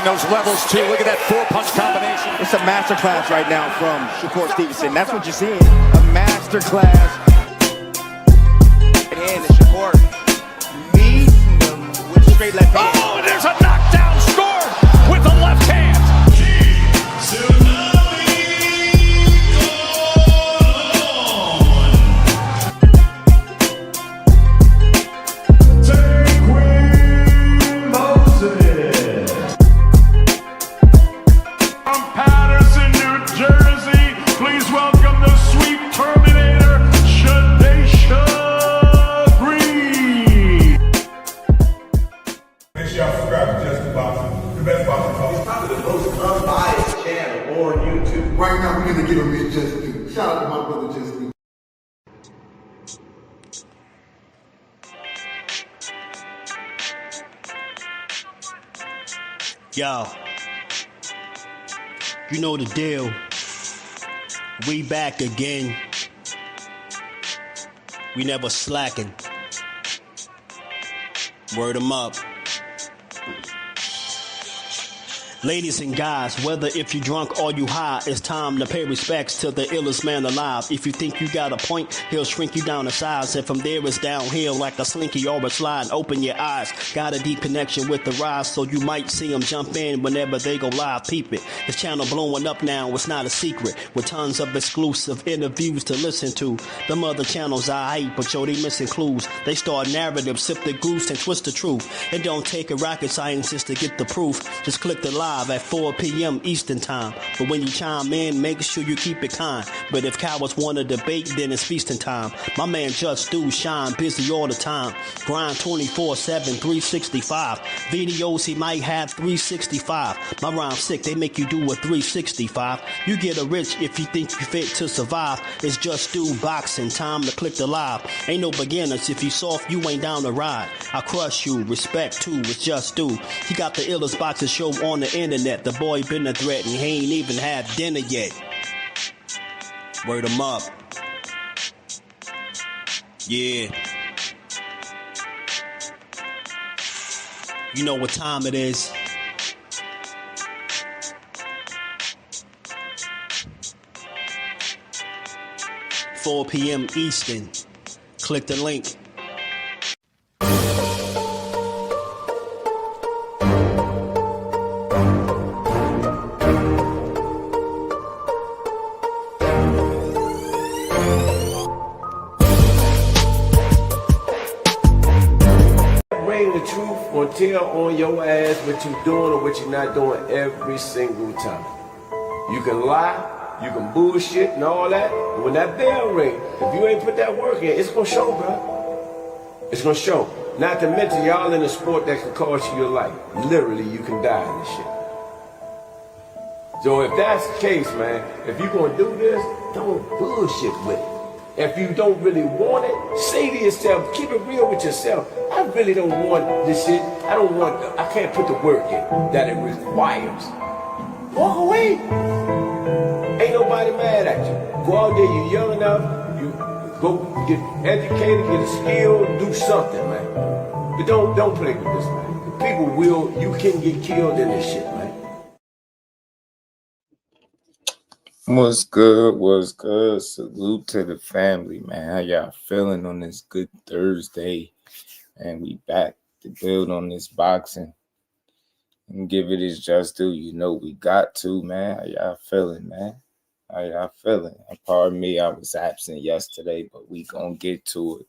those levels, too. Look at that four-punch combination. It's a masterclass right now from Shakur Stevenson. That's what you're seeing. A masterclass. And Shakur meeting them with straight left hand. Oh, and there's a knockdown scored with the left hand. Right now, we're going to give him his just due. Shout out to my brother, Just Due. Yo, you know the deal. We back again. We never slacking. Word 'em up. Ladies and guys, whether if you drunk or you high, it's time to pay respects to the illest man alive. If you think you got a point, he'll shrink you down to size. And from there it's downhill like a slinky or a slide. Open your eyes, got a deep connection with the rise, so you might see them jump in whenever they go live. Peep it, this channel blowing up now, it's not a secret. With tons of exclusive interviews to listen to. Them other channels I hate, but yo, they missing clues. They start narratives, sip the goose and twist the truth. It don't take a rocket scientist to get the proof. Just click the live at 4 p.m. Eastern time. But when you chime in, make sure you keep it kind. But if cowards want to debate, then it's feasting time. My man Just Do shine busy all the time. Grind 24/7, 365. Videos he might have 365. My rhyme's sick, they make you do a 365. You get a rich if you think you fit to survive. It's Just Do boxing, time to click the live. Ain't no beginners, if you soft, you ain't down to ride. I crush you, respect too, it's Just Do. He got the illest boxing show on the internet. The boy been a threat and he ain't even had dinner yet. Word 'em up. Yeah. You know what time it is. "4 p.m. Eastern. Click the link. The truth or tell on your ass what you doing or what you're not doing every single time. You can lie, you can bullshit and all that, but when that bell ring, if you ain't put that work in, it's gonna show, bro. It's gonna show. Not to mention y'all in a sport that can cost you your life. Literally, you can die in this shit. So if that's the case, man, if you're gonna do this, don't bullshit with it. If you don't really want it, say to yourself, keep it real with yourself. I really don't want this shit. I can't put the work in that it requires. Walk away. Ain't nobody mad at you. Go out there, you're young enough, you go get educated, get a skill, do something, man. But don't play with this, man. You can get killed in this shit, man. What's good? What's good? Salute to the family, man. How y'all feeling on this good Thursday? And we back to build on this boxing and give it its just due. You know we got to, man. How y'all feeling, man? How y'all feeling? Pardon me, I was absent yesterday, but we gonna get to it.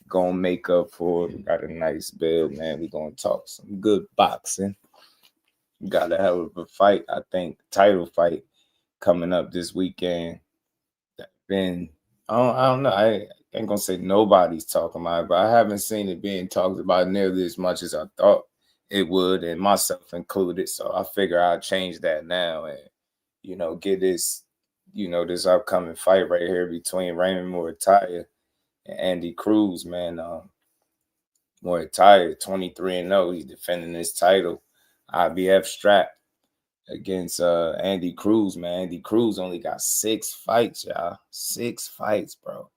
Gonna make up for it. We got a nice build, man. We gonna talk some good boxing. We got a hell of a fight. I think title fight coming up this weekend. I don't know. I ain't gonna say nobody's talking about it, but I haven't seen it being talked about nearly as much as I thought it would, and myself included. So I figure I'll change that now and, get this, this upcoming fight right here between Raymond Muratalla and Andy Cruz, man. Muratalla, 23-0. He's defending his title, IBF strap, against Andy Cruz, man. Andy Cruz only got 6 fights, y'all. 6 fights, bro.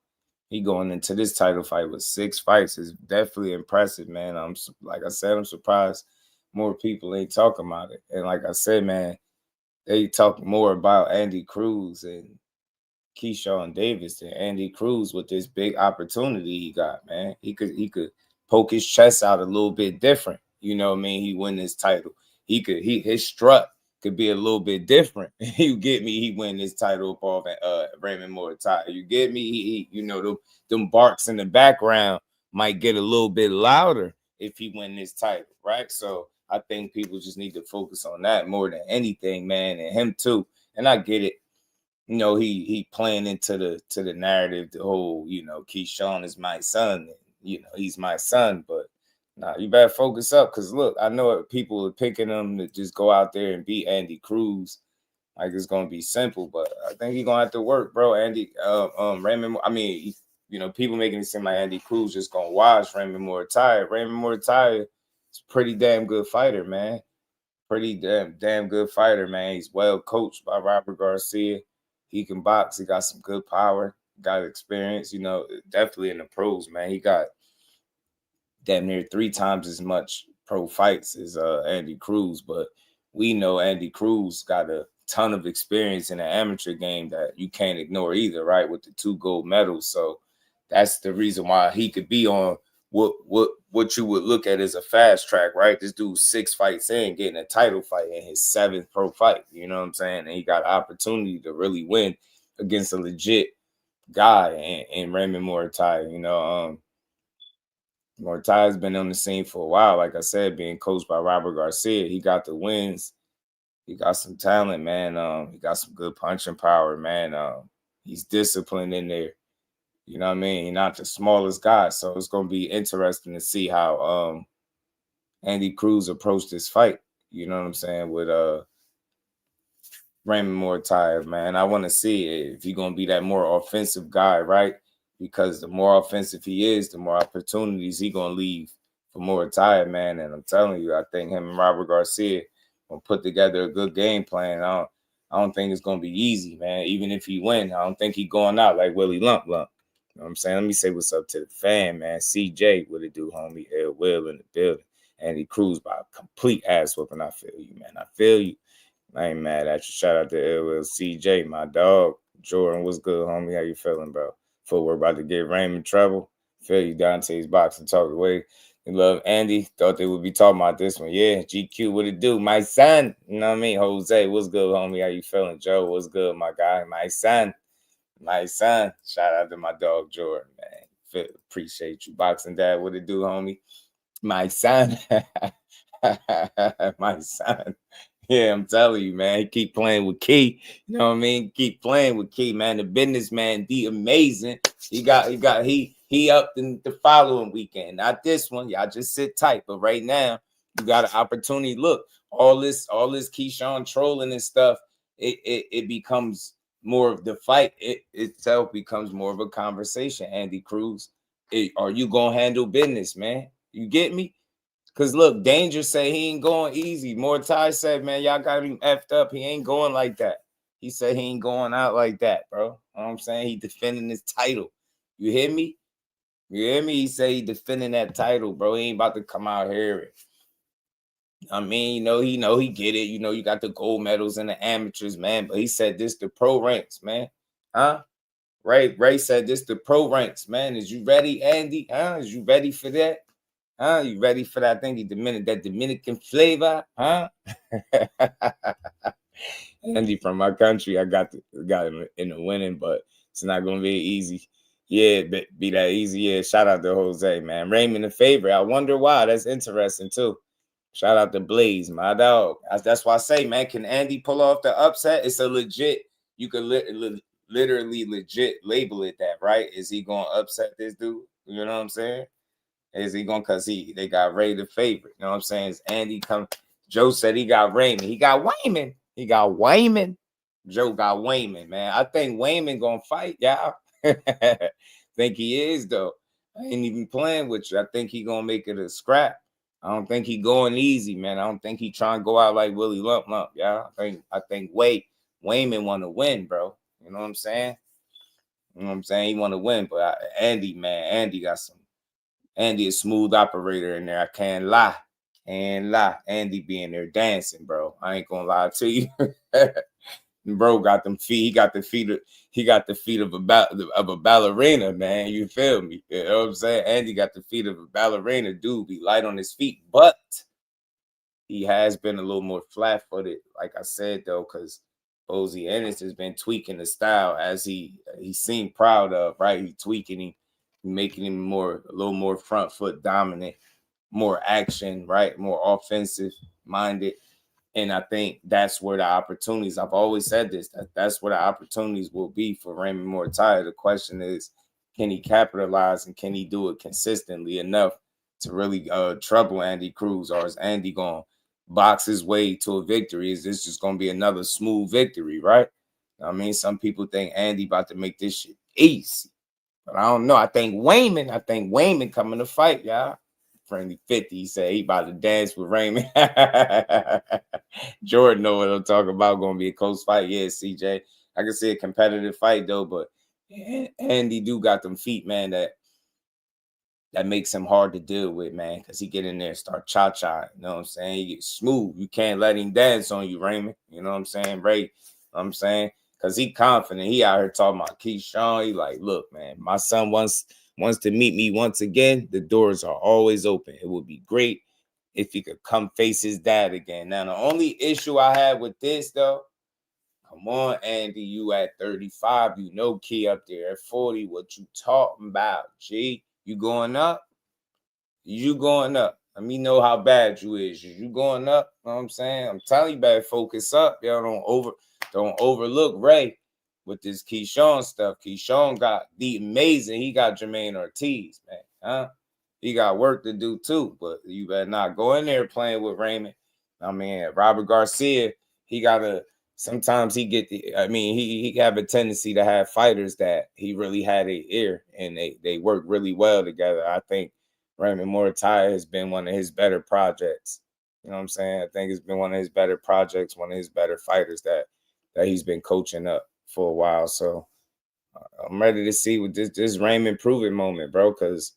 He going into this title fight with 6 fights is definitely impressive, man. Like I said, I'm surprised more people ain't talking about it. And like I said, man, they talk more about Andy Cruz and Keyshawn Davis than Andy Cruz with this big opportunity he got, man. He could poke his chest out a little bit different. You know what I mean? He win this title. His strut could be a little bit different. You get me? He win this title up off Raymond Muratalla. You get me? He you know, them barks in the background might get a little bit louder if he win this title, right? So I think people just need to focus on that more than anything, man, and him too. And I get it. You know, he playing into the narrative, the whole, you know, Keyshawn is my son, you know, he's my son, but nah, you better focus up, because look, I know people are picking him to just go out there and beat Andy Cruz like it's gonna be simple, but I think he's gonna have to work, bro. Raymond, I mean, you know, people making it seem like Andy Cruz just gonna watch Raymond Muratalla. Raymond Muratalla is a pretty damn good fighter, man. Pretty damn good fighter, man. He's well coached by Robert Garcia. He can box. He got some good power. Got experience. You know, definitely in the pros, man. He got damn near 3 times as much pro fights as Andy Cruz. But we know Andy Cruz got a ton of experience in the amateur game that you can't ignore either, right? With the 2 gold medals. So that's the reason why he could be on what you would look at as a fast track, right? This dude 6 fights in, getting a title fight in his 7th pro fight. You know what I'm saying? And he got an opportunity to really win against a legit guy in Raymond Muratalla. You know, Muratalla's been on the scene for a while. Like I said, being coached by Robert Garcia, he got the wins. He got some talent, man. He got some good punching power, man. He's disciplined in there. You know what I mean? He's not the smallest guy. So it's going to be interesting to see how Andy Cruz approached this fight. You know what I'm saying? With Raymond Muratalla, man. I want to see if he's going to be that more offensive guy, right? Because the more offensive he is, the more opportunities he's going to leave for Muratalla, man. And I'm telling you, I think him and Robert Garcia will put together a good game plan. I don't think it's going to be easy, man. Even if he win, I don't think he's going out like Willie Lump. You know what I'm saying? Let me say what's up to the fan, man. CJ, what it do, homie? L. Will in the building. Andy Cruz by a complete ass whooping. I feel you, man. I feel you. I ain't mad at you. Shout out to L. Will CJ, my dog. Jordan, what's good, homie? How you feeling, bro? Footwork about to get Raymond trouble. Feel you, Dante's boxing talk away. You love Andy. Thought they would be talking about this one. Yeah, GQ, what it do? My son. You know what I mean? Jose, what's good, homie? How you feeling? Joe, what's good, my guy? My son. My son. Shout out to my dog Jordan, man. Appreciate you. Boxing Dad, what it do, homie? My son. My son. Yeah, I'm telling you, man. Keep playing with Key. You know what I mean? Keep playing with Key, man. The businessman, the amazing. He up in the following weekend. Not this one. Y'all just sit tight. But right now, you got an opportunity. Look, all this Keyshawn trolling and stuff, it becomes more of the fight itself becomes more of a conversation. Andy Cruz, are you gonna handle business, man? You get me? Because look, Danger say he ain't going easy. Muratalla said, man, y'all got him effed up. He ain't going like that. He said he ain't going out like that, bro. You know what I'm saying? He defending his title. You hear me? You hear me? He said he defending that title, bro. He ain't about to come out here. I mean, he get it. You know, you got the gold medals and the amateurs, man. But he said this the pro ranks, man. Huh? Ray said this the pro ranks, man. Is you ready, Andy? Huh? Is you ready for that? Huh? You ready for that thing? That Dominican flavor? Huh? Andy from my country, I got him in the winning, but it's not gonna be easy. Yeah, be that easy. Yeah, shout out to Jose, man. Raymond the favorite. I wonder why. That's interesting too. Shout out to Blaze, my dog. That's why I say, man, can Andy pull off the upset? It's a legit, you could literally legit label it that, right? Is he going to upset this dude? You know what I'm saying? Is he going, because they got Ray the favorite. You know what I'm saying? Is Andy come? Joe said he got Raymond. He got Wayman. Joe got Wayman, man. I think Wayman going to fight, y'all. Think he is, though. I ain't even playing with you. I think he going to make it a scrap. I don't think he going easy, man. I don't think he trying to go out like Willie Lump, yeah. I think Wayman want to win, bro. You know what I'm saying? You know what I'm saying? He want to win, but Andy, man, Andy a smooth operator in there. I can't lie. And lie, Andy being there dancing, bro. I ain't gonna lie to you. Bro got them feet. He got the feet of a ballerina, man. You feel me? You know what I'm saying? Andy got the feet of a ballerina. Dude be light on his feet, but he has been a little more flat-footed, like I said, though, because Bozy Ennis has been tweaking the style as he seemed proud of, right? He tweaking him, making him a little more front foot dominant, more action, right? More offensive minded. And I think that's where the opportunities, I've always said this, that's where the opportunities will be for Raymond Muratalla. The question is, can he capitalize and can he do it consistently enough to really trouble Andy Cruz? Or is Andy going to box his way to a victory? Is this just going to be another smooth victory, right? I mean, some people think Andy about to make this shit easy. But I don't know. I think Wayman coming to fight, y'all. Friendly 50, he said he about to dance with Raymond. Jordan know what I'm talking about. Going to be a close fight. Yeah, CJ. I can see a competitive fight, though, but Andy do got them feet, man, that makes him hard to deal with, man, because he get in there and start cha-cha. You know what I'm saying? He get smooth. You can't let him dance on you, Raymond. You know what I'm saying? Ray, you know what I'm saying? Because he confident. He out here talking about Keyshawn. He like, look, man, my son wants to meet me once again. The doors are always open. It would be great if he could come face his dad again. Now, the only issue I have with this, though, come on, Andy, you at 35. You know Key up there at 40. What you talking about, G? You going up? You going up. Let me know how bad you is. You going up? You know what I'm saying? I'm telling you, better focus up. Y'all don't overlook Ray with this Keyshawn stuff. Keyshawn got the amazing. He got Jermaine Ortiz, man. Huh? He got work to do too, but you better not go in there playing with Raymond. I mean, Robert Garcia, sometimes he have a tendency to have fighters that he really had an ear and they work really well together. I think Raymond Muratalla has been one of his better projects. You know what I'm saying? I think it's been one of his better projects, one of his better fighters that he's been coaching up for a while. So I'm ready to see what this Raymond prove-it moment, bro, because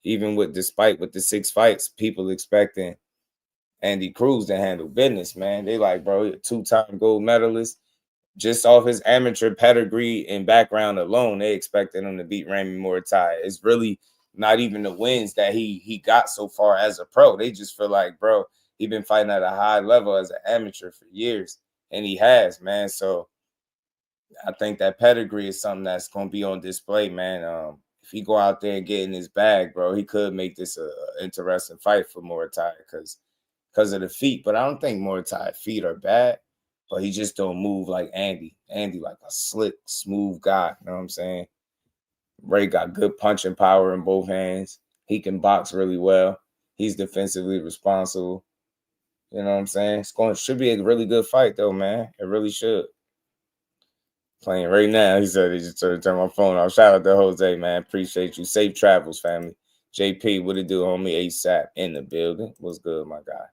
even despite the 6 fights, people expecting Andy Cruz to handle business, man. They like, bro, a 2-time gold medalist. Just off his amateur pedigree and background alone, they expected him to beat Raymond Muratalla. It's really not even the wins that he got so far as a pro. They just feel like, bro, he's been fighting at a high level as an amateur for years, and he has, man. So I think that pedigree is something that's going to be on display, man. If he go out there and get in his bag, bro, he could make this an interesting fight for Muratalla because of the feet. But I don't think Muratalla's feet are bad, but he just don't move like Andy. Andy like a slick, smooth guy. You know what I'm saying? Ray got good punching power in both hands. He can box really well. He's defensively responsible. You know what I'm saying? Should be a really good fight, though, man. It really should. Playing right now. He said he just turned my phone off. Shout out to Jose, man. Appreciate you. Safe travels, family. JP, what it do, homie? ASAP in the building. What's good, my guy?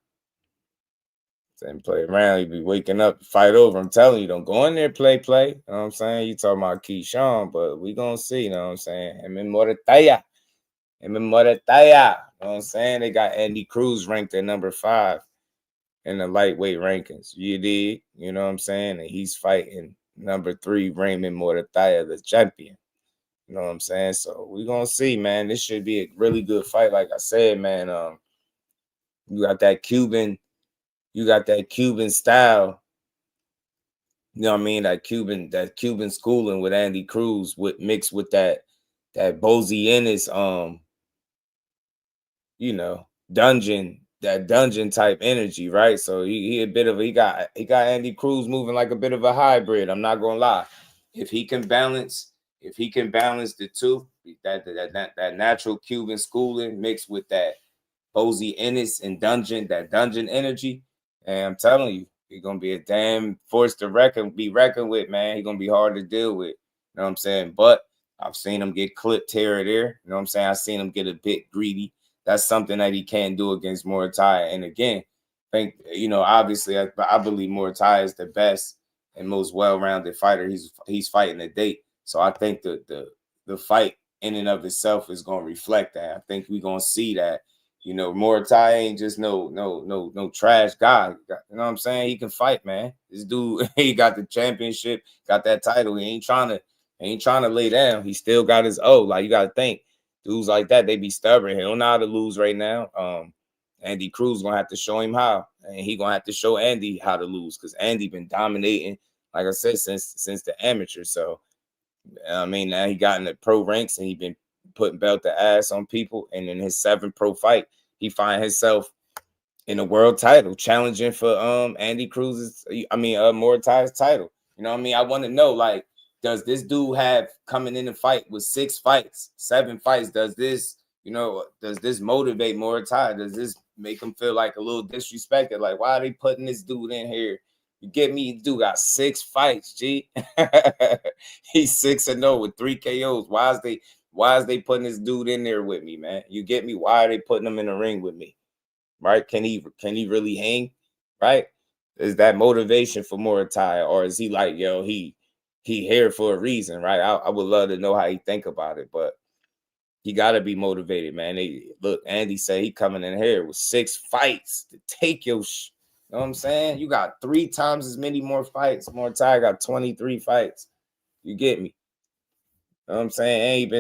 Didn't play around. You be waking up, fight over. I'm telling you, don't go in there, play. You know what I'm saying? You talking about Keyshawn, but we gonna see, you know what I'm saying? Muratalla. You know what I'm saying? They got Andy Cruz ranked at number 5 in the lightweight rankings. You did, you know what I'm saying? And he's fighting number 3, Raymond Muratalla, the champion. You know what I'm saying? So we're going to see, man. This should be a really good fight. Like I said, man, you got that Cuban style. You know what I mean? That Cuban schooling with Andy Cruz mixed with that Bozy Ennis, dungeon type energy, right? So he got Andy Cruz moving like a bit of a hybrid. I'm not gonna lie. If he can balance the two, that natural Cuban schooling mixed with that Bozy Ennis and dungeon energy, and I'm telling you, he's gonna be a damn force to be reckoned with, man. He's gonna be hard to deal with. You know what I'm saying? But I've seen him get clipped here or there. You know what I'm saying? I've seen him get a bit greedy. That's something that he can't do against Muratalla. And again, obviously, I believe Muratalla is the best and most well-rounded fighter he's fighting to date. So I think the fight in and of itself is going to reflect that. I think we're going to see that You know, Muratalla ain't just no trash guy. You know what I'm saying? He can fight, man. This dude, he got the championship, got that title. He ain't trying to lay down. He still got his Like, you gotta think, dudes like that, they be stubborn. He don't know how to lose right now. Andy Cruz gonna have to show him how, and he gonna have to show Andy how to lose, because Andy been dominating, like I said, since the amateur. So I mean, now he got in the pro ranks and he been putting belt to ass on people. And in his 7th pro fight, he find himself in a world title, challenging for Andy Cruz's, Muratalla's title. You know what I mean? I want to know, like, does this dude have coming in the fight with 6 fights, 7 fights? Does this motivate Muratalla? Does this make him feel like a little disrespected? Like, why are they putting this dude in here? You get me? Dude got 6 fights, G. He's 6-0 with 3 KOs. Why is they putting this dude in there with me, man? You get me? Why are they putting him in the ring with me? Right? Can he really hang? Right? Is that motivation for Muratalla, or is he like, yo, he here for a reason, right? I would love to know how he think about it, but he got to be motivated, man. Look, Andy said he coming in here with 6 fights to take your you know what I'm saying? You got 3 times as many more fights. Muratalla got 23 fights. You get me? You know what I'm saying?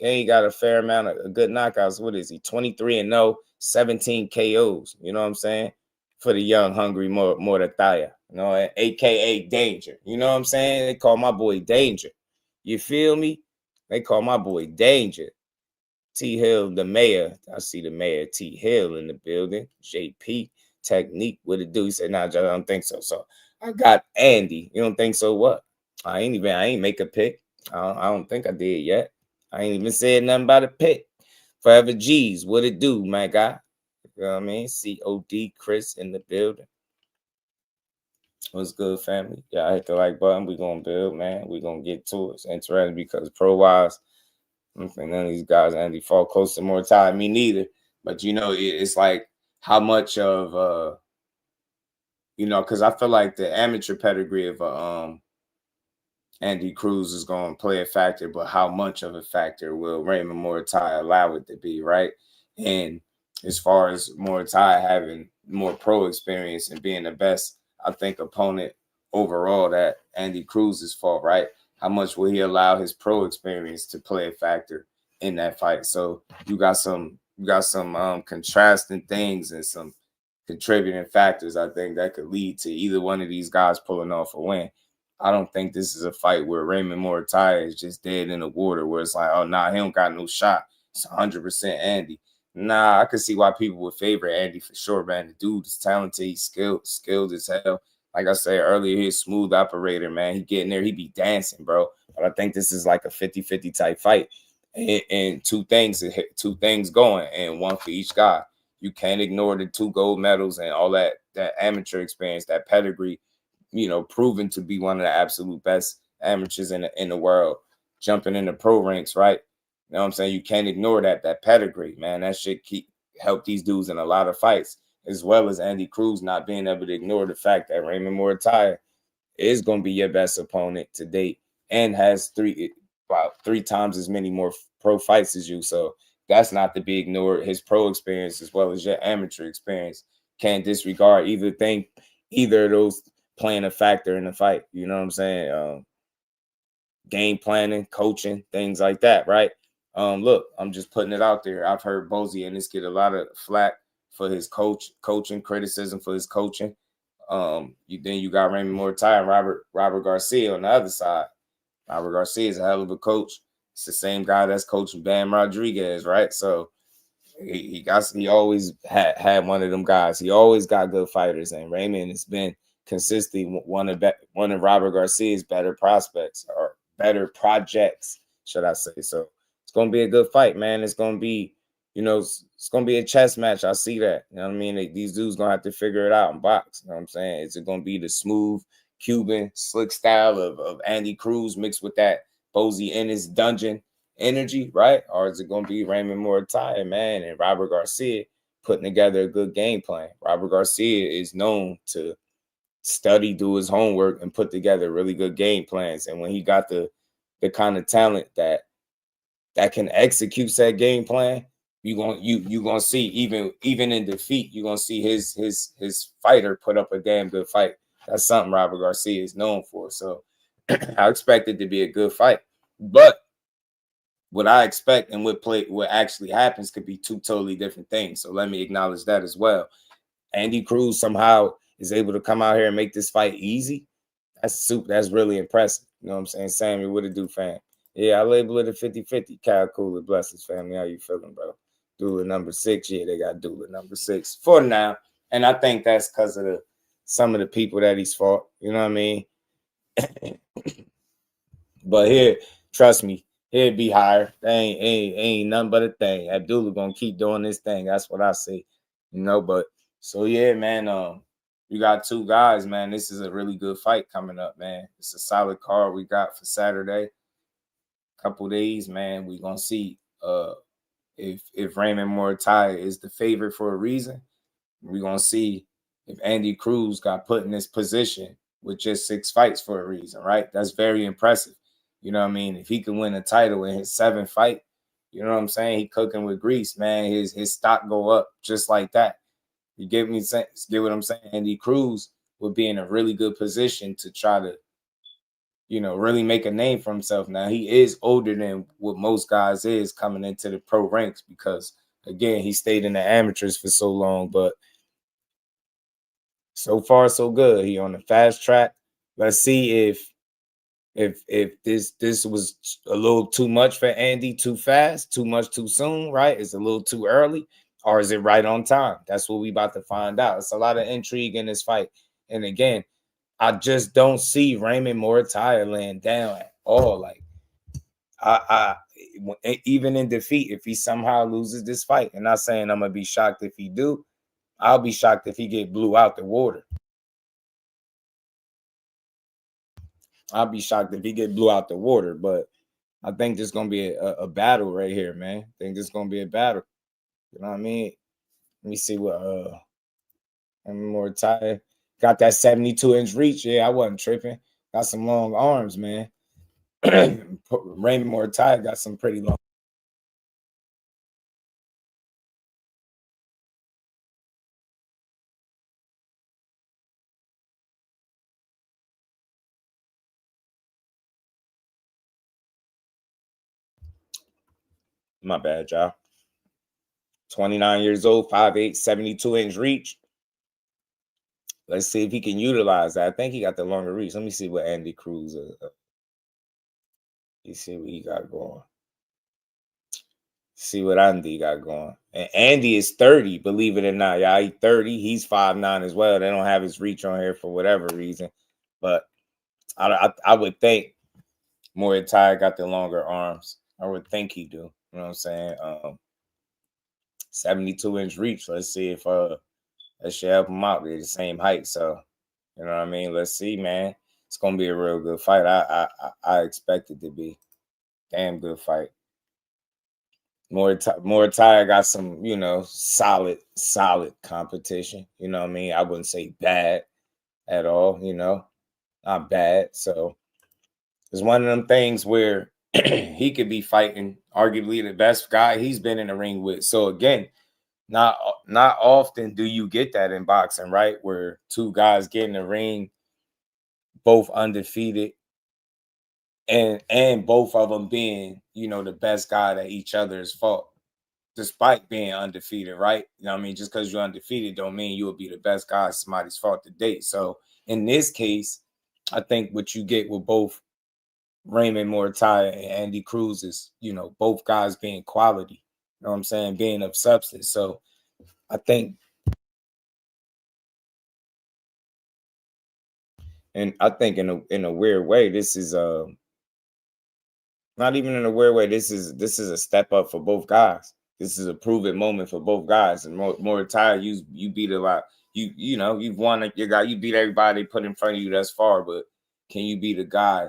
Ain't got a fair amount of good knockouts. What is he? 23-0, 17 KOs. You know what I'm saying? For the young, hungry Muratalla. You know, AKA Danger. You know what I'm saying? They call my boy Danger. You feel me? They call my boy Danger. T Hill, the mayor. I see the mayor T Hill in the building. JP. Technique, what it do? He said, nah, I don't think so. So I got Andy. You don't think so? What? I ain't make a pick. I don't think I did yet. I ain't even said nothing about a pick. Forever G's, what it do, my guy? You know what I mean? COD Chris in the building. What's good, family? Yeah, I hit the like button. We gonna build, man. We gonna get to it. It's interesting because pro-wise, I don't think none of these guys Andy fall close to Muratalla. Me neither. But you know, it's like, how much of because I feel like the amateur pedigree of Andy Cruz is going to play a factor, but how much of a factor will Raymond Muratalla allow it to be, right? And as far as Muratalla having more pro experience and being the best, I think, opponent overall, that Andy Cruz's fault, right? How much will he allow his pro experience to play a factor in that fight? So you got some contrasting things and some contributing factors, I think, that could lead to either one of these guys pulling off a win. I don't think this is a fight where Raymond Muratalla is just dead in the water, where it's like, oh, nah, he don't got no shot. It's 100% Andy. Nah, I could see why people would favor Andy for sure, man. The dude is talented. He's skilled as hell. Like I said earlier, he's a smooth operator, man. He get in there, he be dancing, bro. But I think this is like a 50-50 type fight. And two things going, and one for each guy. You can't ignore the 2 gold medals and all that amateur experience, that pedigree, proven to be one of the absolute best amateurs in the world, jumping in the pro ranks, right? You know what I'm saying? You can't ignore that pedigree, man. That shit help these dudes in a lot of fights, as well as Andy Cruz not being able to ignore the fact that Raymond Muratalla is going to be your best opponent to date and has 3 times as many more pro fights as you. So that's not to be ignored. His pro experience as well as your amateur experience, can't disregard either of those playing a factor in the fight. You know what I'm saying? Game planning, coaching, things like that, right? Look, I'm just putting it out there. I've heard Bozy and this get a lot of flack for his coaching, criticism for his coaching. You got Raymond Muratalla and Robert Garcia on the other side. Robert Garcia is a hell of a coach. It's the same guy that's coaching Bam Rodriguez, right? So he always had one of them guys. He always got good fighters, and Raymond has been consistently one of Robert Garcia's better prospects, or better projects, should I say. So it's gonna be a good fight, man. It's gonna be, it's gonna be a chess match. I see that. You know what I mean? These dudes gonna have to figure it out in box. You know what I'm saying? Is it gonna be the smooth Cuban slick style of Andy Cruz mixed with that Bozy in his dungeon energy, right? Or is it going to be Raymond Muratalla, man, and Robert Garcia putting together a good game plan? Robert Garcia is known to study, do his homework, and put together really good game plans. And when he got the kind of talent that can execute that game plan, you gonna see even in defeat, you're gonna see his fighter put up a damn good fight. That's something Robert Garcia is known for. So I expect it to be a good fight. But what I expect and what actually happens could be two totally different things. So let me acknowledge that as well. Andy Cruz somehow is able to come out here and make this fight easy. That's really impressive. You know what I'm saying? Sammy, what it do, fam? Yeah, I label it a 50-50. Kyle Cooler, blessings, family. How you feeling, bro? Doula number 6. Yeah, they got doula number 6 for now. And I think that's because of some of the people that he's fought. You know what I mean? But here, trust me, he'll be higher. They ain't nothing but a thing. Abdullah gonna keep doing this thing. That's what I say. You know, but so yeah, man. We got two guys, man. This is a really good fight coming up, man. It's a solid card we got for Saturday. Couple days, man. We gonna see if Raymond Muratalla is the favorite for a reason. We're gonna see if Andy Cruz got put in this position with just 6 fights for a reason, right? That's very impressive. You know what I mean? If he can win a title in his 7th fight, you know what I'm saying? He cooking with grease, man. His stock go up just like that. You get what I'm saying? Andy Cruz would be in a really good position to try to, you know, really make a name for himself. Now, he is older than what most guys is coming into the pro ranks because, again, he stayed in the amateurs for so long. But so far, so good. He on the fast track. Let's see if this was a little too much for Andy, too fast, too much too soon, right? It's a little too early, or is it right on time? That's what we about to find out. It's a lot of intrigue in this fight. And again, I just don't see Raymond Muratalla laying down at all. Like, I even in defeat, if he somehow loses this fight, and not saying I'm gonna be shocked if he do, I'll be shocked if he get blew out the water. I'll be shocked if he get blew out the water, but I think there's gonna be a battle right here, man. I think there's gonna be a battle. You know what I mean? Let me see what Muratalla got that 72-inch reach. Yeah, I wasn't tripping. Got some long arms, man. Raymond Muratalla got some pretty long. My bad, y'all. 29 years old, 5'8", 72-inch reach. Let's see if he can utilize that. I think he got the longer reach. Let me see what Andy Cruz you see what he got going. See what Andy got going. And Andy is 30, believe it or not. Yeah, he's 30. He's 5'9" as well. They don't have his reach on here for whatever reason. But I would think Muratalla got the longer arms. I would think he do. You know what I'm saying? 72-inch reach. Let's see if that should help him out. They're the same height. So, you know what I mean? Let's see, man. It's gonna be a real good fight. I expect it to be. Damn good fight. Muratalla got some, you know, solid competition. You know what I mean? I wouldn't say bad at all, you know, not bad. So it's one of them things where he could be fighting arguably the best guy he's been in the ring with. So again, not often do you get that in boxing, right? Where two guys get in the ring, both undefeated, and both of them being, you know, the best guy that each other has fought, despite being undefeated, right? You know what I mean? Just because you're undefeated don't mean you'll be the best guy somebody's fought to date. So in this case, I think what you get with both Raymond Muratalla and Andy Cruz is, you know, both guys being quality. You know what I'm saying? Being of substance. So I think, in a weird way, this is not even in a weird way. This is a step up for both guys. This is a proven moment for both guys. And Muratalla, you beat a lot. You know, you've won your guy. You beat everybody put in front of you thus far. But can you beat a guy,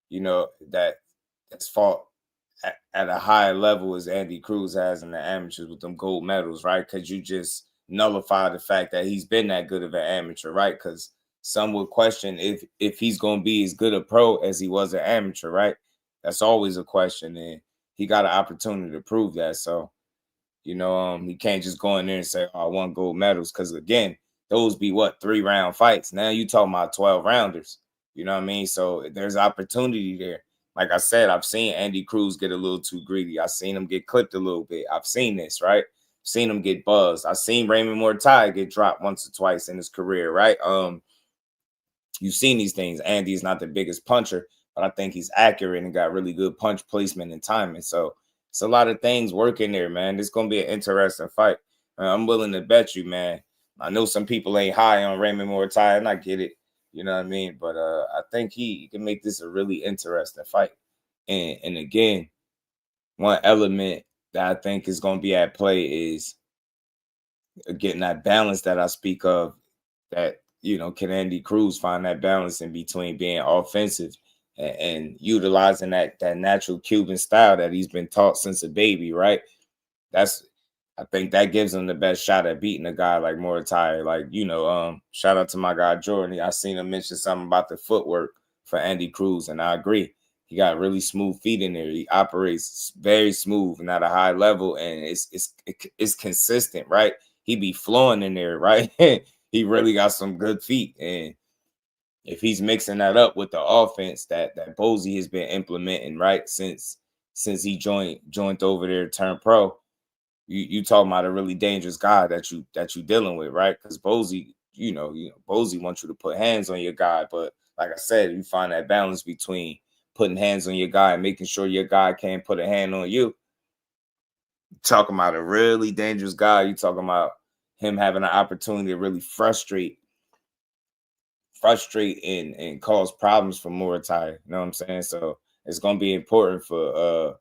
you know, that's fought at a higher level as Andy Cruz has in the amateurs with them gold medals, right? Because you just nullify the fact that he's been that good of an amateur, right? Because some would question if he's going to be as good a pro as he was an amateur, right? That's always a question, and he got an opportunity to prove that. So You know, he can't just go in there and say, "Oh, I want gold medals," because again, those be what 3-round fights. Now you talking about 12-rounders. You know what I mean? So there's opportunity there. Like I said, I've seen Andy Cruz get a little too greedy. I've seen him get clipped a little bit. I've seen this, right? Seen him get buzzed. I've seen Raymond Muratalla get dropped once or twice in his career, right? You've seen these things. Andy's not the biggest puncher, but I think he's accurate and got really good punch placement and timing. So it's a lot of things working there, man. It's going to be an interesting fight. I'm willing to bet you, man. I know some people ain't high on Raymond Muratalla, and I get it. You know what I mean? But I think he can make this a really interesting fight. And again, one element that I think is going to be at play is getting that balance that I speak of, that, you know, can Andy Cruz find that balance in between being offensive and utilizing that natural Cuban style that he's been taught since a baby, right? I think that gives him the best shot at beating a guy like Muratalla. Like, you know, shout out to my guy Jordan. I seen him mention something about the footwork for Andy Cruz, and I agree. He got really smooth feet in there. He operates very smooth and at a high level, and it's consistent, right? He be flowing in there, right? He really got some good feet, and if he's mixing that up with the offense that Bozy has been implementing, right, since he joined over there, turned pro, you talking about a really dangerous guy that you dealing with, right? Because Bozy, you know, Bozy wants you to put hands on your guy, but like I said, you find that balance between putting hands on your guy and making sure your guy can't put a hand on you. Talking about a really dangerous guy. You talking about him having an opportunity to really frustrate and cause problems for Muratalla. You know what I'm saying? So it's gonna be important for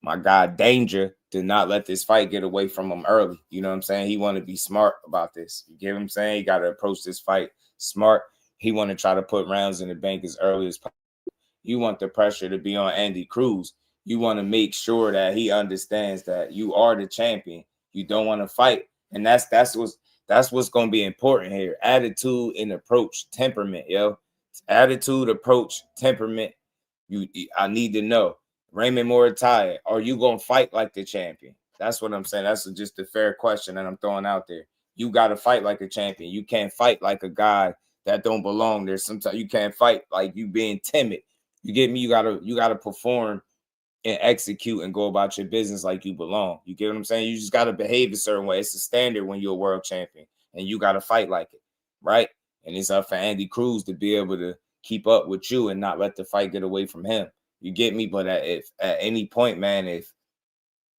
my guy Danger to not let this fight get away from him early. You know what I'm saying? He want to be smart about this. You get what I'm saying? He got to approach this fight smart. He want to try to put rounds in the bank as early as possible. You want the pressure to be on Andy Cruz. You want to make sure that he understands that you are the champion. You don't want to fight, and that's what's going to be important here. Attitude and approach, temperament, yo. Attitude, approach, temperament. I need to know. Raymond Muratalla, are you going to fight like the champion? That's what I'm saying. That's just a fair question that I'm throwing out there. You got to fight like a champion. You can't fight like a guy that don't belong there. Sometimes you can't fight like you being timid. You get me? You gotta perform and execute and go about your business like you belong. You get what I'm saying? You just gotta behave a certain way. It's a standard when you're a world champion, and you gotta fight like it, right? And it's up for Andy Cruz to be able to keep up with you and not let the fight get away from him. You get me? But at any point, man, if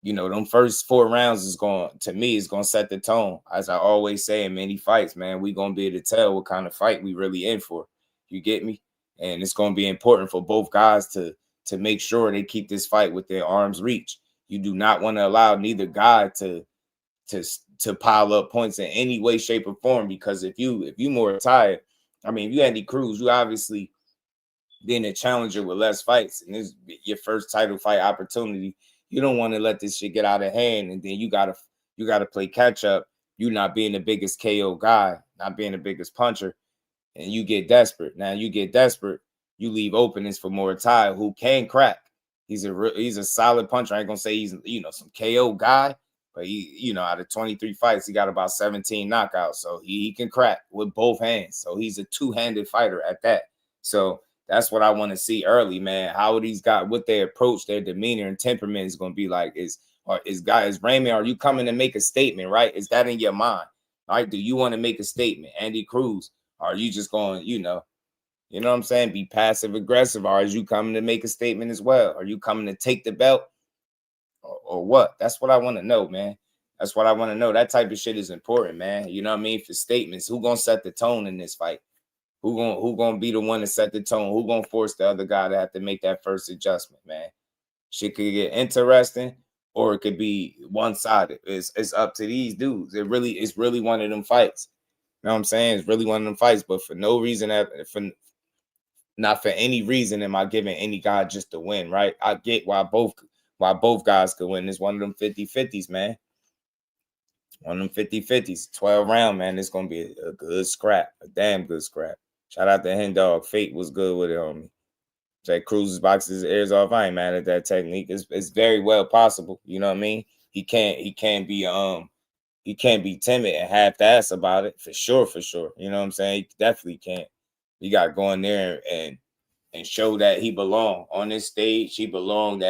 you know them first 4 rounds is going to set the tone. As I always say in many fights, man, we gonna be able to tell what kind of fight we really in for. You get me? And it's going to be important for both guys to make sure they keep this fight within arm's reach. You do not want to allow neither guy to pile up points in any way, shape, or form. Because if you more tired, I mean, if you Andy Cruz, you obviously being a challenger with less fights, and this is your first title fight opportunity. You don't want to let this shit get out of hand, and then you gotta play catch up. You not being the biggest KO guy, not being the biggest puncher. And you get desperate. Now you get desperate, you leave openings for Muratalla, who can crack. He's a solid puncher. I ain't gonna say he's some KO guy, but he out of 23 fights, he got about 17 knockouts. So he can crack with both hands. So he's a two-handed fighter at that. So that's what I want to see early, man. How these guys, what they approach, their demeanor and temperament is gonna be like. Is Raymond, are you coming to make a statement, right? Is that in your mind? All right, do you want to make a statement? Andy Cruz. Are you just going, you know what I'm saying, be passive aggressive? Or are you coming to make a statement as well? Are you coming to take the belt or what? That's what I want to know, man. That's what I want to know. That type of shit is important, man. You know what I mean? For statements, who gonna set the tone in this fight? Who gonna be the one to set the tone? Who gonna force the other guy to have to make that first adjustment, man? Shit could get interesting, or it could be one-sided. It's up to these dudes. It's really one of them fights. You know what I'm saying? It's really one of them fights, but for no reason, not for any reason am I giving any guy just to win, right? I get why both guys could win. It's one of them 50-50s, man. One of them 50-50s, 12 round, man. It's going to be a good scrap, a damn good scrap. Shout out to Hen Dog. Fate was good with it, homie. Jay Cruz's boxes ears off. I ain't mad at that technique. It's very well possible. You know what I mean? he can't be timid and half-ass about it for sure. You know what I'm saying? He definitely can't. You got to go in there and show that he belong on this stage. He belong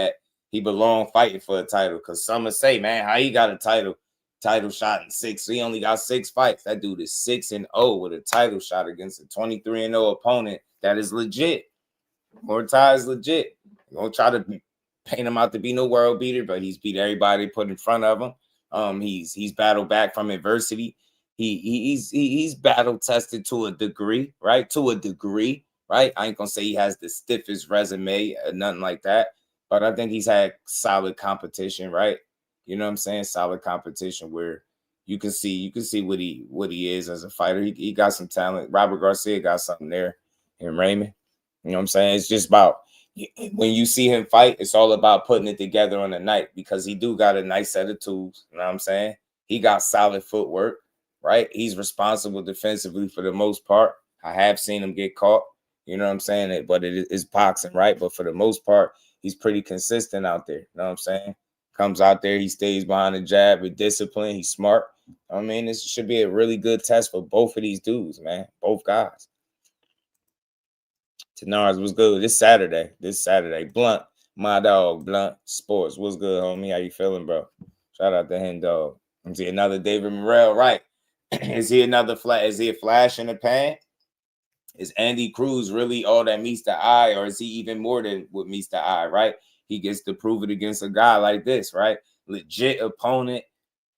fighting for a title. Because some will say, man, how he got a title shot in 6? He only got 6 fights. That dude is 6-0 with a title shot against a 23-0 opponent that is legit. Muratalla is legit. Don't try to paint him out to be no world beater, but he's beat everybody put in front of him. He's battled back from adversity. He's battle tested to a degree, right? Right? I ain't gonna say he has the stiffest resume, nothing like that, but I think he's had solid competition, right? You know what I'm saying? Solid competition where you can see what he is as a fighter. He got some talent. Robert Garcia got something there, and Raymond. You know what I'm saying? It's just about when you see him fight, it's all about putting it together on the night because he do got a nice set of tools. You know what I'm saying? He got solid footwork, right? He's responsible defensively for the most part. I have seen him get caught. You know what I'm saying? But it is boxing, right? But for the most part, he's pretty consistent out there. You know what I'm saying? Comes out there, he stays behind the jab with discipline. He's smart. I mean, this should be a really good test for both of these dudes, man. Both guys. Tenars, what's good? This Saturday. Blunt, my dog, Blunt Sports. What's good, homie? How you feeling, bro? Shout out to him, dog. Is he another David Morrell? Right. Is he a flash in the pan? Is Andy Cruz really all that meets the eye, or is he even more than what meets the eye, right? He gets to prove it against a guy like this, right? Legit opponent,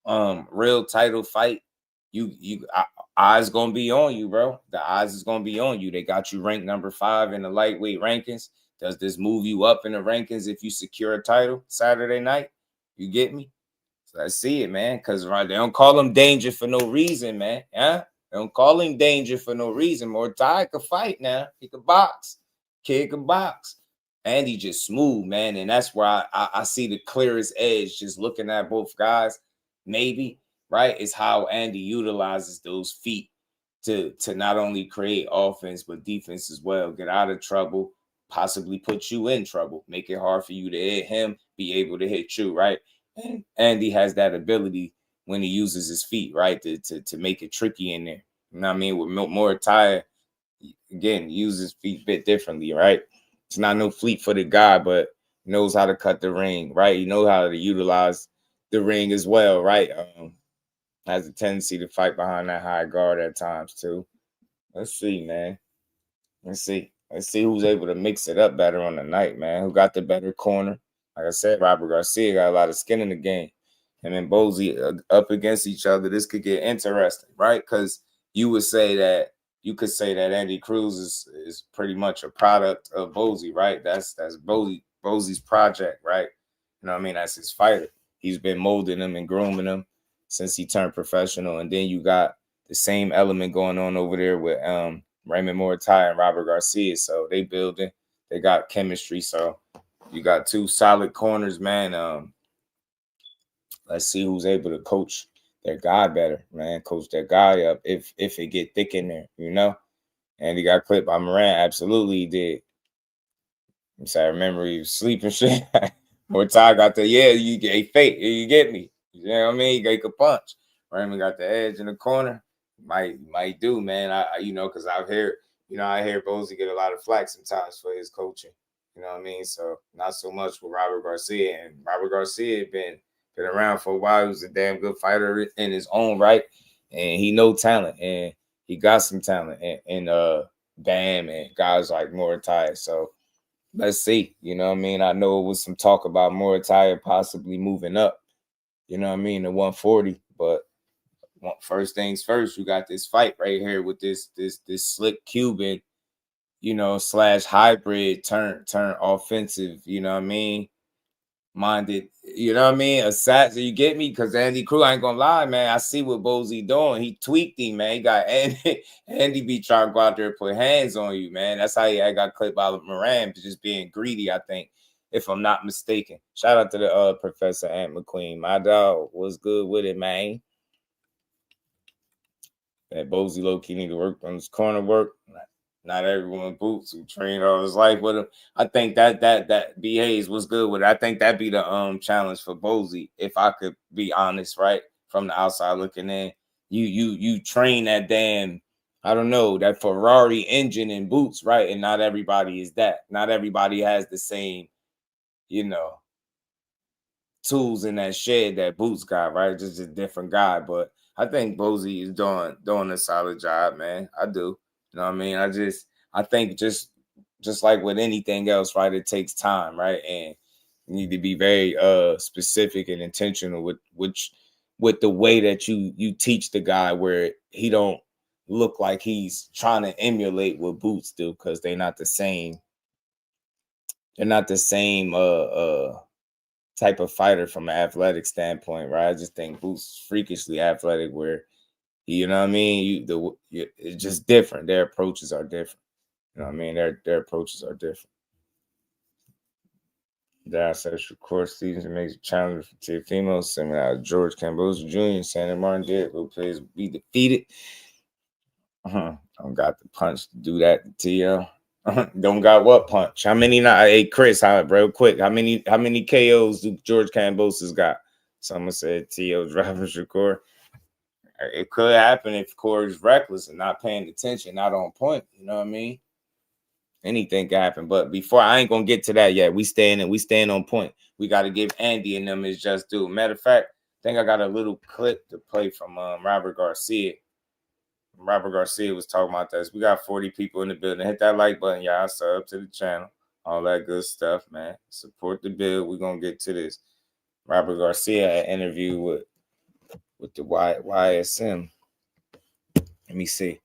real title fight. Eyes gonna be on you, bro. The eyes is gonna be on you. They got you ranked number 5 in the lightweight rankings. Does this move you up in the rankings if you secure a title Saturday night? You get me? So I see it, man. Because right, they don't call him danger for no reason, man. Yeah, they don't call him danger for no reason. Muratalla could fight now. He could box. Kid can box. And he just smooth, man. And that's where I see the clearest edge just looking at both guys. Maybe. Right, is how Andy utilizes those feet to not only create offense but defense as well. Get out of trouble, possibly put you in trouble, make it hard for you to hit him, be able to hit you, right? And Andy has that ability when he uses his feet, right, to make it tricky in there. You know what I mean? With Muratalla, again, uses feet a bit differently, right? It's not no fleet-footed guy, but knows how to cut the ring, right? He knows how to utilize the ring as well, right? Has a tendency to fight behind that high guard at times too. Let's see, man. Let's see who's able to mix it up better on the night, man. Who got the better corner? Like I said, Robert Garcia got a lot of skin in the game. And then Bozy up against each other. This could get interesting, right? Because you could say that Andy Cruz is pretty much a product of Bozy, right? That's Bozy's project, right? You know what I mean? That's his fighter. He's been molding him and grooming him since he turned professional. And then you got the same element going on over there with Raymond Muratalla and Robert Garcia. So they building, they got chemistry. So you got 2 solid corners, man. Let's see who's able to coach their guy better, man. Coach their guy up if it get thick in there, you know. And he got clipped by Moran. Absolutely, he did. So I remember he was sleeping shit. Muratalla got you get fake. You get me. You know what I mean? He could punch. Raymond got the edge in the corner. Might do, man. I because I hear Bozy get a lot of flack sometimes for his coaching. You know what I mean? So not so much with Robert Garcia. And Robert Garcia been around for a while. He was a damn good fighter in his own right. And he know talent. And he got some talent. And Bam and guys like Muratalla. So let's see. You know what I mean? I know it was some talk about Muratalla possibly moving up. You know what I mean? The 140, but first things first, you got this fight right here with this slick Cuban, / hybrid turn offensive, you know what I mean? Minded, you know what I mean? Assassin, you get me? Because Andy Cruz, I ain't gonna lie, man. I see what Bozy doing. He tweaked him, man. He got Andy be trying to go out there and put hands on you, man. That's how I got clipped by Moran, just being greedy, I think. If I'm not mistaken. Shout out to the Professor Ant McQueen. My dog was good with it, man. That Bozy low-key need to work on his corner work. Not everyone Boots who trained all his life with him. I think that behaves was good with it. I think that'd be the challenge for Bozy, if I could be honest, right? From the outside looking in. You train that damn, I don't know, that Ferrari engine in Boots, right? And not everybody is that. Not everybody has the same, tools in that shed that Boots got, right? Just a different guy. But I think Bozy is doing a solid job, man. I do. You know what I mean? I think just like with anything else, right? It takes time, right? And you need to be very specific and intentional with the way that you teach the guy, where he don't look like he's trying to emulate what Boots do, because they're not the same. They're not the same type of fighter from an athletic standpoint, right? I just think Boots freakishly athletic, where you know what I mean. It's just different. Their approaches are different. You know what I mean? Their approaches are different. There says Shakur Stevenson makes a challenge for Teofimo, similar to George Cambosa Jr. Santa Martin did. Lopez be defeated. Don't got the punch to do that to TL. Don't got what punch? How many? Hey Chris, real quick. How many KOs do George Cambosa's got? Someone said T.O. driving Shakur. It could happen if Corey's reckless and not paying attention, not on point. You know what I mean? Anything can happen. But before, I ain't gonna get to that yet. We staying on point. We got to give Andy and them his just due. Matter of fact, I think I got a little clip to play from Robert Garcia. Robert Garcia was talking about this. We got 40 people in the building. Hit that like button, y'all. Sub to the channel. All that good stuff, man. Support the build. We're going to get to this. Robert Garcia had an interview with the YSM. Let me see.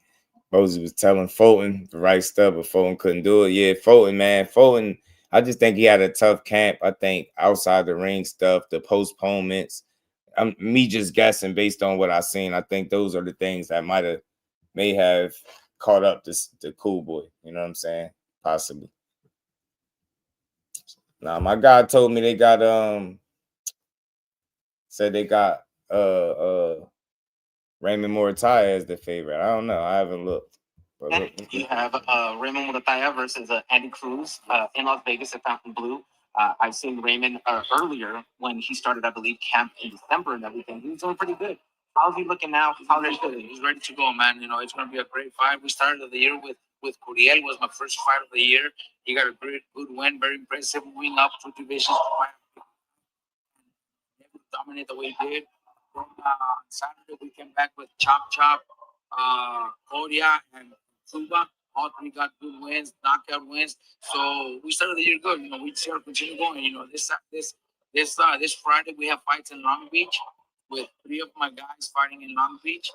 Bozy was telling Fulton the right stuff, but Fulton couldn't do it. Yeah, Fulton, man. Fulton, I just think he had a tough camp. I think outside the ring stuff, the postponements, me just guessing based on what I've seen, I think those are the things that may have caught up the cool boy. You know what I'm saying? Possibly. Now, my guy told me they got said they got Raymond Muratalla as the favorite. I don't know. I haven't looked. And you have Raymond Muratalla versus Andy Cruz in Las Vegas at Fountain Blue. I've seen Raymond earlier when he started, I believe, camp in December and everything. He was doing pretty good. How's he looking now? He's ready to go, man. You know, it's going to be a great fight. We started the year with Curiel. Was my first fight of the year. He got a good win, very impressive win up 2 divisions to fight. Dominate the way he did. Then Saturday we came back with Chop, Korea, and Cuba. All 3 got good wins, knockout wins. So we started the year good. You know, we still continue going. You know, this Friday we have fights in Long Beach with 3 of my guys fighting in Long Beach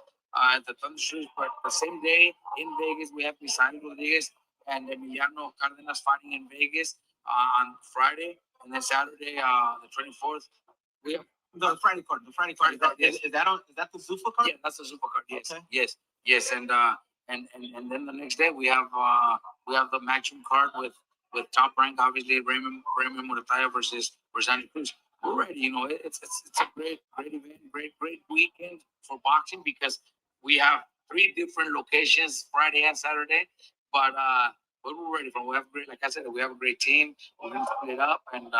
at the Thundershoes. But the same day in Vegas we have Pisani Rodriguez and Emiliano Cardenas fighting in Vegas on Friday, and then Saturday the 24th we have The Friday card. Yes. Is that the Zuffa card? Yeah, that's the super card. Yes, Okay. yes, and then the next day we have the matching card with top rank, obviously Raymond Muratalla versus Andy Cruz. We're ready. You know, it's a great event, great weekend for boxing, because we have 3 different locations, Friday and Saturday, but we're ready for. We have great, like I said, we have a great team. We're gonna split it up, and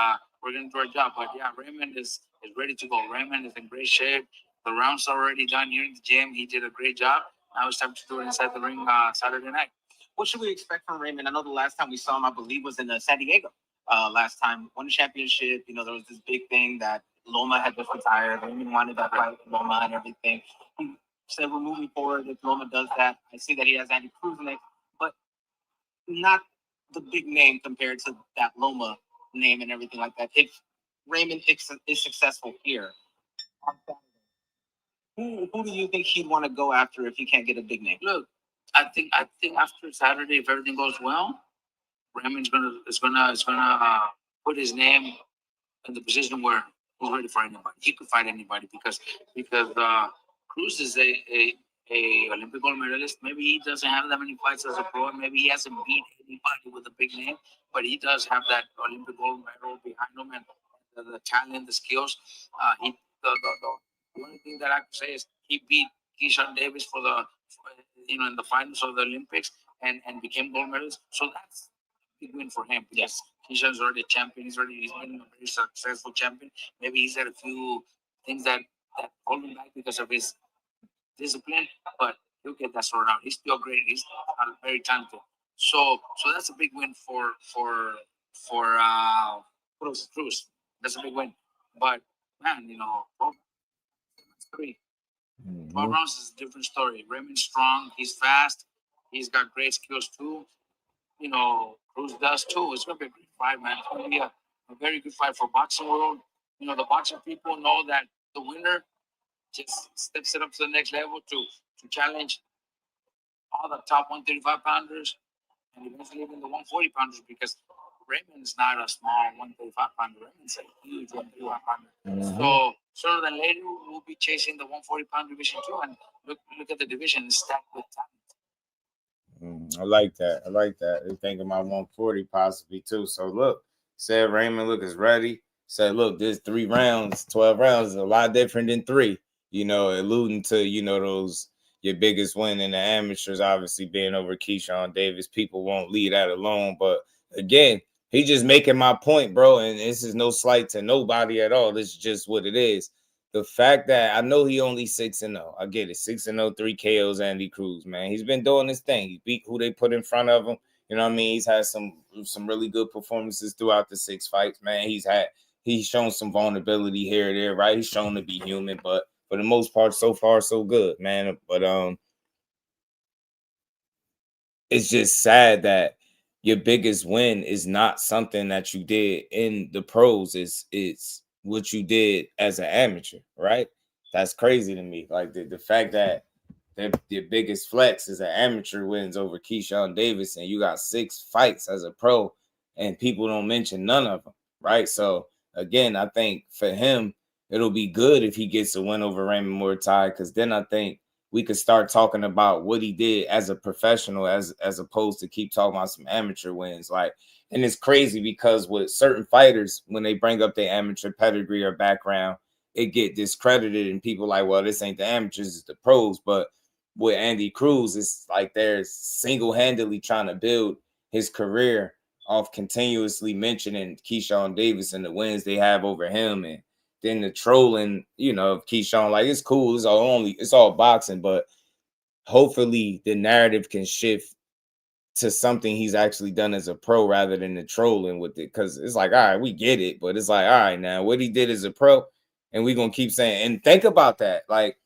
we're gonna do our job. But yeah, Raymond is ready to go. Raymond is in great shape. The rounds are already done here in the gym. He did a great job. Now it's time to do it inside the ring Saturday night. What should we expect from Raymond? I know the last time we saw him, I believe, was in San Diego. Last time, won the championship. You know, there was this big thing that Loma had just retired. Raymond wanted that fight with Loma and everything. He said, we're moving forward. If Loma does that, I see that he has Andy Cruz in it, but not the big name compared to that Loma name and everything like that. If Raymond is successful here, who do you think he'd want to go after if he can't get a big name? Look, I think after Saturday, if everything goes well, Raymond's gonna put his name in the position where he's ready for anybody. He could fight anybody because Cruz is a Olympic gold medalist. Maybe he doesn't have that many fights as a pro. Maybe he hasn't beat anybody with a big name, but he does have that Olympic gold medal behind him, and the talent, the skills. The only thing that I could say is he beat Keyshawn Davis in the finals of the Olympics, and became gold medalist. So that's a big win for him. Yes, Keyshawn's already a champion. He's been a very successful champion. Maybe he's had a few things that hold him back because of his discipline, but he'll get that sorted out. He's still great. He's very talented. So that's a big win for Cruz. That's a big win. But man, 3. 12 rounds is a different story. Raymond's strong. He's fast. He's got great skills too. Cruz does too. It's gonna be a great fight, man. It's gonna be a very good fight for boxing world. The boxing people know that the winner just steps it up to the next level to challenge all the top 135 pounders and eventually even the 140 pounders, because Raymond's not a small 135 pounder. Raymond's a huge 135 pounder. So sooner than later, we'll be chasing the 140 pound division too. And look at the division, it's stacked with talent. I like that. They're thinking about 140 possibly too. So look, said Raymond, look, is ready. Said, look, this 3 rounds, 12 rounds is a lot different than 3. Alluding to, those your biggest win in the amateurs, obviously being over Keyshawn Davis. People won't leave that alone. But again, he just making my point, bro. And this is no slight to nobody at all. This is just what it is. The fact that I know he only 6-0. I get it. 6-0, 3 KOs, Andy Cruz, man. He's been doing his thing. He beat who they put in front of him. You know what I mean? He's had some really good performances throughout the 6 fights, man. He's shown some vulnerability here or there, right? He's shown to be human, but for the most part, so far, so good, man. But it's just sad that your biggest win is not something that you did in the pros. It's what you did as an amateur, right? That's crazy to me. Like the fact that the biggest flex is an amateur wins over Keyshawn Davis, and you got 6 fights as a pro, and people don't mention none of them, right? So again, I think for him, it'll be good if he gets a win over Raymond Muratalla, because then I think we could start talking about what he did as a professional, as opposed to keep talking about some amateur wins. Like, and it's crazy because with certain fighters, when they bring up their amateur pedigree or background, it get discredited, and people like, well, this ain't the amateurs, it's the pros. But with Andy Cruz, it's like they're single-handedly trying to build his career off continuously mentioning Keyshawn Davis and the wins they have over him, and then the trolling, of Keyshawn. Like, it's cool. It's all boxing, but hopefully the narrative can shift to something he's actually done as a pro rather than the trolling with it. Because it's like, all right, we get it, but it's like, all right, now what he did as a pro, and we're gonna keep saying, and think about that. Like,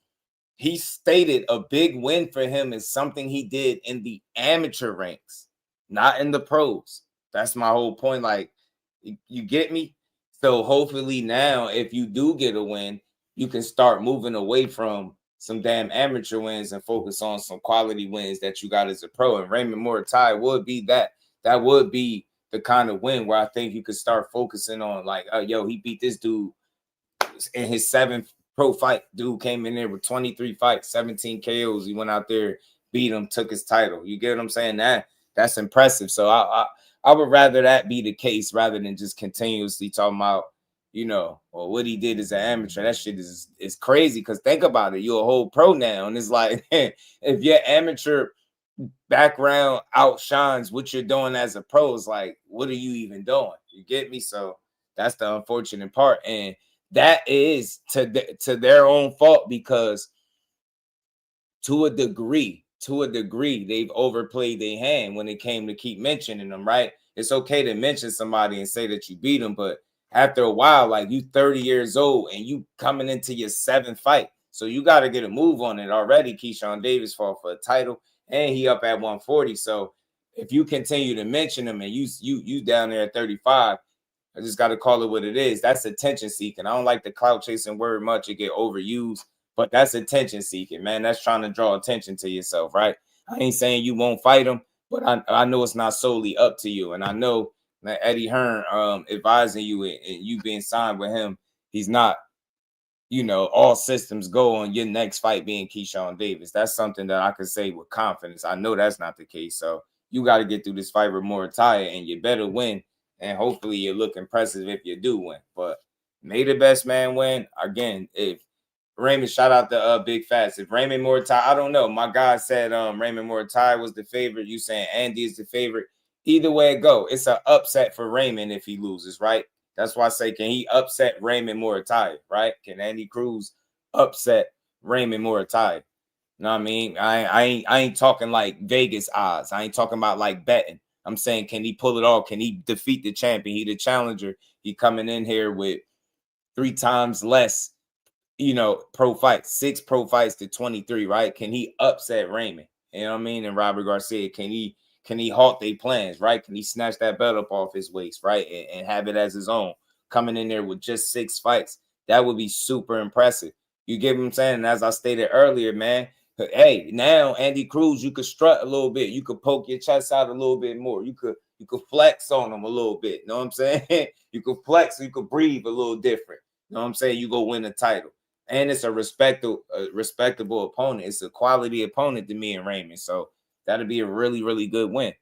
he stated a big win for him is something he did in the amateur ranks, not in the pros. That's my whole point. Like, you get me? So hopefully now, if you do get a win, you can start moving away from some damn amateur wins and focus on some quality wins that you got as a pro. And Raymond Muratalla would be that. That would be the kind of win where I think you could start focusing on, like, he beat this dude in his 7th pro fight. Dude came in there with 23 fights, 17 KOs. He went out there, beat him, took his title. You get what I'm saying? That's impressive. So I would rather that be the case rather than just continuously talking about, what he did as an amateur. That shit is crazy, because think about it. You're a whole pro now. And it's like, if your amateur background outshines what you're doing as a pro, it's like, what are you even doing? You get me? So that's the unfortunate part. And that is to their own fault, because to a degree, they've overplayed their hand when it came to keep mentioning them, right? It's okay to mention somebody and say that you beat them, but after a while, like, you 30 years old and you coming into your 7th fight. So you got to get a move on it already. Keyshawn Davis fought for a title, and he up at 140. So if you continue to mention him and you down there at 35, I just got to call it what it is. That's attention seeking. I don't like the clout chasing word much. It get overused, but that's attention seeking, man. That's trying to draw attention to yourself, right? I ain't saying you won't fight him, but I know it's not solely up to you. And I know that Eddie Hearn advising you and you being signed with him, he's not, all systems go on your next fight being Keyshawn Davis. That's something that I could say with confidence. I know that's not the case. So you got to get through this fight with Muratalla, and you better win. And hopefully you look impressive if you do win. But may the best man win. Again, if Raymond, shout out to Big Fats. If Raymond Muratalla, I don't know. My guy said Raymond Muratalla was the favorite. You saying Andy is the favorite. Either way it go, it's an upset for Raymond if he loses, right? That's why I say, can he upset Raymond Muratalla, right? Can Andy Cruz upset Raymond Muratalla? You know what I mean? I ain't talking like Vegas odds. I ain't talking about like betting. I'm saying, can he pull it off? Can he defeat the champion? He the challenger. He coming in here with 3 times less, pro fights, 6 pro fights to 23, right? Can he upset Raymond? You know what I mean? And Robert Garcia, can he halt their plans, right? Can he snatch that belt up off his waist, right? And have it as his own, coming in there with just 6 fights? That would be super impressive. You get what I'm saying? And as I stated earlier, man, hey, now Andy Cruz, you could strut a little bit. You could poke your chest out a little bit more. You could flex on him a little bit. You know what I'm saying? You could flex. You could breathe a little different. You know what I'm saying? You go win a title. And it's a respectable opponent. It's a quality opponent to me and Raymond. So that'll be a really, really good win.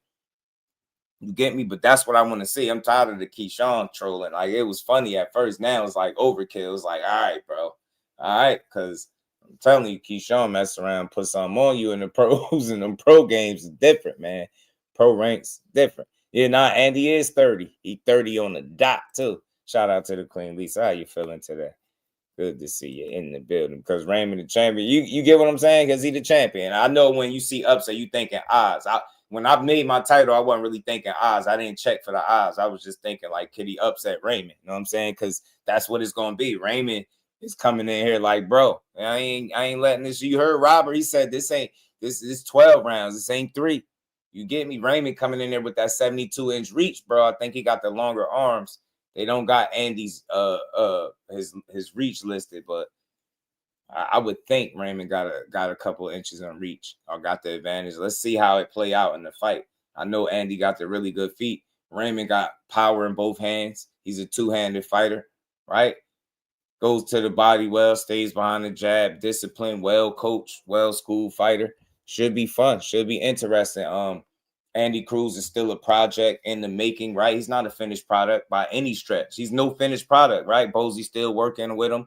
You get me? But that's what I want to see. I'm tired of the Keyshawn trolling. Like, it was funny at first. Now it's like overkill. It's like, all right, bro. All right, because I'm telling you, Keyshawn mess around, put something on you in the pros, and them pro games is different, man. Pro ranks different. Yeah, Andy is 30. He 30 on the dot, too. Shout out to the Queen Lisa. How you feeling today? Good to see you in the building. Because Raymond the champion, you get what I'm saying? Because he the champion. I know when you see upset, you thinking odds. When I made my title, I wasn't really thinking odds. I didn't check for the odds. I was just thinking, like, could he upset Raymond? You know what I'm saying? Because that's what it's going to be. Raymond is coming in here like, bro, I ain't letting this. You heard Robert. He said this 12 rounds. This ain't 3. You get me? Raymond coming in there with that 72-inch reach, bro. I think he got the longer arms. They don't got Andy's his reach listed, but I would think Raymond got a couple inches on reach or got the advantage. Let's see how it play out in the fight. I know Andy got the really good feet. Raymond got power in both hands. He's a 2-handed fighter, right? Goes to the body well, stays behind the jab, disciplined, well coached, well schooled fighter. Should be fun. Should be interesting. Andy Cruz is still a project in the making, right? He's not a finished product by any stretch. He's no finished product, right? Bosey's still working with him.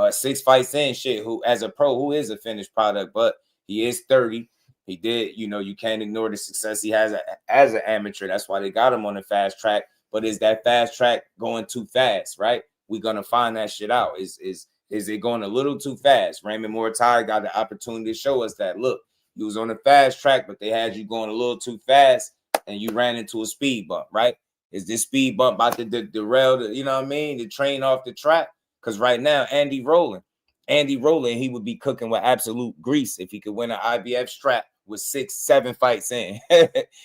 6 fights in, who as a pro, who is a finished product, but he is 30. He did, you can't ignore the success he has as an amateur. That's why they got him on the fast track. But is that fast track going too fast, right? We're going to find that shit out. Is it going a little too fast? Raymond Muratalla got the opportunity to show us that, look, you was on the fast track, but they had you going a little too fast, and you ran into a speed bump, right? Is this speed bump about to derail the train off the track? Because right now, Andy rolling, he would be cooking with absolute grease if he could win an IBF strap with 6-7 fights in.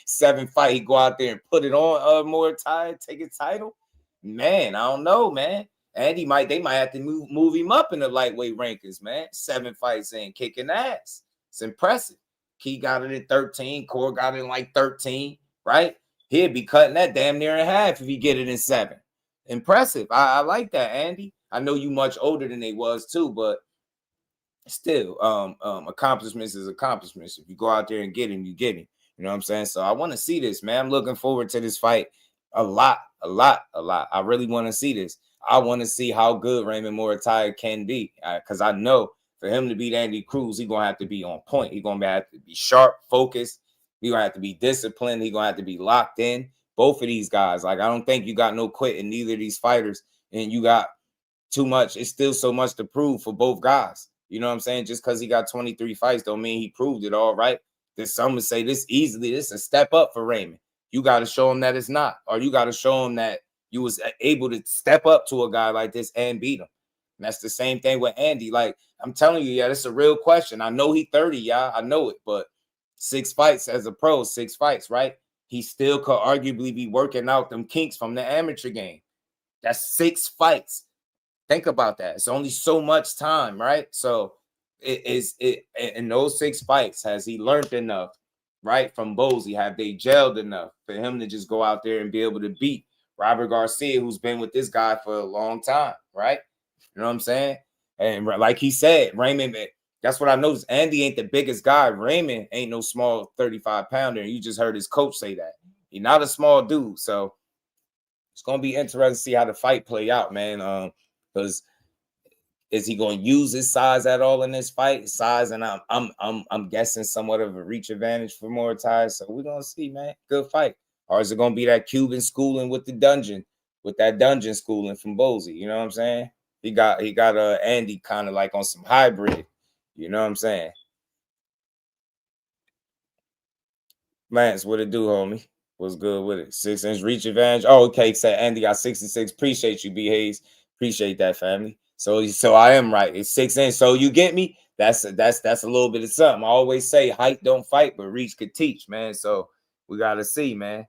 7 fight, he go out there and put it on Muratalla, take a title. Man, I don't know, man. Andy they might have to move him up in the lightweight rankings, man. 7 fights in, kicking ass. It's impressive. Key got it in 13. Core got it in like 13, right? He'd be cutting that damn near in half if he get it in 7. Impressive. I like that, Andy. I know you much older than they was too, but still, accomplishments is accomplishments. If you go out there and get him, you get him. You know what I'm saying? So I want to see this, man. I'm looking forward to this fight a lot. I really want to see this. I want to see how good Raymond Muratalla can be, because I know for him to beat Andy Cruz, he's going to have to be on point. He's going to have to be sharp, focused. He's going to have to be disciplined. He's going to have to be locked in. Both of these guys, like, I don't think you got no quit in neither of these fighters, and you got too much. It's still so much to prove for both guys. You know what I'm saying? Just because he got 23 fights don't mean he proved it all, right? There's some would say this is a step up for Raymond. You got to show him that it's not, or you got to show him that you was able to step up to a guy like this and beat him. And that's the same thing with Andy. Like, I'm telling you, yeah, that's a real question. I know he 30, y'all. I know it, but 6 fights as a pro, 6 fights, right? He still could arguably be working out them kinks from the amateur game. That's 6 fights. Think about that. It's only so much time, right? So in those 6 fights, has he learned enough, right, from Bosey? Have they gelled enough for him to just go out there and be able to beat Robert Garcia, who's been with this guy for a long time, right? You know what I'm saying? And like he said, Raymond, that's what I noticed. Andy ain't the biggest guy. Raymond ain't no small 35-pounder. And you just heard his coach say that. He's not a small dude. So it's going to be interesting to see how the fight play out, man. Because Is he going to use his size at all in this fight? Size, and I'm guessing somewhat of a reach advantage for Muratalla. So we're gonna see, man. Good fight. Or is it gonna be that Cuban schooling with that dungeon schooling from Bozy? You know what I'm saying? He got Andy kind of like on some hybrid. You know what I'm saying? Lance, what it do, homie? What's good with it? 6-inch reach advantage. Oh, okay. Said Andy got 66. Appreciate you, B Hayes. Appreciate that, family. So I am right. It's 6-inch. So you get me? That's a little bit of something. I always say height don't fight, but reach could teach, man. So we gotta see, man.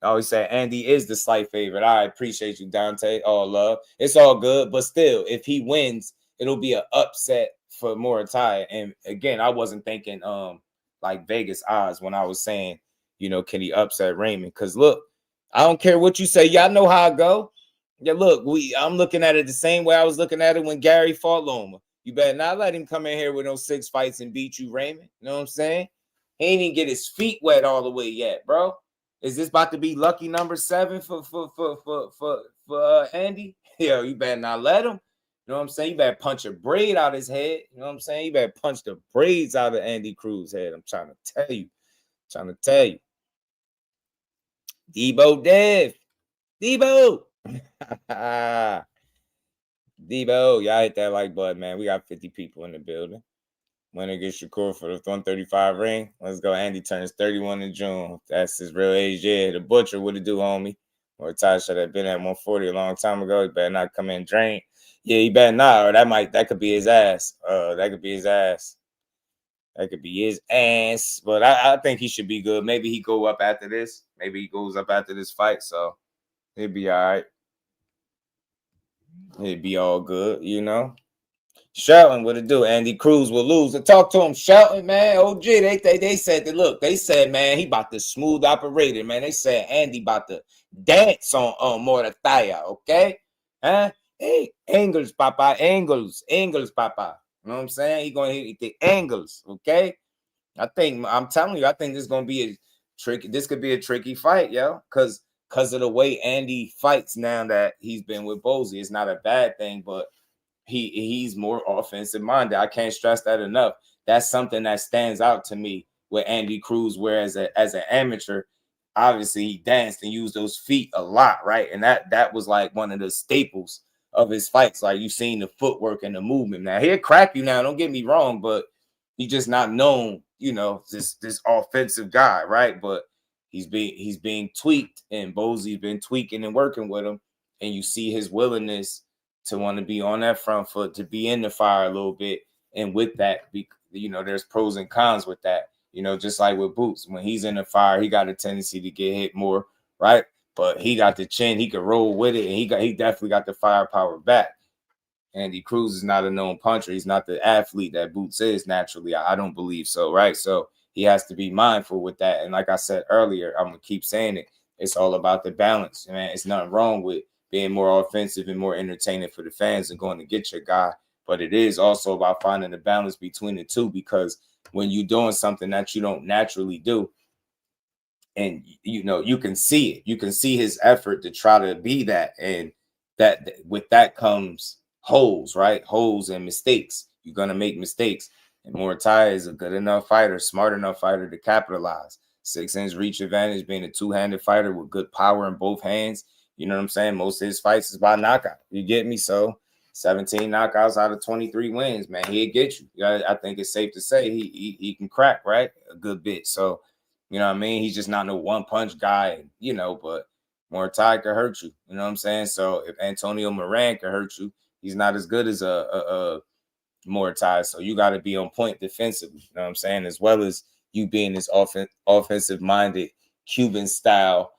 I always say Andy is the slight favorite. I appreciate you, Dante. All love. It's all good, but still, if he wins, it'll be an upset for Muratalla. And again, I wasn't thinking like Vegas odds when I was saying, you know, can he upset Raymond? Because look, I don't care what you say. Y'all know how I go. Yeah, look, I'm looking at it the same way I was looking at it when Gary fought Loma. You better not let him come in here with no 6 fights and beat you, Raymond. You know what I'm saying? He ain't even get his feet wet all the way yet, bro. Is this about to be lucky number 7 for Andy? Yo, you better not let him. You know what I'm saying? You better punch a braid out his head. You know what I'm saying? You better punch the braids out of Andy Cruz's head. I'm trying to tell you. Debo Dev. Debo. Debo, y'all hit that like button, man. We got 50 people in the building. Winner gets Shakur for the 135 ring. Let's go. Andy turns 31 in June. That's his real age. Yeah, the butcher, what it do, homie? Or Ty should have been at 140 a long time ago. He better not come in drained. Yeah, he better not, or that could be his ass. That could be his ass. But I think he should be good. Maybe he go up after this. Maybe he goes up after this fight. So he'll be all right. He'll be all good, you know. Shelton, what it do? Andy Cruz will lose. To talk to him, Shelton, man. OG, they said that. Look, they said, man, he about to smooth operator, man. They said Andy about to dance on Muratalla, okay? Huh? Hey, angles, papa, angles, papa. You know what I'm saying? He gonna hit the angles, okay? I'm telling you, I think this is gonna be a tricky. This could be a tricky fight, yo, because of the way Andy fights now that he's been with Bozy. It's not a bad thing, but he's more offensive minded. I can't stress that enough. That's something that stands out to me with Andy Cruz, whereas as an amateur, obviously he danced and used those feet a lot, right? And that was like one of the staples of his fights. Like you've seen the footwork and the movement. Now he'll crack you now, don't get me wrong, but he's just not known, you know, this offensive guy, right? But he's being tweaked, and Bozy's been tweaking and working with him, and you see his willingness to want to be on that front foot, to be in the fire a little bit. And with that, you know, there's pros and cons with that. You know, just like with Boots, when he's in the fire, he got a tendency to get hit more, right? But he got the chin, he could roll with it, and he definitely got the firepower back. Andy Cruz is not a known puncher. He's not the athlete that Boots is naturally. I don't believe so, right? So he has to be mindful with that. And like I said earlier, I'm going to keep saying it. It's all about the balance, man. It's nothing wrong with being more offensive and more entertaining for the fans and going to get your guy. But it is also about finding the balance between the two, because when you're doing something that you don't naturally do, and, you know, you can see it. You can see his effort to try to be that. And that with that comes holes, right? Holes and mistakes. You're going to make mistakes. And Muratalla is a good enough fighter, smart enough fighter to capitalize. 6-inch reach advantage, being a two-handed fighter with good power in both hands. You know what I'm saying? Most of his fights is by knockout. You get me? So 17 knockouts out of 23 wins, man. He'll get you. I think it's safe to say he can crack, right? A good bit. So, you know what I mean? He's just not no one-punch guy, you know, but Muratalla could hurt you. You know what I'm saying? So if Antonio Moran can hurt you, he's not as good as a Muratalla. So you got to be on point defensively. You know what I'm saying? As well as you being this offensive-minded, Cuban-style,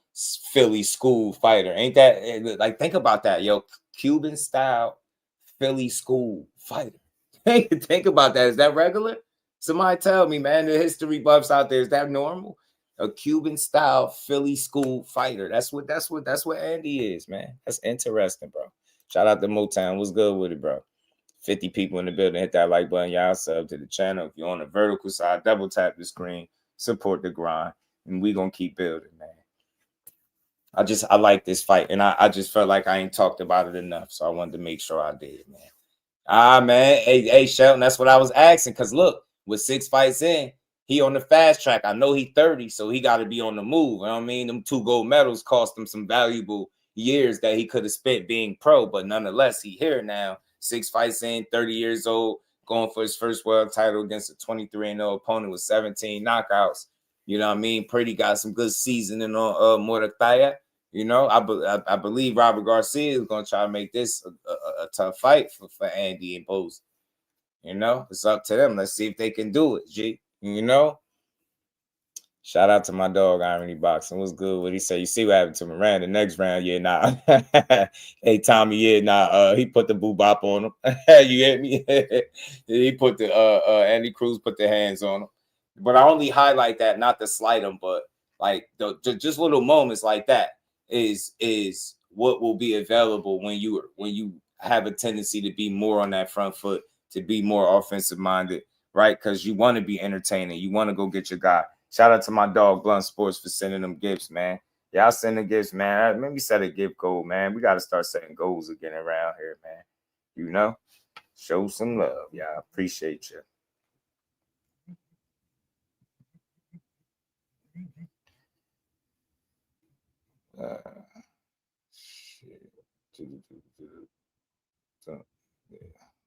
Philly school fighter. Ain't that, like, think about that, yo. Cuban-style, Philly school fighter. Think about that. Is that regular? Somebody tell me, man, the history buffs out there, is that normal? A Cuban-style Philly school fighter. That's what Andy is, man. That's interesting, bro. Shout out to Motown. What's good with it, bro? 50 people in the building. Hit that like button. Y'all sub to the channel. If you're on the vertical side, double tap the screen. Support the grind. And we going to keep building, man. I like this fight. And I just felt like I ain't talked about it enough. So I wanted to make sure I did, man. Man. Hey, Shelton, that's what I was asking. Because look, with 6 fights in, he on the fast track. I know he 30, so he got to be on the move. You know what I mean? Them 2 gold medals cost him some valuable years that he could have spent being pro, but nonetheless, he here now. 6 fights in, 30 years old, going for his first world title against a 23-0 opponent with 17 knockouts. You know what I mean? Pretty got some good seasoning on Muratalla. You know, I believe Robert Garcia is going to try to make this a tough fight for Andy and Bose. You know, it's up to them. Let's see if they can do it, G. You know? Shout out to my dog, Irony Boxing. What's good? What he say? You see what happened to Miranda next round? Yeah, nah. Hey, Tommy, yeah, nah. He put the boobop on him. You hear me? He put the Andy Cruz put the hands on him. But I only highlight that not to slight him, but like just little moments like that is what will be available when you have a tendency to be more on that front foot, to be more offensive minded, right? Because you want to be entertaining, you want to go get your guy. Shout out to my dog Blunt Sports for sending them gifts, man. Y'all sending gifts, man. Maybe set a gift goal, man. We got to start setting goals again around here, man. You know, show some love, y'all. Appreciate you.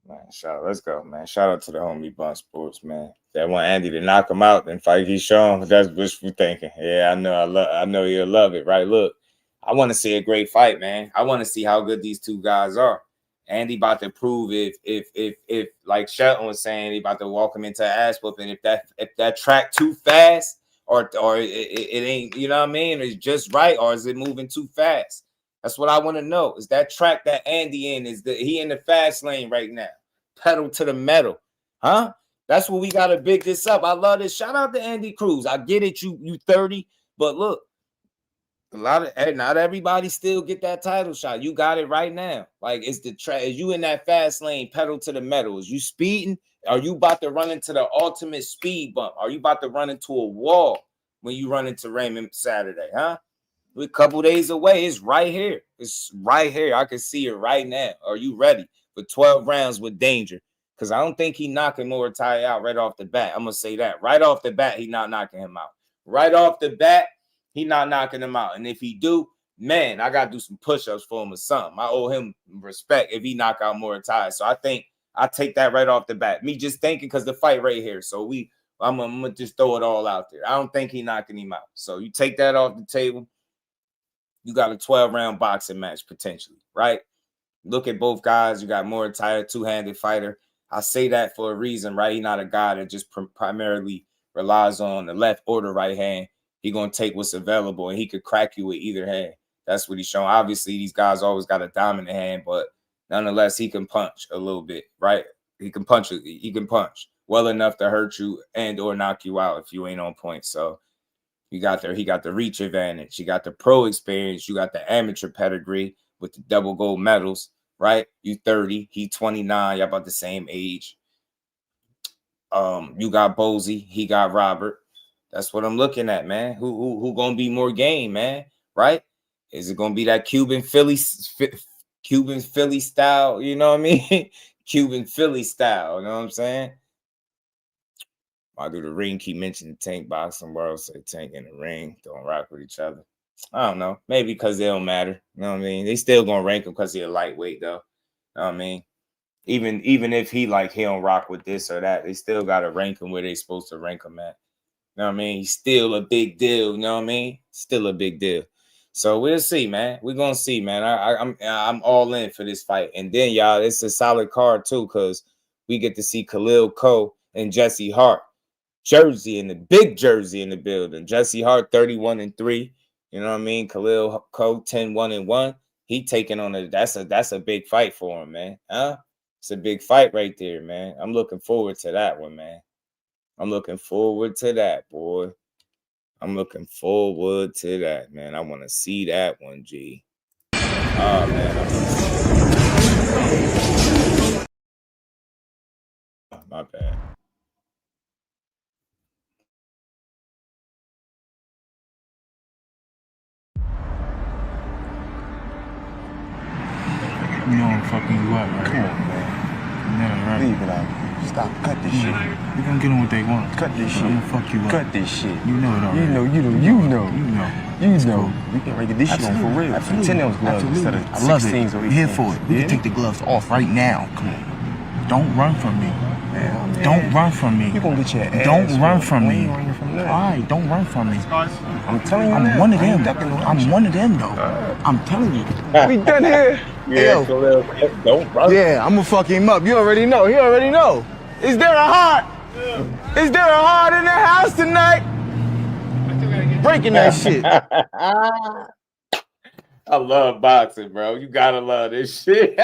Man, let's go, man. Shout out to the homie Blunt Sports, man. That want Andy to knock him out and fight Keyshawn. That's wishful thinking. Yeah, I know he'll love it, right? Look, I want to see a great fight, man. I want to see how good these 2 guys are. Andy about to prove if like Shelton was saying, he about to walk him into an ass whooping. If that track too fast or it ain't, you know what I mean? It's just right, or is it moving too fast? That's what I want to know. Is that track that Andy in? He in the fast lane right now? Pedal to the metal, huh? That's what we gotta big this up. I love this. Shout out to Andy Cruz. I get it, you 30, but look, not everybody still get that title shot. You got it right now. Like it's the track. Is you in that fast lane? Pedal to the metal. Is you speeding? Are you about to run into the ultimate speed bump? Are you about to run into a wall when you run into Raymond Saturday, huh? We're a couple days away. It's right here. It's right here. I can see it right now. Are you ready for 12 rounds with danger? Because I don't think he knocking Muratalla out right off the bat. I'm going to say that. Right off the bat, he not knocking him out. Right off the bat, he not knocking him out. And if he do, man, I got to do some push-ups for him or something. I owe him respect if he knock out Muratalla. So I think I take that right off the bat. Me just thinking because the fight right here. So I'm going to just throw it all out there. I don't think he knocking him out. So you take that off the table. You got a 12-round boxing match potentially, right? Look at both guys. You got Muratalla, 2-handed fighter. I say that for a reason, right? He's not a guy that just primarily relies on the left or the right hand. He's going to take what's available, and he could crack you with either hand. That's what he's showing. Obviously, these guys always got a dominant hand, but nonetheless, he can punch a little bit, right? He can punch well enough to hurt you and or knock you out if you ain't on point. So he got the reach advantage. You got the pro experience. You got the amateur pedigree with the double gold medals, right? You 30, he 29. Y'all about the same age. You got Bozy, he got Robert. That's what I'm looking at, man. Who gonna be more game, man? Right? Is it gonna be that Cuban Philly style? You know what I mean? Cuban Philly style. You know what I'm saying? I do the ring. Keep mentioning Tank boxing world. Say Tank in the ring don't rock with each other. I don't know. Maybe because they don't matter. You know what I mean? They still gonna rank him because he's a lightweight, though. You know what I mean? Even if he don't rock with this or that, they still gotta rank him where they supposed to rank him at. You know what I mean? He's still a big deal. You know what I mean? Still a big deal. So we'll see, man. We're gonna see, man. I'm all in for this fight. And then, y'all, it's a solid card too, because we get to see Khalil Co and Jesse Hart. Jersey in the big Jersey in the building. Jesse Hart 31-3. You know what I mean? Khalil Co 10-1-1. He taking on that's a big fight for him, man. Huh? It's a big fight right there, man. I'm looking forward to that one, man. I'm looking forward to that, boy. I'm looking forward to that, man. I want to see that one, G. Oh, man. My bad. You know I'm fucking you up, right? Come on, man. Right. Leave it out. Stop. Cut this shit. You're gonna get them what they want. Cut this shit. I'm gonna fuck you up. Cut this shit. You know it already. You know. We can get this shit on for real. Absolutely. 10 ounce gloves instead of I love 16s it. or 18s. We're here for it. We can take the gloves off right now. Come on. Don't run from me. Man. Don't run from me. You gonna get your ass. Don't run from me. Running from that. All right, don't run from me. I'm telling you. I'm one of them. I'm one of them though. I'm telling you. We done here. Yeah, Yo. don't run. Yeah, I'm gonna fuck him up. You already know. He already know. Is there a Hart? Is there a Hart in the house tonight? Breaking that shit. I love boxing, bro. You gotta love this shit.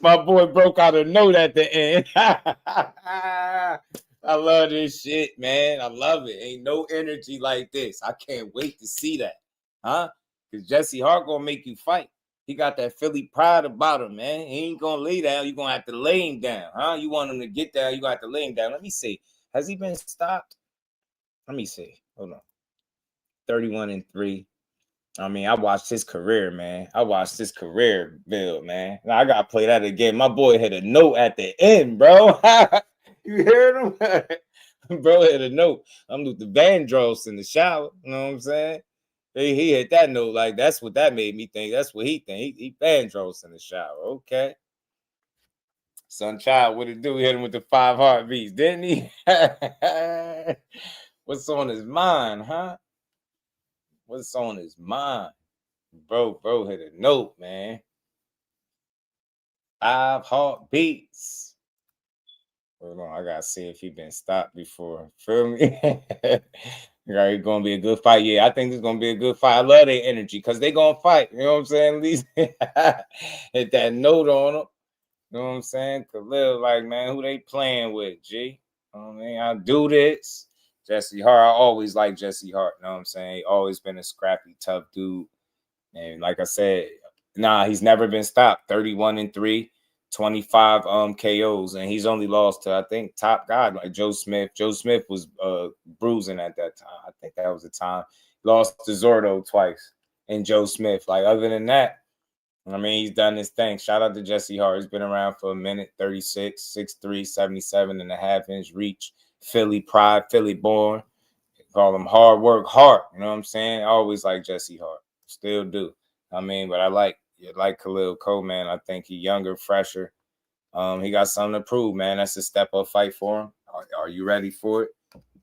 My boy broke out a note at the end. I love this shit, man. I love it. Ain't no energy like this. I can't wait to see that. Huh? Because Jesse Hart gonna make you fight. He got that Philly pride about him, man. He ain't gonna lay down. You're gonna have to lay him down, huh? You want him to get down, you gonna have to lay him down. Let me see. Has he been stopped? Let me see. Hold on. 31-3. I mean, I watched his career, man. I watched his career build, man. Now I gotta play that again. My boy hit a note at the end, bro. You heard him? Bro hit a note. I'm Luther Vandross in the shower. You know what I'm saying? He hit that note like that's what that made me think. That's what he think. He Vandross in the shower. Okay. Sunchild, what it do? He hit him with the 5 heartbeats, didn't he? What's on his mind, huh? What's on his mind? Bro hit a note, man. 5 heartbeats. Hold on, I gotta see if he been stopped before. Feel me? Right, it's gonna be a good fight. Yeah, I think it's gonna be a good fight. I love their energy because they gonna fight. You know what I'm saying? At least hit that note on them. You know what I'm saying? Khalil, like, man, who they playing with, G? You know what I mean? I do this. Jesse Hart, I always like Jesse Hart. You know what I'm saying? He always been a scrappy, tough dude. And like I said, he's never been stopped. 31-3. 25 KOs, and he's only lost to, I think, top guy like Joe Smith. Joe Smith was bruising at that time. I think that was the time. Lost to Zordo twice and Joe Smith. Like, other than that, I mean, he's done his thing. Shout out to Jesse Hart. He's been around for a minute. 36, 6'3", 77.5-inch reach. Philly pride, Philly born. Call him hard work, Hart. You know what I'm saying? I always like Jesse Hart. Still do. I mean, but I like Khalil Co, man. I think he's younger, fresher. He got something to prove, man. That's a step-up fight for him. Are you ready for it?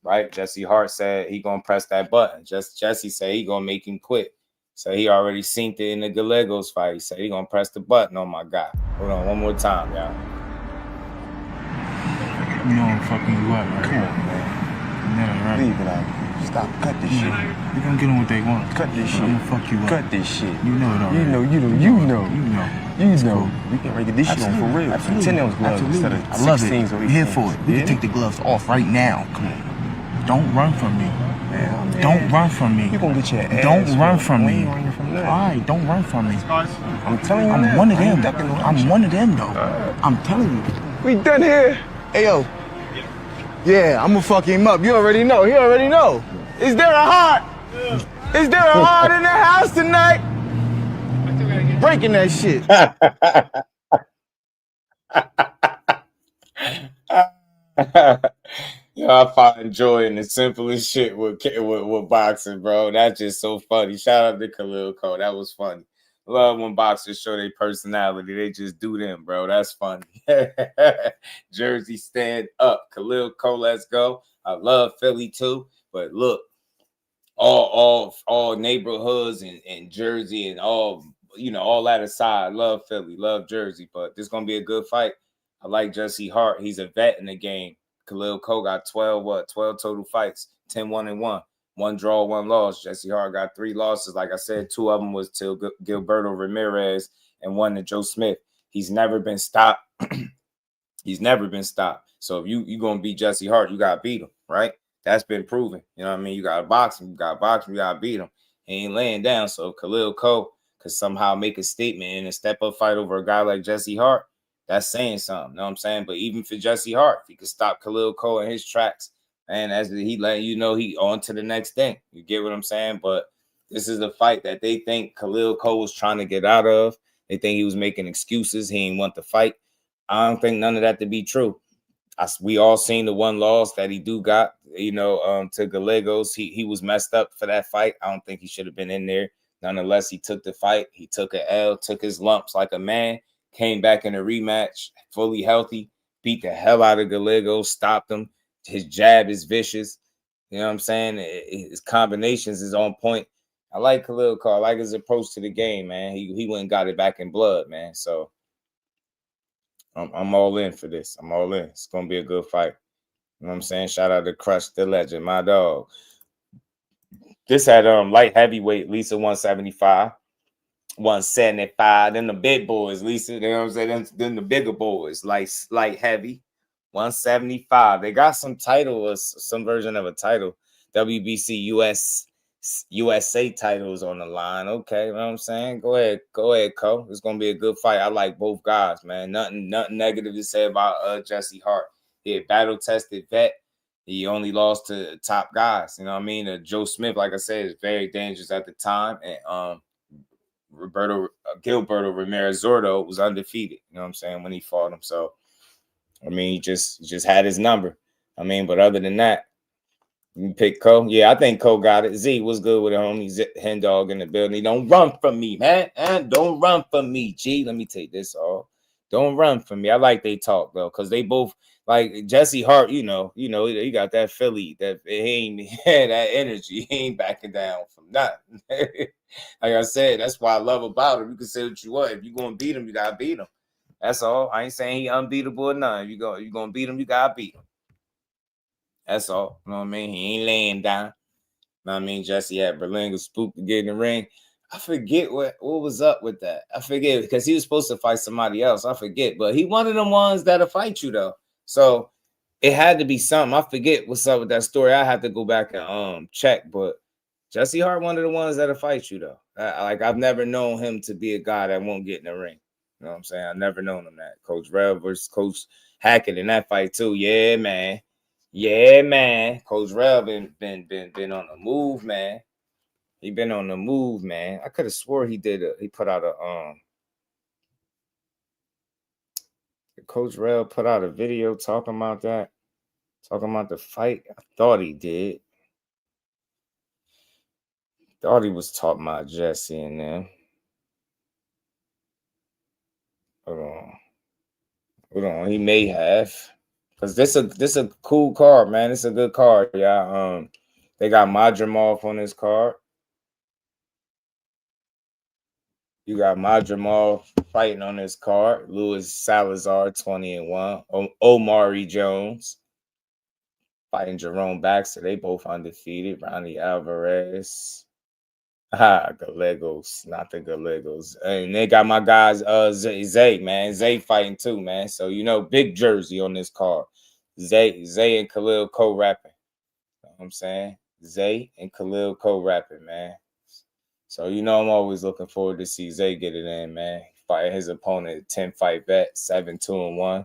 Right? Jesse Hart said he going to press that button. Jesse said he going to make him quit. So he already synced it in the Gallegos fight. He said he going to press the button on my guy. Hold on one more time, y'all. You know I'm fucking you up, right? Come on, man. Right. Leave it out. Stop. Cut this shit. You're gonna get them what they want. Cut this shit. I'm gonna fuck you up. Cut this shit. You know it already. You know. We can get this shit on for real. 10 ounce gloves instead of 16s or 18s. We're here for it. We can take the gloves off right now. Come on. Don't run from me. Man. Don't run from me. You gonna get your ass. Don't run from me. Running from that. All right, don't run from me. I'm telling you. I'm one of them. I'm one of them though. I'm telling you. We done here. Hey yo. Yeah, I'm gonna fuck him up. You already know. He already know. Is there a Hart? Is there a Hart in the house tonight? Breaking that shit. Yo, I find joy in the simplest shit with boxing, bro. That's just so funny. Shout out to Khalil Co. That was funny. Love when boxers show their personality. They just do them, bro. That's funny. Jersey stand up. Khalil Co, let's go. I love Philly too. But look, all neighborhoods and Jersey and all that aside. Love Philly, love Jersey. But this is gonna be a good fight. I like Jesse Hart. He's a vet in the game. Khalil Co got 12 total fights, 10-1-1. 1 draw, 1 loss. Jesse Hart got 3 losses. Like I said, 2 of them was to Gilberto Ramirez and 1 to Joe Smith. He's never been stopped. He's never been stopped. So if you going to beat Jesse Hart, you got to beat him, right? That's been proven. You know what I mean? You got to box him. You got to beat him. He ain't laying down. So if Khalil Co could somehow make a statement in a step-up fight over a guy like Jesse Hart, that's saying something. You know what I'm saying? But even for Jesse Hart, if he could stop Khalil Co in his tracks, and as he let you know, he on to the next thing. You get what I'm saying? But this is a fight that they think Khalil Co was trying to get out of. They think he was making excuses. He didn't want to fight. I don't think none of that to be true. We all seen the one loss that he got, to Gallegos. He was messed up for that fight. I don't think he should have been in there. Nonetheless, he took the fight. He took an L, took his lumps like a man, came back in a rematch, fully healthy, beat the hell out of Gallegos, stopped him. His jab is vicious. You know what I'm saying? His combinations is on point. I like Khalil Co. I like his approach to the game, man. He went and got it back in blood, man. So I'm all in for this. I'm all in. It's gonna be a good fight. You know what I'm saying? Shout out to Crush the Legend, my dog. This had light heavyweight, Lisa 175, 175. Then the big boys, Lisa, you know what I'm saying? Then the bigger boys, light heavy, 175. They got some title or some version of a title. WBC USA titles on the line. Okay, you know what I'm saying? Go ahead, Co. It's gonna be a good fight. I like both guys, man. Nothing negative to say about Jesse Hart. He a battle-tested vet. He only lost to top guys. You know what I mean? Joe Smith, like I said, is very dangerous at the time. And Gilberto Ramirez-Zordo was undefeated. You know what I'm saying? When he fought him. So, I mean, he just had his number. I mean, but other than that, you pick Co. Yeah, I think Co got it. Z, what's good with the homie? Hen Dog in the building. He don't run from me, man. And don't run from me, G. Let me take this off. Don't run from me. I like they talk though, because they both like Jesse Hart. You know, he got that Philly that he ain't that energy. He ain't backing down from nothing. Like I said, that's what I love about him. You can say what you want. If you gonna beat him, you gotta beat him. That's all. I ain't saying he unbeatable or none. You gonna beat him, you gotta beat him. That's all. You know what I mean? He ain't laying down. You know what I mean? Jesse had Berlinga spooked to get in the ring. I forget what was up with that. I forget because he was supposed to fight somebody else. I forget. But he one of them ones that'll fight you, though. So it had to be something. I forget what's up with that story. I have to go back and check. But Jesse Hart, one of the ones that'll fight you, though. I've never known him to be a guy that won't get in the ring. You know what I'm saying? I've never known him that. Coach Rev versus Coach Hackett in that fight, too. Yeah, man. Yeah, man. Coach Rev been on the move, man. He been on the move, man. I could have swore he put out a Coach Rev put out a video talking about that, talking about the fight. I thought he did. Thought he was talking about Jesse and them. Hold on. He may have. Cause this a cool card, man. It's a good card, yeah. They got Madrimov on this card. You got Madrimov fighting on this card. Luis Salazar, 20-1. Omari Jones fighting Jerome Baxter. They both undefeated. Ronnie Alvarez. Gallegos, not the Gallegos. And they got my guys, Zay, man. Zay fighting too, man. So, big jersey on this card. Zay and Khalil Co rapping. You know what I'm saying? Zay and Khalil Co rapping, man. So, I'm always looking forward to see Zay get it in, man. Fighting his opponent, 10-fight vet, 7-2-1.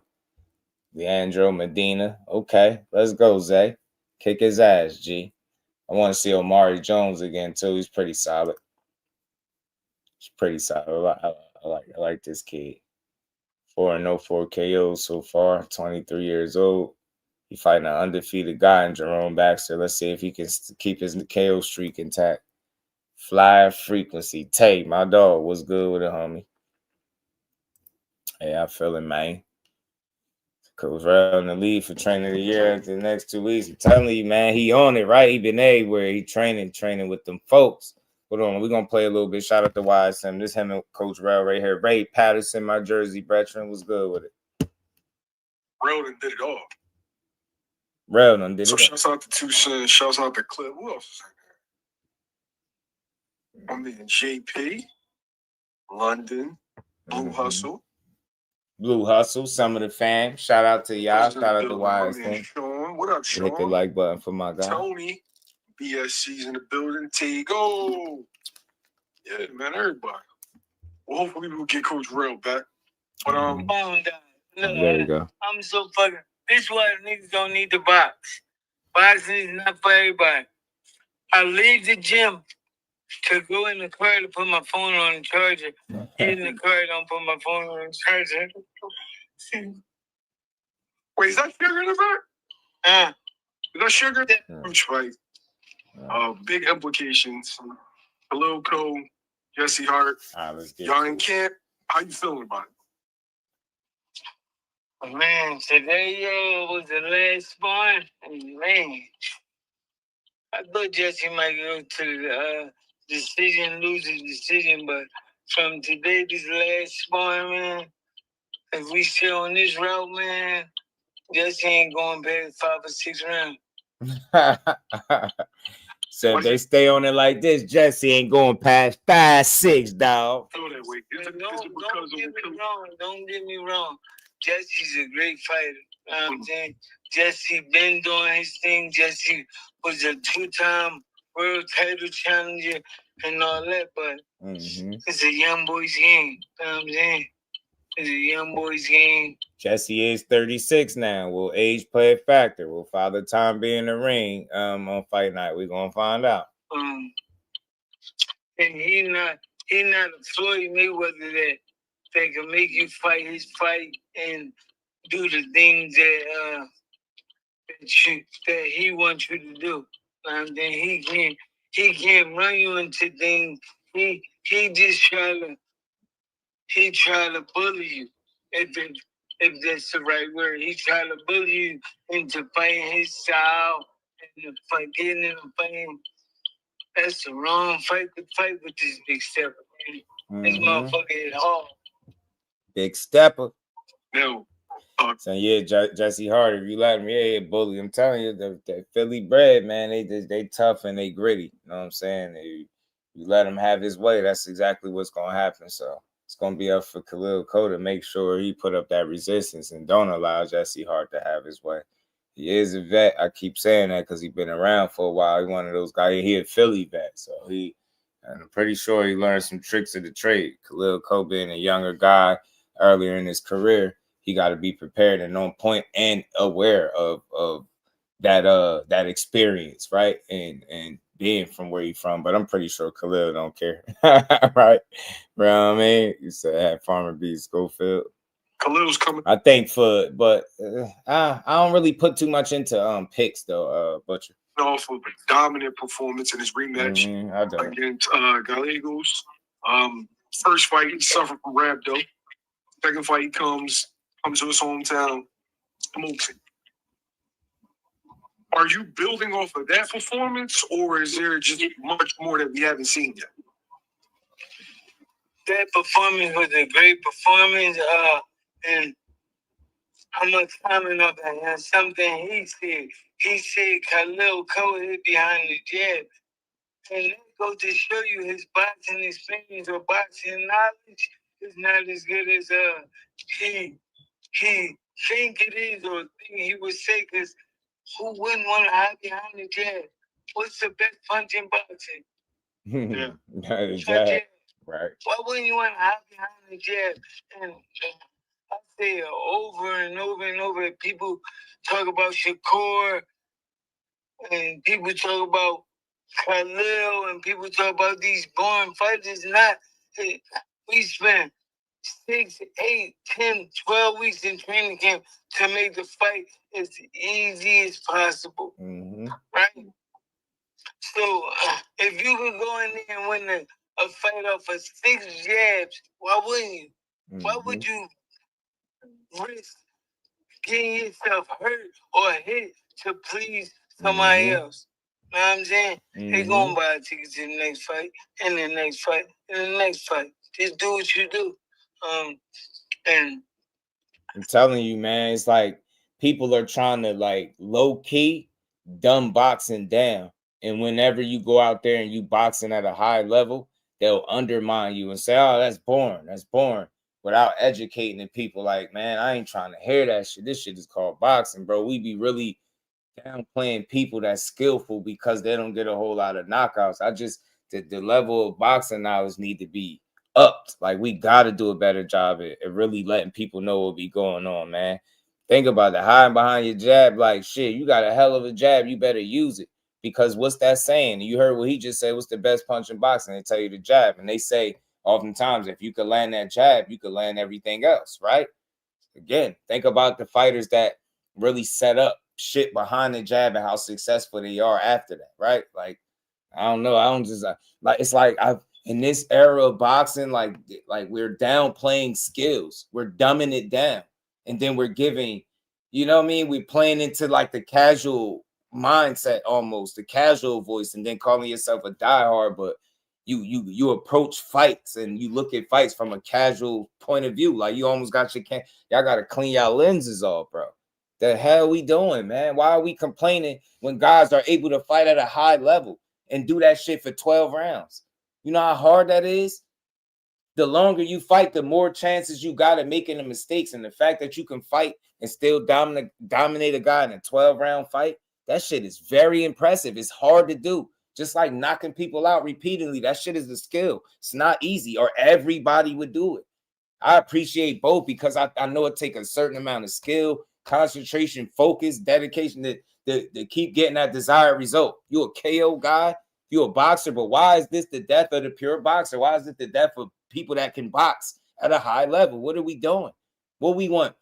Leandro Medina. Okay, let's go, Zay. Kick his ass, G. I want to see Omari Jones again, too. He's pretty solid. He's pretty solid. I like this kid. 4-0, 4 KOs so far, 23 years old. He fighting an undefeated guy in Jerome Baxter. Let's see if he can keep his KO streak intact. Fly frequency. Tay, my dog, what's good with it, homie? Hey, I feel it, man. Coach Rel in the lead for training of the year the next 2 weeks. I'm telling you, man, he on it, right? He been everywhere. He training with them folks. Hold on, we're going to play a little bit. Shout out to YSM. This him and Coach Rel right here. Ray Patterson, my Jersey veteran, was good with it. Rel done did it all. Rel done did it all. So shouts out to Tucson. Shouts out to Clip. Who else is in there? I mean, JP, London, Blue Hustle. Blue Hustle, some of the fam. Shout out to y'all. Shout out to YSM. Sean. What up, Sean? Hit the like button for my guy. Tony, BSC's in the building. Tego. Yeah, man, everybody. Well, hopefully we'll get Coach Rel back. But there you go. I'm so fucking. This is why niggas don't need to box. Boxing is not for everybody. I leave the gym to go in the car to put my phone on the charger. Get in the car, don't put my phone on the charger. Wait, is that Sugar in the back? Is that Sugar? Huge fight. Big implications. Khalil Co, Jesse Hart. Y'all in camp. How you feeling about it? Man, today was the last sparring. Man, I thought Jesse might go to the decision, lose the decision, but from today, this last sparring, man, if we still on this route, man, Jesse ain't going past 5 or 6 rounds. So if they stay on it like this, Jesse ain't going past 5-6, dog. Don't get me wrong. Jesse's a great fighter. You know what I'm saying? Jesse been doing his thing. Jesse was a 2-time world title challenger and all that, but it's a young boy's game. You know what I'm saying? It's a young boy's game. Jesse is 36 now. Will age play a factor? Will Father Time be in the ring on fight night? We're gonna find out. And he not a Floyd Mayweather that can make you fight his fight and do the things that he wants you to do. And then he can't run you into things. He just try to bully you. If that's the right word, he try to bully you into fighting his style and getting in the fighting. That's the wrong fight to fight with this big stepper. This motherfucker is hard. Big stepper. No. So yeah, Jesse Hart, if you let him, yeah, bully. I'm telling you, the Philly bred, man, they tough and they gritty. You know what I'm saying? You let him have his way, that's exactly what's gonna happen. So it's gonna be up for Khalil Co to make sure he put up that resistance and don't allow Jesse Hart to have his way. He is a vet. I keep saying that because he's been around for a while. He's one of those guys. He a Philly vet, so and I'm pretty sure he learned some tricks of the trade. Khalil Co being a younger guy earlier in his career, he got to be prepared and on point and aware of that experience, right? And being from where he's from. But I'm pretty sure Khalil don't care, right? Bro, I mean, you said Farmer B. Schofield. Khalil's coming. I think but I don't really put too much into picks though, Butcher. Off of a dominant performance in his rematch against Gallegos. First fight, he suffered from rhabdo. Second fight, he comes to his hometown, smokes it. Are you building off of that performance, or is there just much more that we haven't seen yet? That performance was a great performance, and I'm gonna comment on something he said. He said Khalil Co hit behind the jab, and that goes to show you his boxing experience or boxing knowledge is not as good as he think it is or think he would say. Because who wouldn't want to hide behind the jab? What's the best punch in boxing? Jab. Right. Why wouldn't you want to hide behind the jab? And I say it over and over and over. People talk about Shakur, and people talk about Khalil, and people talk about these born fighters. We spent 6, 8, 10, 12 weeks in training camp to make the fight as easy as possible. Right? So if you could go in there and win a fight off of 6 jabs, why wouldn't you? Why would you risk getting yourself hurt or hit to please somebody else? You know what I'm saying? They gonna buy a ticket to the next fight, and the next fight, and the next fight. Just do what you do. And I'm telling you, man, it's like people are trying to like low key dumb boxing down. And whenever you go out there and you boxing at a high level, they'll undermine you and say, oh, that's boring. That's boring. Without educating the people like, man, I ain't trying to hear that shit. This shit is called boxing, bro. We be really downplaying people that's skillful because they don't get a whole lot of knockouts. The level of boxing knowledge need to be upped. Like, we got to do a better job at really letting people know what be going on, man. Think about it. Hiding behind your jab, like, shit, you got a hell of a jab. You better use it. Because what's that saying? You heard what he just said. What's the best punch in boxing? They tell you the jab. And they say oftentimes if you could land that jab, you could land everything else, right? again, think about the fighters that really set up shit behind the jab and how successful they are after that, right? Like, I don't know. I don't just like, it's like in this era of boxing, like we're downplaying skills. We're dumbing it down. And then we're giving, you know what I mean? We're playing into like the casual mindset, almost the casual voice, and then calling yourself a diehard, but you approach fights and you look at fights from a casual point of view. Like, you almost got y'all got to clean y'all lenses off, bro. The hell we doing, man? Why are we complaining when guys are able to fight at a high level and do that shit for 12 rounds? You know how hard that is? The longer you fight, the more chances you got of making the mistakes. And the fact that you can fight and still dominate a guy in a 12-round fight, that shit is very impressive. It's hard to do. Just like knocking people out repeatedly, that shit is a skill. It's not easy, or everybody would do it. I appreciate both because I know it takes a certain amount of skill, concentration, focus, dedication to keep getting that desired result. You a KO guy, you a boxer, but why is this the death of the pure boxer? Why is it the death of people that can box at a high level? What are we doing? What we want?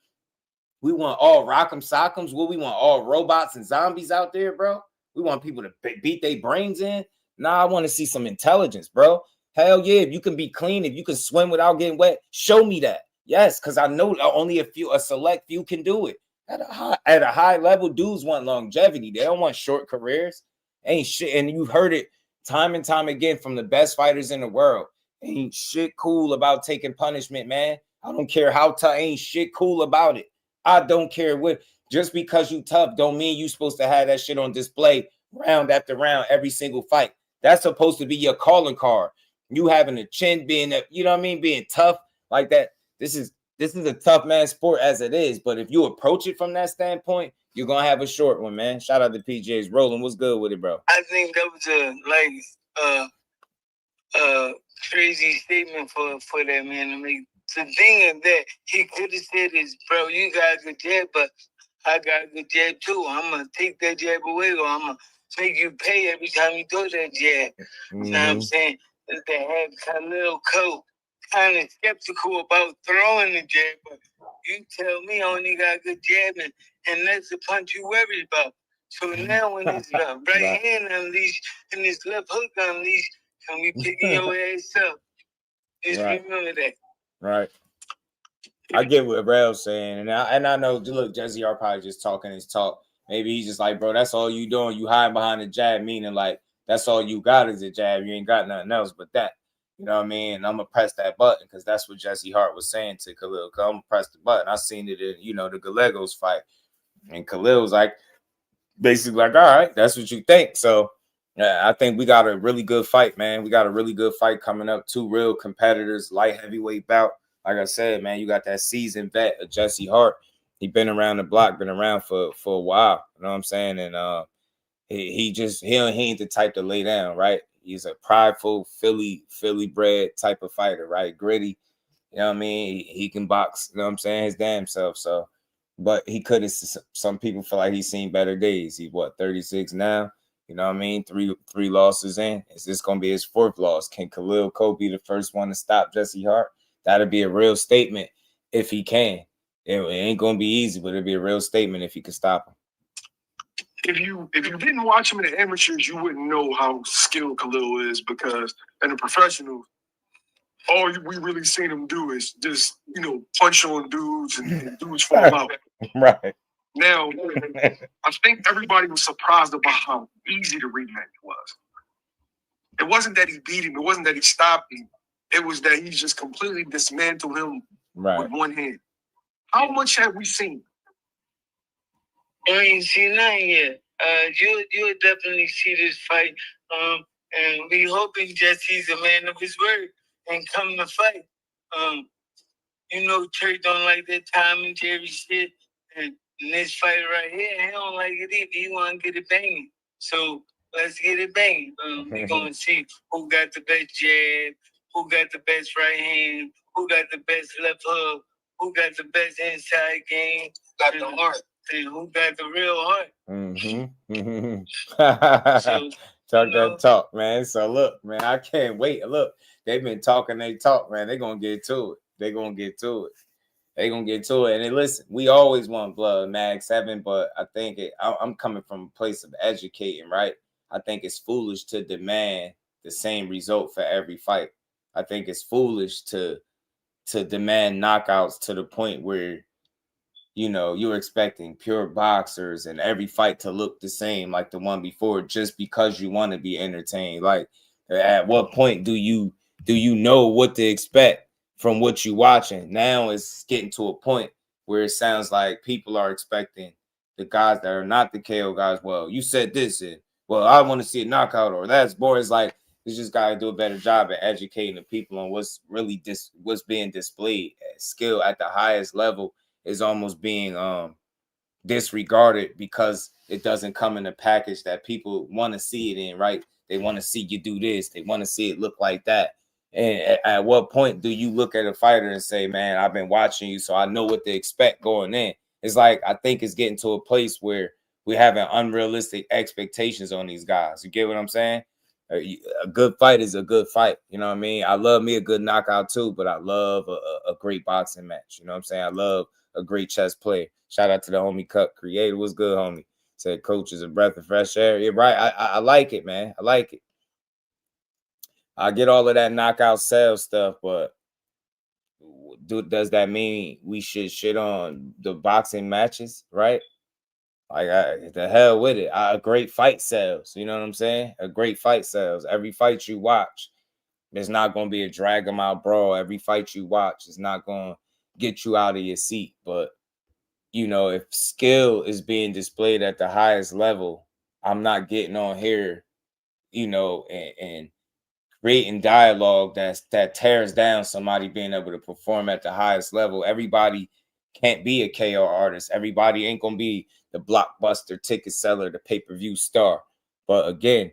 We want all rock'em sock'ems? What we want? All robots and zombies out there, bro? We want people to beat their brains in? Nah, I want to see some intelligence, bro. Hell yeah, if you can be clean, if you can swim without getting wet, show me that. Yes, because I know only a select few can do it. At a high level, dudes want longevity. They don't want short careers. Ain't shit. And you've heard it time and time again from the best fighters in the world. Ain't shit cool about taking punishment, man. I don't care how tough. Ain't shit cool about it. I don't care what. Just because you tough don't mean you supposed to have that shit on display round after round every single fight. That's supposed to be your calling card. You having a chin, being a, you know what I mean, being tough like that. This is a tough man sport as it is. But if you approach it from that standpoint, you're gonna have a short one, man. Shout out to PJs. Roland, what's good with it, bro? I think that was a crazy statement for that man to make. The thing is that he could have said is, bro, you got a good jab, but I got a good jab too. I'm gonna take that jab away, or I'm gonna make you pay every time you throw that jab. You know what I'm saying? They had Khalil Co kind of skeptical about throwing the jab, but you tell me I only got a good jab, and that's the punch you worried about. So now when his right hand unleashed and his left hook unleashed, and we picking your ass up, just remember that. Right. I get what Rail's saying, and I know. Look, Jesse R probably just talking his talk. Maybe he's just like, bro, that's all you doing. You hide behind the jab, meaning like that's all you got is a jab. You ain't got nothing else but that. You know what I mean? And I'm gonna press that button because that's what Jesse Hart was saying to Khalil. I'm gonna press the button. I seen it in the Gallegos fight, and Khalil was like, basically like, all right, that's what you think. So yeah, I think we got a really good fight, man. We got a really good fight coming up. Two real competitors, light heavyweight bout. Like I said, man, you got that seasoned vet of Jesse Hart. He been around the block, been around for a while. You know what I'm saying? And he ain't the type to lay down, right? He's a prideful Philly bred type of fighter, right? Gritty. You know what I mean? He can box, you know what I'm saying, his damn self. So, but he could have, some people feel like he's seen better days. He's 36 now? You know what I mean? Three losses in. Is this going to be his fourth loss? Can Khalil Co be the first one to stop Jesse Hart? That'd be a real statement if he can. It ain't going to be easy, but it'd be a real statement if he could stop him. If you didn't watch him in the amateurs, you wouldn't know how skilled Khalil is, because in the professional, all we really seen him do is just, punch on dudes and dudes fall out. Right. Now, I think everybody was surprised about how easy the rematch was. It wasn't that he beat him. It wasn't that he stopped him. It was that he just completely dismantled him with one hand. How much have we seen? I ain't seen nothing yet. You'll definitely see this fight. And we hoping Jesse's a man of his word and come to fight. Church don't like that Tom and Jerry shit. And this fight right here, he don't like it either. He want to get it banging. So let's get it banging. We're going to see who got the best jab, who got the best right hand, who got the best left hook, who got the best inside game, got the heart, and who got the real heart. Talk that talk, man. So look, man, I can't wait. Look, they've been talking they talk, man. They're going to get to it. They gonna get to it. And then, listen, we always want blood, Mag 7, but I think I'm coming from a place of educating, right? I think it's foolish to demand the same result for every fight. I think it's foolish to demand knockouts to the point where, you know, you're expecting pure boxers and every fight to look the same like the one before just because you want to be entertained. Like, at what point do you know what to expect from what you're watching? Now it's getting to a point where it sounds like people are expecting the guys that are not the KO guys. Well, you said this, and well, I want to see a knockout, or that's boring. It's like, you just got to do a better job at educating the people on what's really what's being displayed. Skill at the highest level is almost being disregarded because it doesn't come in a package that people want to see it in, right? They want to see you do this. They want to see it look like that. And at what point do you look at a fighter and say, man, I've been watching you, so I know what to expect going in? It's like, I think it's getting to a place where we're having unrealistic expectations on these guys. You get what I'm saying? A good fight is a good fight. You know what I mean? I love me a good knockout too, but I love a great boxing match. You know what I'm saying? I love a great chess player. Shout out to the homie Cut Creator. What's good, homie? Said coach is a breath of fresh air. Yeah, right. I like it, man. I like it. I get all of that knockout sales stuff, but does that mean we should shit on the boxing matches, right? Like, the hell with it. A great fight sells. You know what I'm saying? A great fight sells. Every fight you watch, there's not going to be a drag them out brawl. Every fight you watch is not going to get you out of your seat. But, you know, if skill is being displayed at the highest level, I'm not getting on here, you know, and creating dialogue that tears down somebody being able to perform at the highest level. Everybody can't be a KO artist. Everybody ain't going to be the blockbuster ticket seller, the pay-per-view star. But again,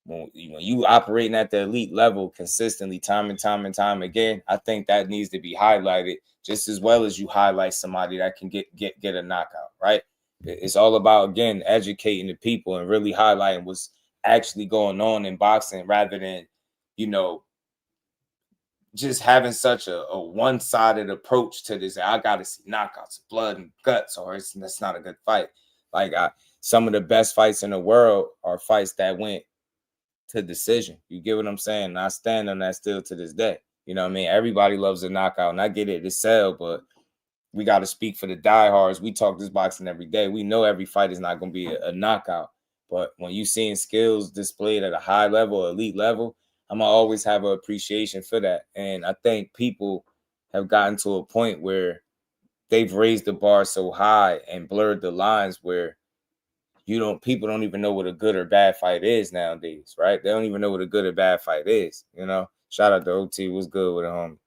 when you operating at the elite level consistently, time and time again, I think that needs to be highlighted just as well as you highlight somebody that can get a knockout, right? It's all about, again, educating the people and really highlighting what's actually going on in boxing rather than, you know, just having such a one-sided approach to this. I got to see knockouts, blood and guts, or that's not a good fight. Like, some of the best fights in the world are fights that went to decision. You get what I'm saying? And I stand on that still to this day. You know what I mean? Everybody loves a knockout, and I get it to sell, but we got to speak for the diehards. We talk this boxing every day. We know every fight is not going to be a knockout, but when you seeing skills displayed at a high level, elite level, I'm gonna always have an appreciation for that. And I think people have gotten to a point where they've raised the bar so high and blurred the lines where people don't even know what a good or bad fight is nowadays, right? They don't even know what a good or bad fight is, you know? Shout out to OT. What's good with it, homie?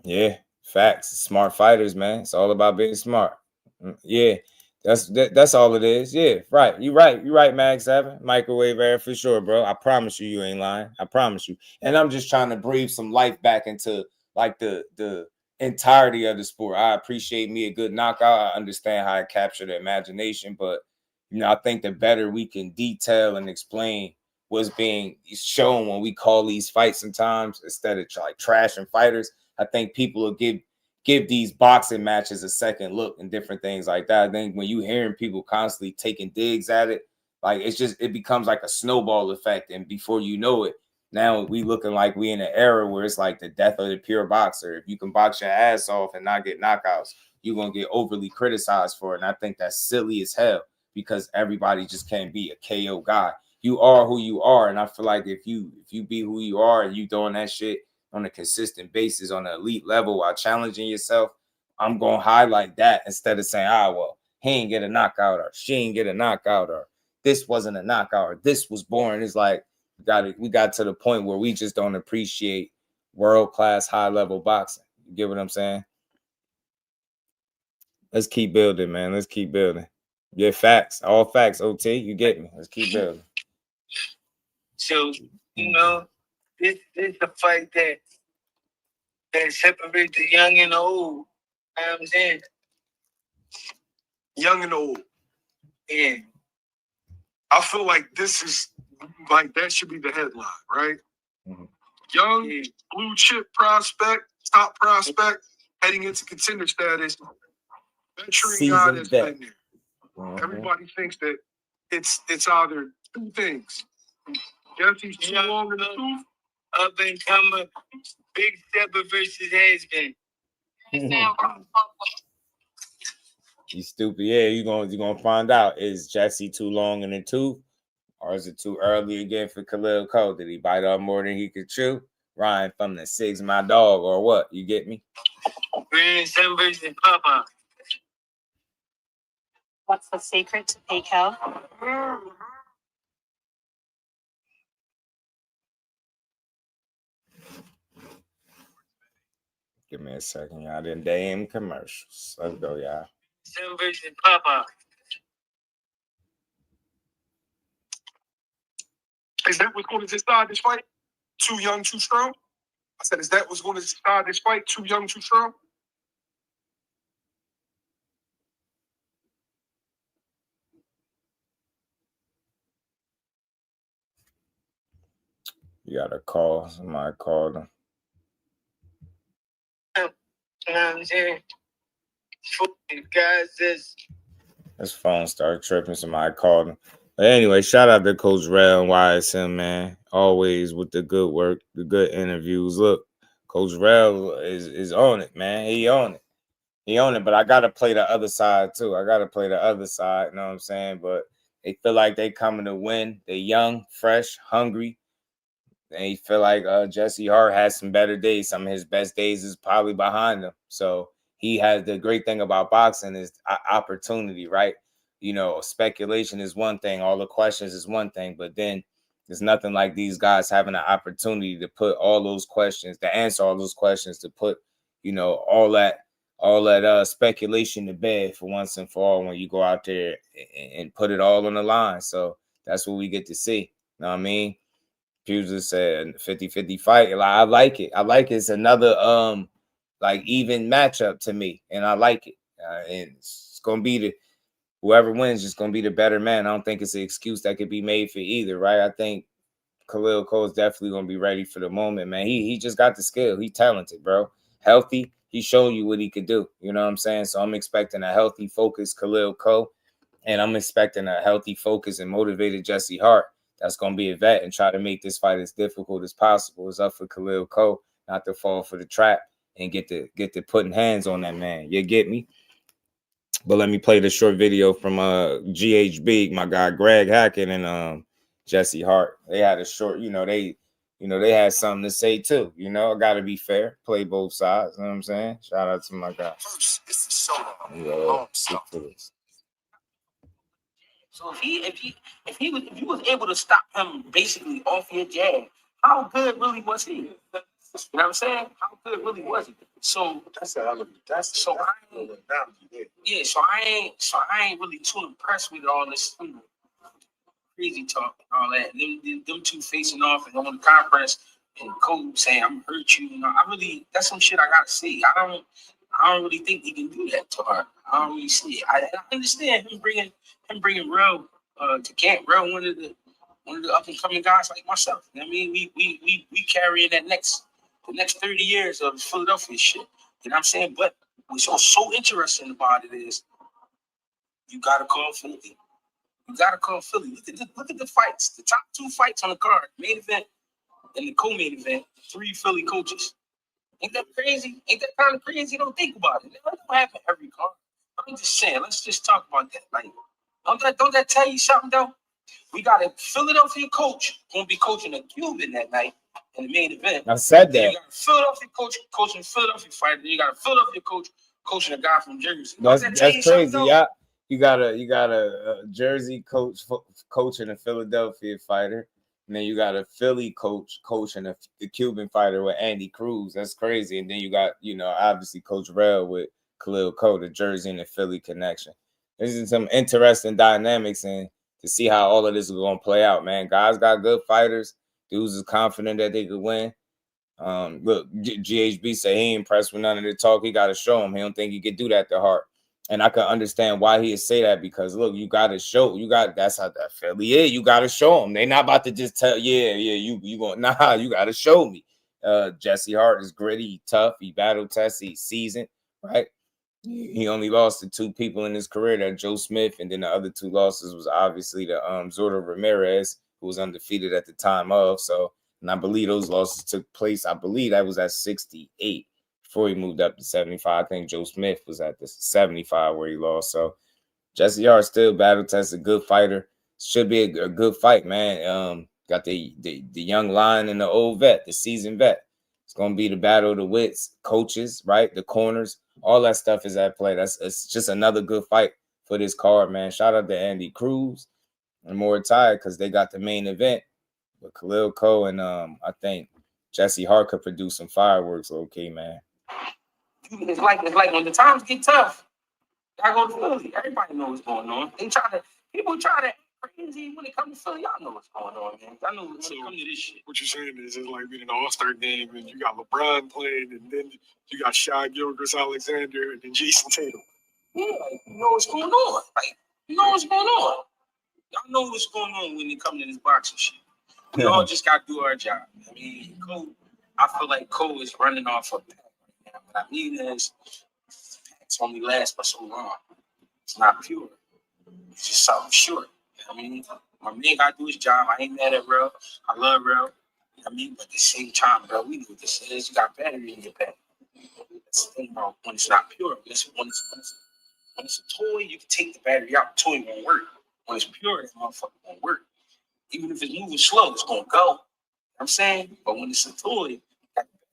Yeah, facts. Smart fighters, man. It's all about being smart. Yeah, that's all it is. Yeah, right. You're right, Mag 7. Microwave air for sure, bro. I promise you ain't lying. I promise you. And I'm just trying to breathe some life back into like the entirety of the sport. I appreciate me a good knockout. I understand how I capture the imagination, but you know, I think the better we can detail and explain what's being shown when we call these fights sometimes instead of like trashing fighters, I think people will give these boxing matches a second look and different things like that. I think when you hearing people constantly taking digs at it, like it becomes like a snowball effect. And before you know it, now we looking like we in an era where it's like the death of the pure boxer. If you can box your ass off and not get knockouts, you're going to get overly criticized for it. And I think that's silly as hell because everybody just can't be a KO guy. You are who you are. And I feel like if you be who you are and you doing that shit on a consistent basis on an elite level while challenging yourself, I'm going to highlight that instead of saying, well, he ain't get a knockout or she ain't get a knockout or this wasn't a knockout or this was boring. It's like we got to the point where we just don't appreciate world-class high-level boxing. You get what I'm saying? Let's keep building, man. Let's keep building. Yeah, facts. All facts, OT. You get me. Let's keep building. So, you know, this is a fight that separates the young and the old. You know what I'm saying? Young and old. Yeah. I feel like this is like that should be the headline, right? Mm-hmm. Young, blue chip prospect, top prospect, heading into contender status. Veteran guy that's been there. Everybody thinks that it's either two things. Guess he's too long in the tooth. Up and coming, big stepper versus has-been. You stupid. Yeah, you're gonna find out. Is Jesse too long in the tooth? Or is it too early again for Khalil Co? Did he bite off more than he could chew? Ryan from the six, my dog, or what? You get me? Grandson versus Papa. What's the secret to PK? Give me a second, y'all. Them damn commercials. Let's go, y'all. Grandson versus Papa. Is that what's going to decide this fight? Too young, too strong? I said, is that what's going to decide this fight? Too young, too strong? You got to call. Somebody called him. You know what I'm saying? Guys, his phone started tripping. Somebody called him. But anyway, shout out to Coach Rel and YSM, man. Always with the good work, the good interviews. Look, Coach Rel is on it, man. He on it. He on it, but I got to play the other side, too. I got to play the other side, you know what I'm saying? But they feel like they coming to win. They young, fresh, hungry. They feel like Jesse Hart has some better days. Some of his best days is probably behind him. So he has the great thing about boxing is opportunity, right? You know, speculation is one thing. All the questions is one thing. But then there's nothing like these guys having an opportunity to put all those questions, to answer all those questions, to put, you know, all that speculation to bed for once and for all when you go out there and put it all on the line. So that's what we get to see. You know what I mean? Puget said 50-50 fight. I like it. I like it. It's another like even matchup to me, and I like it. And it's gonna be the whoever wins is gonna be the better man. I don't think it's an excuse that could be made for either, right? I think Khalil Co is definitely gonna be ready for the moment, man. He just got the skill. He's talented, bro. Healthy. He's showing you what he could do. You know what I'm saying? So I'm expecting a healthy, focused Khalil Co, and I'm expecting a healthy, focused, and motivated Jesse Hart. That's going to be a vet and try to make this fight as difficult as possible. It's up for Khalil Co not to fall for the trap and get to putting hands on that man. You get me? But let me play the short video from GHB, my guy Greg Hackett and Jesse Hart. They had a short, they had something to say too. You know, I got to be fair, play both sides. You know what I'm saying? Shout out to my guy. First, it's the solo. So if he was able to stop him basically off your jab, how good really was he? You know what I'm saying? How good really was he? So I ain't really too impressed with all this crazy talk and all that. Them two facing off and on the conference and Cole saying I'm gonna hurt you. You know, that's some shit I gotta see. I don't really think he can do that to Hart. I don't really see it. I understand him bringing Rel to camp. Rel one of the up and coming guys like myself. You know what I mean, we carrying the next 30 years of Philadelphia shit. You know what I'm saying? But what's so interesting about it is you gotta call Philly. You gotta call Philly. Look at the fights. The top two fights on the card, main event and the co-main event, 3 Philly coaches. Ain't that crazy? Ain't that kind of crazy? Don't think about it. That don't happen every card. I'm just saying, let's just talk about that. Like, don't that tell you something though? We got a Philadelphia coach gonna be coaching a Cuban that night in the main event. I said that. You got a Philadelphia coach coaching a Philadelphia fighter. Then you got a Philadelphia coach coaching a guy from Jersey. That's crazy. Yeah, you got a Jersey coach coaching a Philadelphia fighter. And then you got a Philly coach coaching the Cuban fighter with Andy Cruz. That's crazy. And then you got, obviously Coach Rel with Khalil Co, the Jersey and the Philly connection. This is some interesting dynamics and to see how all of this is going to play out, man. Guys got good fighters. Dudes is confident that they could win. Look, GHB say he ain't impressed with none of the talk. He got to show him. He don't think he could do that to Hart. And I can understand why he would say that because, look, you got to show. That's how that Philly is. You got to show them. They not about to just tell, you going, nah, you got to show me. Jesse Hart is gritty, tough, he battle tested, he's seasoned, right? He only lost to 2 people in his career, that Joe Smith, and then the other 2 losses was obviously the Zordo Ramirez, who was undefeated at the time of. So, and I believe those losses took place. I believe that was at 68 before he moved up to 75. I think Joe Smith was at the 75 where he lost. So Jesse Hart still battle tested, good fighter. Should be a good fight, man. Got the young lion and the old vet, the seasoned vet. It's gonna be the battle of the wits, coaches, right? The corners, all that stuff is at play. It's just another good fight for this card, man. Shout out to Andy Cruz and Muratalla because they got the main event with Khalil Co and I think Jesse Hart could produce some fireworks. Okay, man. It's like when the times get tough, I go to Philly. Everybody knows what's going on. People try to act crazy when it comes to Philly. Y'all know what's going on, man. I know when it comes to this shit. What you're saying is it's like being an All-Star game, and you got LeBron playing, and then you got Shai Gilgeous-Alexander, and then Jason Tatum. Yeah, like, you know what's going on. Like, you know what's going on. Y'all know what's going on when it comes to this boxing shit. We all just got to do our job. I mean, Cole, I feel like Cole is running off a pack right now. What I mean is, packs only last for so long. It's not pure. It's just something short. You know what I mean? My man got to do his job. I ain't mad at Rel. I love Rel. You know what I mean? But at the same time, bro, we know what this is. You got battery in your pack. That's the thing, bro. When it's not pure, when it's a toy, you can take the battery out. The toy won't work. When it's pure, that motherfucker won't work. Even if it's moving slow, it's going to go. You know what I'm saying? But when it's a toy,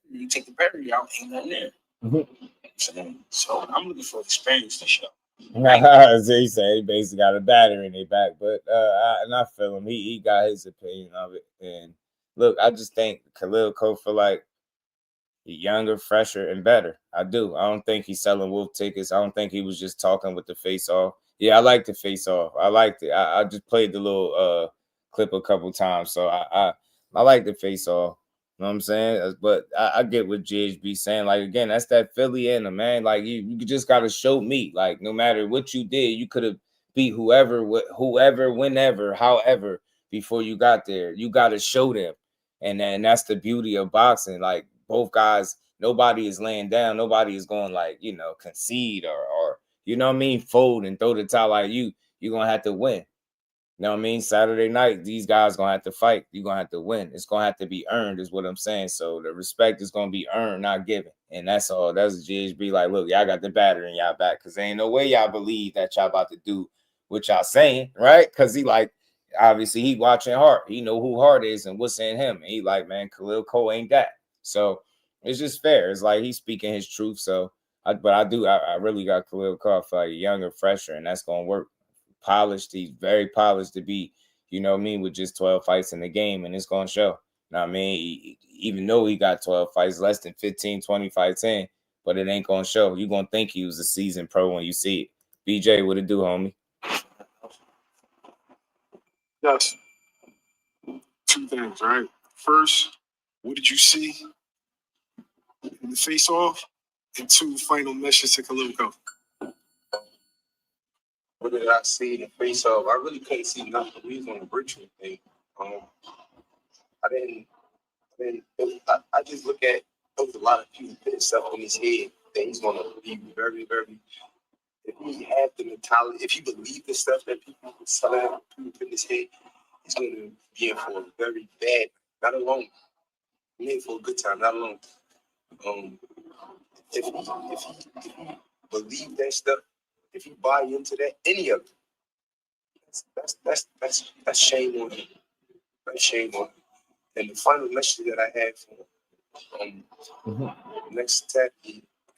you take the battery out, ain't nothing there. You know what I'm saying? So I'm looking for experience this show. As he said, he basically got a battery in their back, but I feel him. He got his opinion of it. And look, I just think Khalil Co feel like he's younger, fresher, and better. I do. I don't think he's selling wolf tickets. I don't think he was just talking with the face off. Yeah, I like the face off. I liked it. I just played the little clip a couple times, so I like the face off. You know what I'm saying? But I get what GHB saying. Like, again, that's that Philly in him, man. Like, you just got to show me. Like, no matter what you did, you could have beat whoever, whenever, however, before you got there. You got to show them. And that's the beauty of boxing. Like, both guys, nobody is laying down. Nobody is going, like, concede or you know what I mean, fold and throw the towel. Like, you're going to have to win. You know what I mean? Saturday night, these guys going to have to fight. You're going to have to win. It's going to have to be earned is what I'm saying. So the respect is going to be earned, not given. And that's all. That's GHB. Like, look, y'all got the battery in y'all back because there ain't no way y'all believe that y'all about to do what y'all saying, right? Because he like, obviously, he watching Hart. He know who Hart is and what's in him. And he like, man, Khalil Co ain't that. So it's just fair. It's like he's speaking his truth. So, I really got Khalil Co. I feel like younger, fresher, and that's going to work. Polished. He's very polished to be, you know what I mean, with just 12 fights in the game, and it's going to show. You know what I mean? Even though he got 12 fights, less than 15, 20 fights in, but it ain't going to show. You're going to think he was a seasoned pro when you see it. BJ, what it do, homie? Yes. 2 things, right? First, what did you see in the face-off? And 2, final message to Khalil Co. What did I see in the face of? I really couldn't see nothing. We was on the virtual thing. I just look at, there was a lot of people putting stuff on his head that he's going to be very, very, if he had the mentality, if he believed the stuff that people were selling, people put in his head, he's going to be in for a very bad, not alone. He's in for a good time, not alone. If he believed that stuff, if you buy into that, any of it, that's shame on him. That's shame on him. And the final message that I had for him, next attack,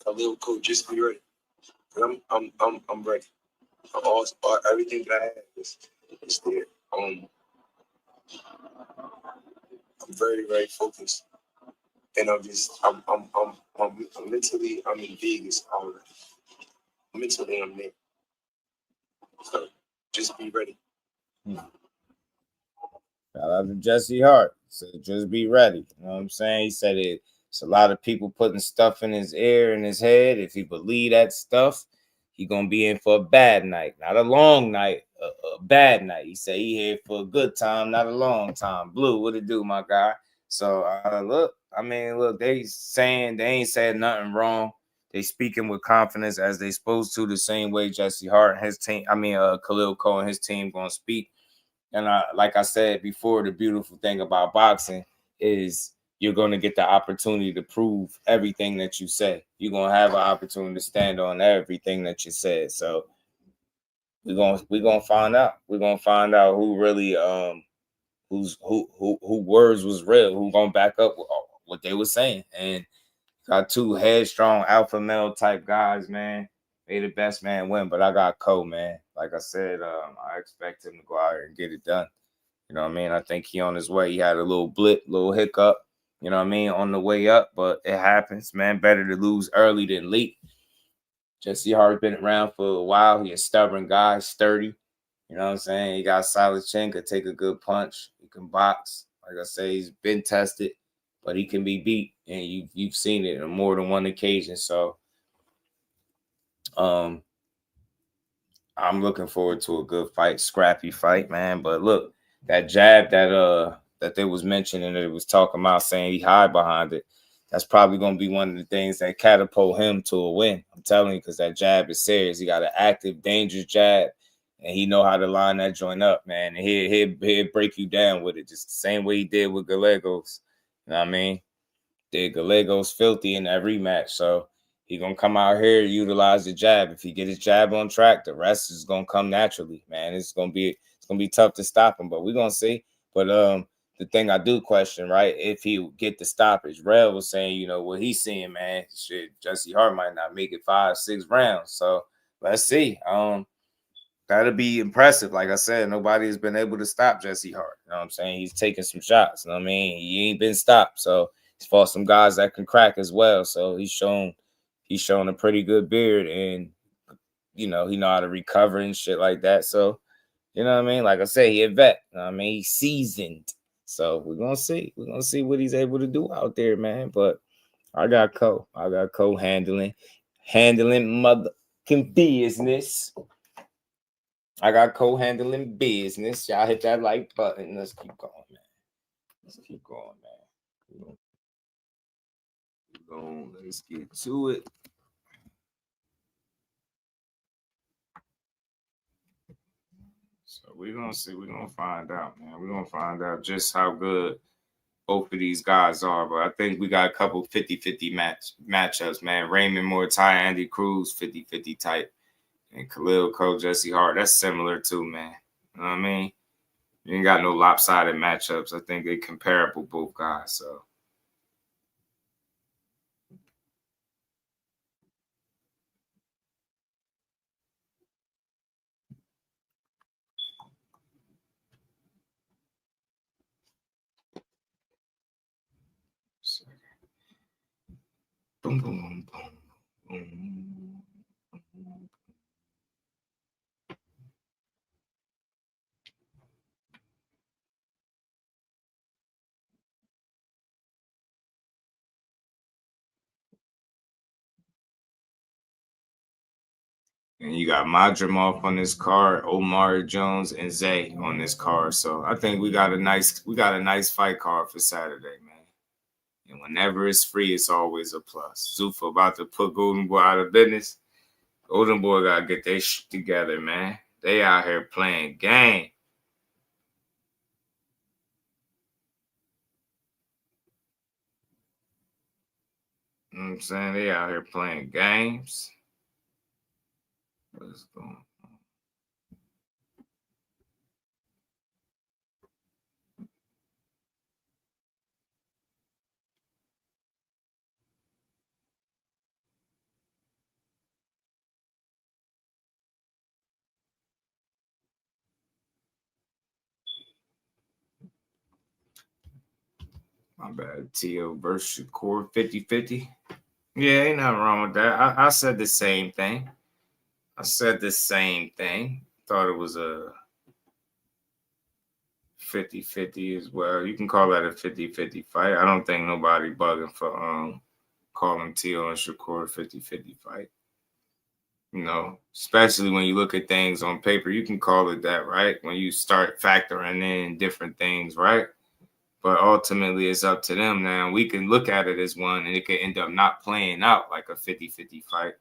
Khalil Co, just be ready. I'm ready. All everything that I have is there. I'm very, very focused, and I'm mentally, I'm in Vegas already. Mentally, I'm there. So just be ready. Shout out to Jesse Hart. So just be ready. You know what I'm saying? He said it's a lot of people putting stuff in his ear and his head. If he believe that stuff, he gonna be in for a bad night, not a long night, a bad night. He said he here for a good time, not a long time. Blue, what it do, my guy? So look, they saying they ain't said nothing wrong. They speaking with confidence as they supposed to, the same way Jesse Hart and his team, Khalil Co and his team gonna speak. And like I said before, the beautiful thing about boxing is you're gonna get the opportunity to prove everything that you say. You're gonna have an opportunity to stand on everything that you said. So we're gonna find out. We're gonna find out who really who words was real, who gonna back up what they were saying. And got two headstrong alpha male type guys, man. May the best man win, but I got Co, man. Like I said, I expect him to go out here and get it done. You know what I mean? I think he on his way. He had a little blip, little hiccup, you know what I mean, on the way up, but it happens, man. Better to lose early than late. Jesse Hart been around for a while. He a stubborn guy, sturdy. You know what I'm saying? He got a solid chin, could take a good punch. He can box. Like I say, he's been tested, but he can be beat, and you've seen it on more than one occasion. So, I'm looking forward to a good fight, scrappy fight, man. But look, that jab that they was mentioning, that it was talking about, saying he hide behind it. That's probably going to be one of the things that catapult him to a win. I'm telling you, because that jab is serious. He got an active, dangerous jab. And he know how to line that joint up, man. And he'll break you down with it, just the same way he did with Gallegos. You know what I mean? Did Gallegos filthy in that rematch. So he gonna come out here, utilize the jab. If he get his jab on track, the rest is gonna come naturally, man. It's gonna be tough to stop him, but we're gonna see. But the thing I do question, right, if he get the stoppage, Rel was saying, you know, what he's seeing, man, shit, Jesse Hart might not make it 5-6 rounds. So let's see. That'll be impressive. Like I said, nobody has been able to stop Jesse Hart. You know what I'm saying? He's taking some shots. You know what I mean? He ain't been stopped. So he's fought some guys that can crack as well. So he's shown a pretty good beard, and you know, he know how to recover and shit like that. So, you know what I mean? Like I said, he a vet. You know what I mean? He's seasoned. So we're gonna see. We're gonna see what he's able to do out there, man. But I got Co handling motherfucking business. I got Co handling business. Y'all hit that like button. Let's keep going, man. Let's keep going, man. Let's get to it. So we're gonna see. We're gonna find out, man. We're gonna find out just how good both of these guys are. But I think we got a couple 50-50 matchups, man. Raymond Muratalla, Andy Cruz, 50-50 type. And Khalil Co, Jesse Hart, that's similar too, man. You know what I mean? You ain't got no lopsided matchups. I think they're comparable, both guys. So boom, boom, boom, boom. And you got Madrimov on this card, Omar Jones, and Zay on this card. So I think we got a nice fight card for Saturday, man. And whenever it's free, it's always a plus. Zuffa about to put Golden Boy out of business. Golden Boy gotta get their shit together, man. They out here playing game. You know what I'm saying? They out here playing games. What's going on? My bad. Teo versus Shakur 50-50. Yeah, ain't nothing wrong with that. I said the same thing. Thought it was a 50-50 as well. You can call that a 50-50 fight. I don't think nobody bugging for calling Teo and Shakur 50-50 fight. You know, especially when you look at things on paper, you can call it that, right? When you start factoring in different things, right? But ultimately, it's up to them now. We can look at it as one, and it could end up not playing out like a 50-50 fight.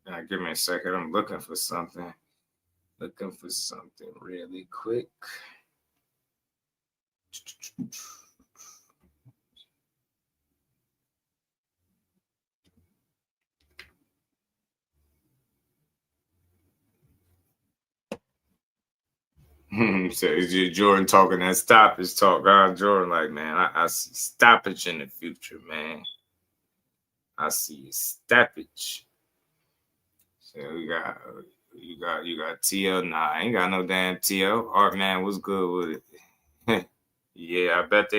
Now, give me a second. I'm looking for something. Looking for something really quick. So Jordan talking that stoppage talk. Jordan like, man, I see stoppage in the future, man. I see stoppage. So you got TL. Nah, I ain't got no damn TL. Art man was good with it. Yeah, I bet.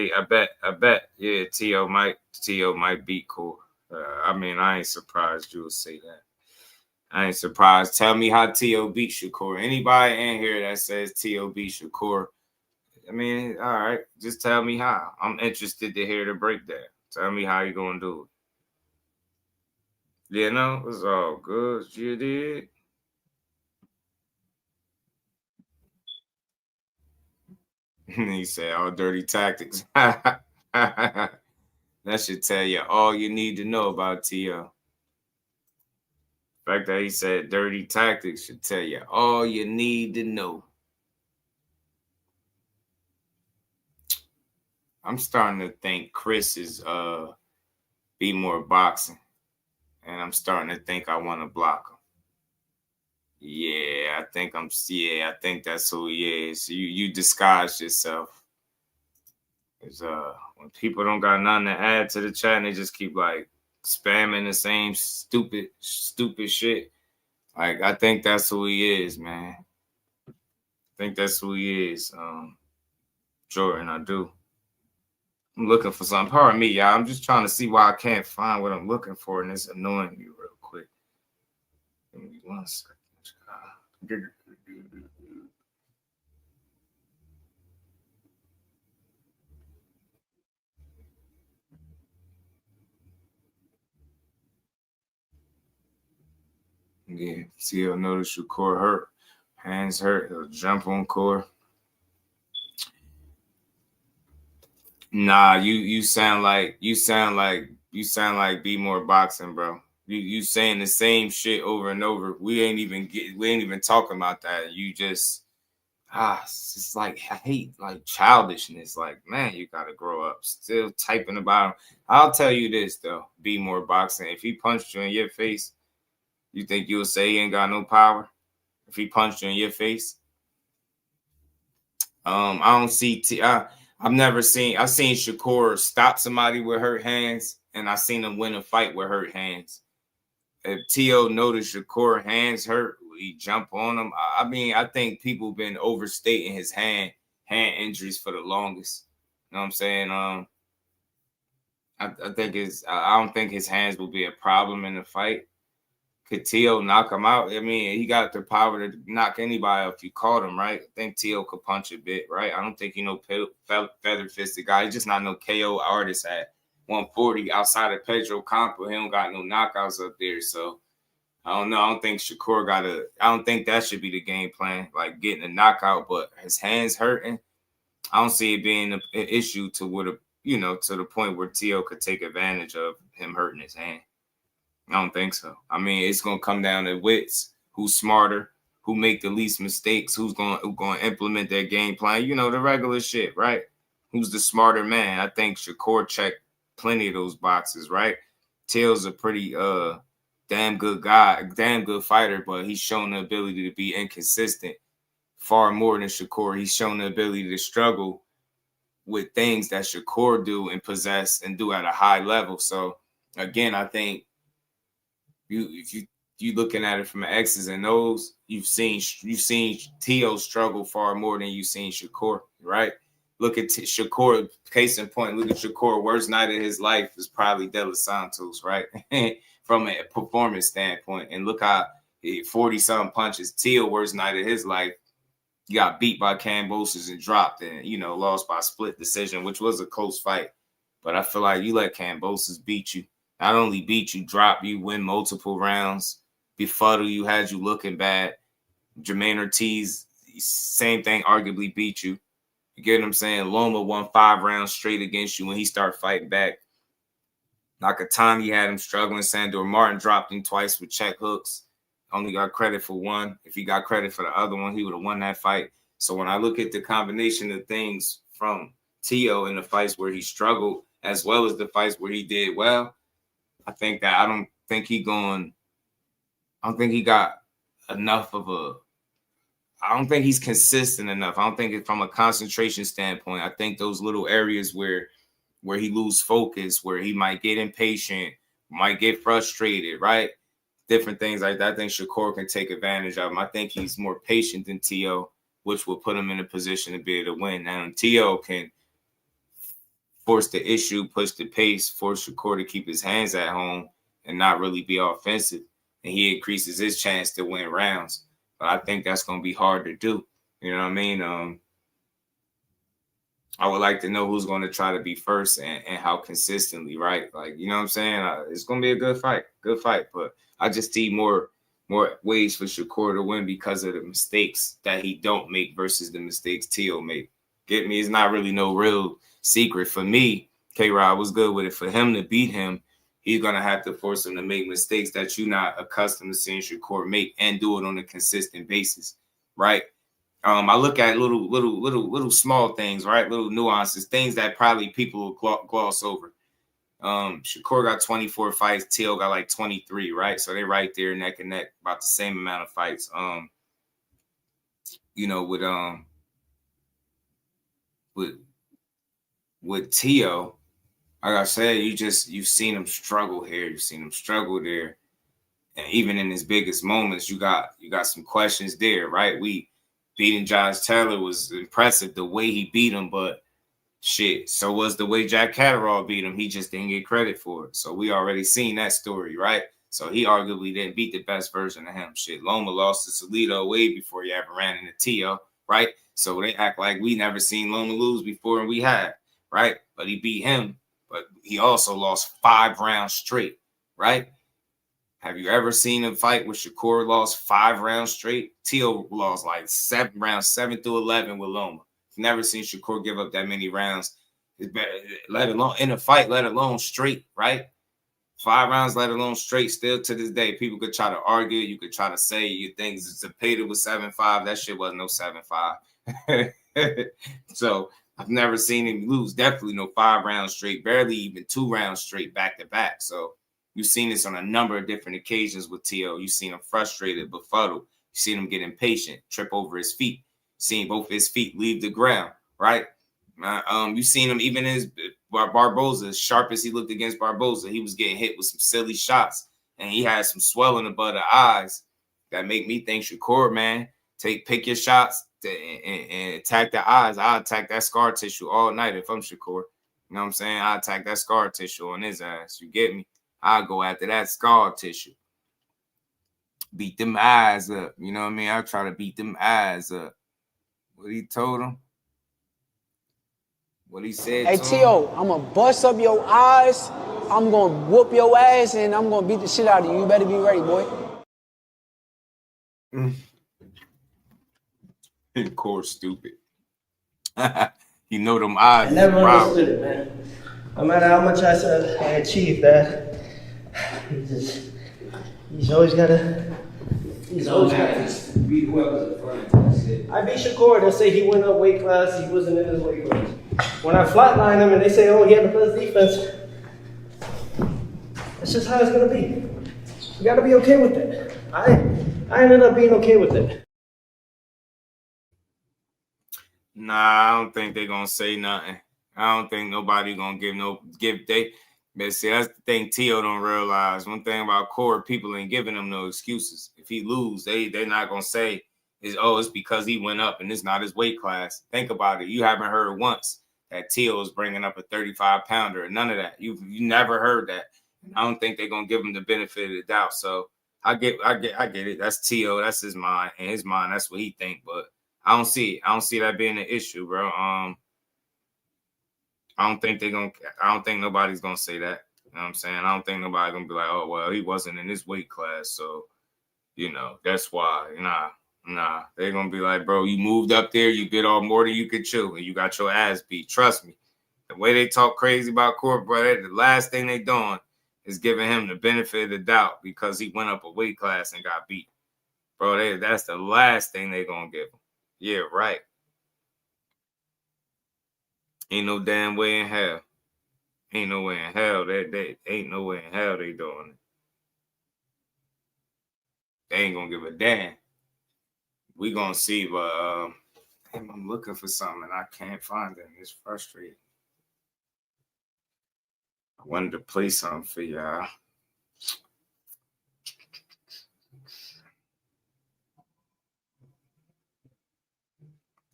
Yeah, TL might beat Core. I mean, I ain't surprised you would say that. I ain't surprised. Tell me how T.O. beat Shakur. Anybody in here that says T.O. beat Shakur, I mean, all right, just tell me how. I'm interested to hear the breakdown. Tell me how you going to do it. You know, it's all good. You did. He said, all dirty tactics. That should tell you all you need to know about T.O. The fact that he said dirty tactics should tell you all you need to know. I'm starting to think Chris is be more boxing. And I'm starting to think I want to block him. Yeah, I think that's who he is. You disguise yourself. Because when people don't got nothing to add to the chat and they just keep like spamming the same stupid shit. Like, I think that's who he is, man. I think that's who he is. Jordan, I do. I'm looking for something. Pardon me, y'all. I'm just trying to see why I can't find what I'm looking for, and it's annoying me real quick. Give me 1 second. Yeah, see, he'll notice your core hurt. Hands hurt. He'll jump on core. Nah, you sound like be more boxing, bro. You saying the same shit over and over. We ain't even talking about that. You just it's just like I hate like childishness. Like, man, you gotta grow up. Still typing about him. I'll tell you this though, be more boxing. If he punched you in your face, you think you'll say he ain't got no power? If he punched you in your face? I don't see I've seen Shakur stop somebody with hurt hands, and I've seen him win a fight with hurt hands. If T.O. noticed Shakur hands hurt, he jump on him. I mean, I think people been overstating his hand injuries for the longest. You know what I'm saying? I don't think his hands will be a problem in the fight. Could T.O. knock him out? I mean, he got the power to knock anybody if you caught him, right? I think T.O. could punch a bit, right? I don't think he no feather-fisted guy. He's just not no KO artist at 140 outside of Pedro Campo. He don't got no knockouts up there. So, I don't know. I don't think Shakur I don't think that should be the game plan, like getting a knockout. But his hands hurting, I don't see it being an issue to the point where T.O. could take advantage of him hurting his hand. I don't think so. I mean, it's gonna come down to wits, who's smarter, who make the least mistakes, who's gonna implement their game plan. You know, the regular shit, right? Who's the smarter man? I think Shakur checked plenty of those boxes, right? Tayl's a pretty damn good guy, damn good fighter, but he's shown the ability to be inconsistent far more than Shakur. He's shown the ability to struggle with things that Shakur do and possess and do at a high level. So again, I think if you looking at it from the X's and O's, you've seen T.O. struggle far more than you've seen Shakur, right? Look at Shakur, case in point, look at Shakur, worst night of his life is probably De Los Santos, right? From a performance standpoint. And look how 40-something punches. T.O. worst night of his life, he got beat by Kambosos and dropped and, lost by split decision, which was a close fight. But I feel like you let Kambosos beat you. Not only beat you, drop you, win multiple rounds, befuddle you, had you looking bad. Jermaine Ortiz, same thing, arguably beat you. You get what I'm saying? Loma won 5 rounds straight against you when he started fighting back. Nakatani had him struggling. Sandor Martin dropped him twice with check hooks. Only got credit for one. If he got credit for the other one, he would have won that fight. So when I look at the combination of things from Teo in the fights where he struggled, as well as the fights where he did well, I don't think he got enough of a. I don't think he's consistent enough. I don't think from a concentration standpoint. I think those little areas where he lose focus, where he might get impatient, might get frustrated, right? Different things like that. I think Shakur can take advantage of him. I think he's more patient than Teo, which will put him in a position to be able to win. Now, Teo can force the issue, push the pace, force Shakur to keep his hands at home and not really be offensive. And he increases his chance to win rounds. But I think that's going to be hard to do. You know what I mean? I would like to know who's going to try to be first and how consistently, right? Like, you know what I'm saying? It's going to be a good fight. But I just see more ways for Shakur to win because of the mistakes that he don't make versus the mistakes Teo make. Get me? It's not really no real secret. For me, K-Rod was good with it. For him to beat him, he's going to have to force him to make mistakes that you're not accustomed to seeing Shakur make and do it on a consistent basis, right? I look at little small things, right? Little nuances, things that probably people will gloss over. Shakur got 24 fights. Teo got like 23, right? So they're right there neck and neck, about the same amount of fights. With Teo, like I said, you've seen him struggle here. You've seen him struggle there. And even in his biggest moments, you got some questions there, right? Beating Josh Taylor was impressive the way he beat him, but shit, so was the way Jack Catterall beat him. He just didn't get credit for it. So we already seen that story, right? So he arguably didn't beat the best version of him. Shit, Loma lost to Salido way before he ever ran into Teo, right? So they act like we never seen Loma lose before, and we had, right? But he beat him, but he also lost 5 rounds straight, right? Have you ever seen a fight where Shakur lost 5 rounds straight? Teo lost like 7 rounds, 7 through 11 with Loma. Never seen Shakur give up that many rounds. It's better, let alone in a fight, let alone straight, right? 5 rounds, let alone straight. Still to this day, people could try to argue. You could try to say you think Zepeda was 7-5. That shit wasn't no 7-5. So I've never seen him lose. Definitely no 5 rounds straight. Barely even 2 rounds straight back to back. So you've seen this on a number of different occasions with Teo. You've seen him frustrated, befuddled. You've seen him get impatient, trip over his feet. Seen both his feet leave the ground, right? You've seen him even in his Barboza, as sharp as he looked against Barboza, he was getting hit with some silly shots, and he had some swelling above the eyes that make me think, Shakur, man, pick your shots and attack the eyes. I attack that scar tissue all night if I'm Shakur. You know what I'm saying? I attack that scar tissue on his ass. You get me? I'll go after that scar tissue. Beat them eyes up. You know what I mean? I'll try to beat them eyes up. What he told him? What he said? Hey, Teo, I'm going to bust up your eyes. I'm going to whoop your ass, and I'm going to beat the shit out of you. You better be ready, boy. Of course, stupid. You know them eyes. I never understood it, man. No matter how much I said I achieved that, he's always got to beat whoever's in front. I beat Shakur. They'll say he went up weight class. He wasn't in his weight class. When I flatline him and they say, oh, he had the best defense, that's just how it's going to be. You got to be okay with it. I ended up being okay with it. Nah, I don't think they're going to say nothing. I don't think nobody going to but see, that's the thing Teo don't realize. One thing about Core, people ain't giving him no excuses. If he lose, they're not going to say, it's because he went up and it's not his weight class. Think about it. You haven't heard once that Teo is bringing up a 35-pounder. None of that. You never heard that. I don't think they're gonna give him the benefit of the doubt. So I get it. That's Teo. That's his mind. And his mind, that's what he think. But I don't see it. I don't see that being an issue, bro. I don't think nobody's gonna say that. know what I'm saying? I don't think nobody gonna be like, oh, well, he wasn't in this weight class, so, you know, that's why. Nah. They're gonna be like, bro, you moved up there, you did all more than you could chew, and you got your ass beat. Trust me. The way they talk crazy about Court, brother, the last thing they doing is giving him the benefit of the doubt because he went up a weight class and got beat. Bro, that's the last thing they gonna give him. Yeah, right. Ain't no damn way in hell. Ain't no way in hell. They ain't no way in hell they doing it. They ain't gonna give a damn. We gonna see, but I'm looking for something and I can't find it. It's frustrating. I wanted to play something for y'all.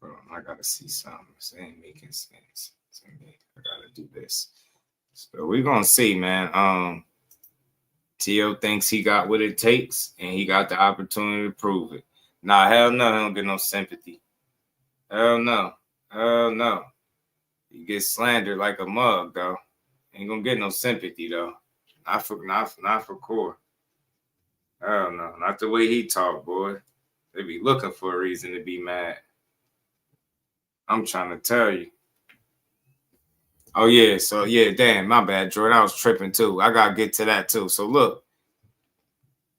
Bro, I gotta see something. This ain't making sense to me. I gotta do this. So we're gonna see, man. Tio thinks he got what it takes and he got the opportunity to prove it. Nah, hell no, he don't get no sympathy. Hell no. You get slandered like a mug, though. Ain't gonna get no sympathy, though. Not for Core. Hell no. Not the way he talk, boy. They be looking for a reason to be mad. I'm trying to tell you. Oh, yeah. So, yeah, damn, my bad, Jordan. I was tripping, too. I got to get to that, too. So, look.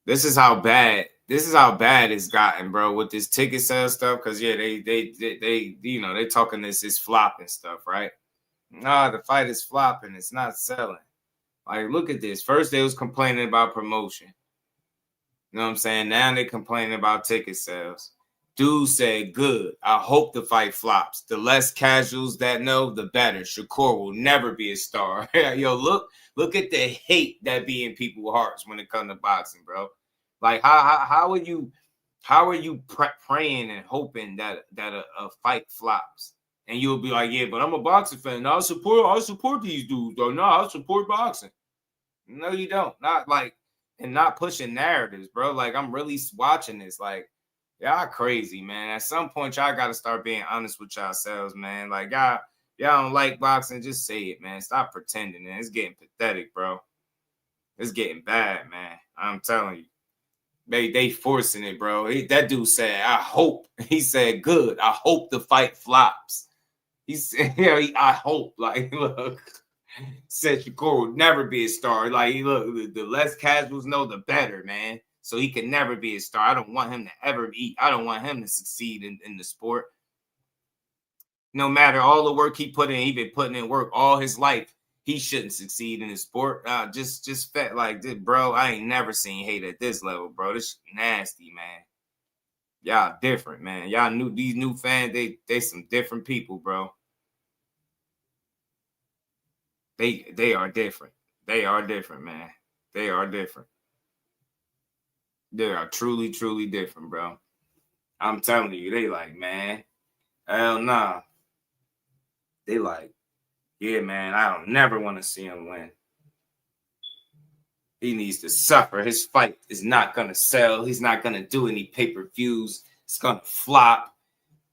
This is how bad it's gotten, bro, with this ticket sale stuff. Because, yeah, they you know, they talking this is flopping stuff, right? Nah, the fight is flopping. It's not selling. Like, look at this. First, they was complaining about promotion. You know what I'm saying? Now they complaining about ticket sales. Dude said, good. I hope the fight flops. The less casuals that know, the better. Shakur will never be a star. Yo, look at the hate that be in people's hearts when it comes to boxing, bro. Like, how are you praying and hoping that a fight flops? And you'll be like, yeah, but I'm a boxing fan. No, I support these dudes, though. No, I support boxing. No, you don't. Not pushing narratives, bro. Like, I'm really watching this. Like, y'all crazy, man. At some point, y'all got to start being honest with yourselves, man. Like, y'all don't like boxing, just say it, man. Stop pretending, man. It's getting pathetic, bro. It's getting bad, man. I'm telling you. They forcing it, bro. That dude said, I hope. He said, good. I hope the fight flops. He said, yeah, I hope. Like, look. Said Shakur would never be a star. Like, look, the less casuals know, the better, man. So he can never be a star. I don't want him to ever eat. I don't want him to succeed in the sport. No matter all the work he put in, he been putting in work all his life. He shouldn't succeed in the sport. Just fat like this, bro. I ain't never seen hate at this level, bro. This nasty, man. Y'all different, man. Y'all these new fans, they some different people, bro. They are different. They are different, man. They are different. They are truly, truly different, bro. I'm telling you, they like, man, hell nah. They like, yeah, man, I don't never want to see him win. He needs to suffer. His fight is not going to sell. He's not going to do any pay-per-views. It's going to flop.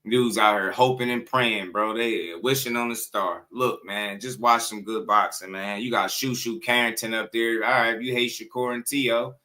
Dudes out here hoping and praying, bro. They wishing on a star. Look, man, just watch some good boxing, man. You got Shushu Carrington up there. All right, if you hate Shakur and Tio,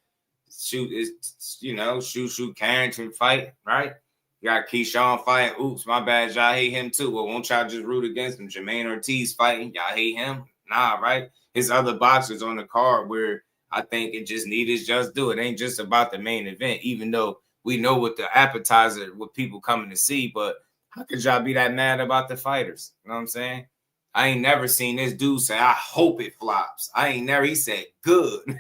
Shushu Carrington fight, right? You got Keyshawn fighting. Oops, my bad. Y'all hate him too. Well, won't y'all just root against him? Jermaine Ortiz fighting. Y'all hate him? Nah, right? His other boxers on the card where I think it just needed just do. It ain't just about the main event, even though we know what the appetizer, what people coming to see, but how could y'all be that mad about the fighters? You know what I'm saying? I ain't never seen this dude say, I hope it flops. He said, good.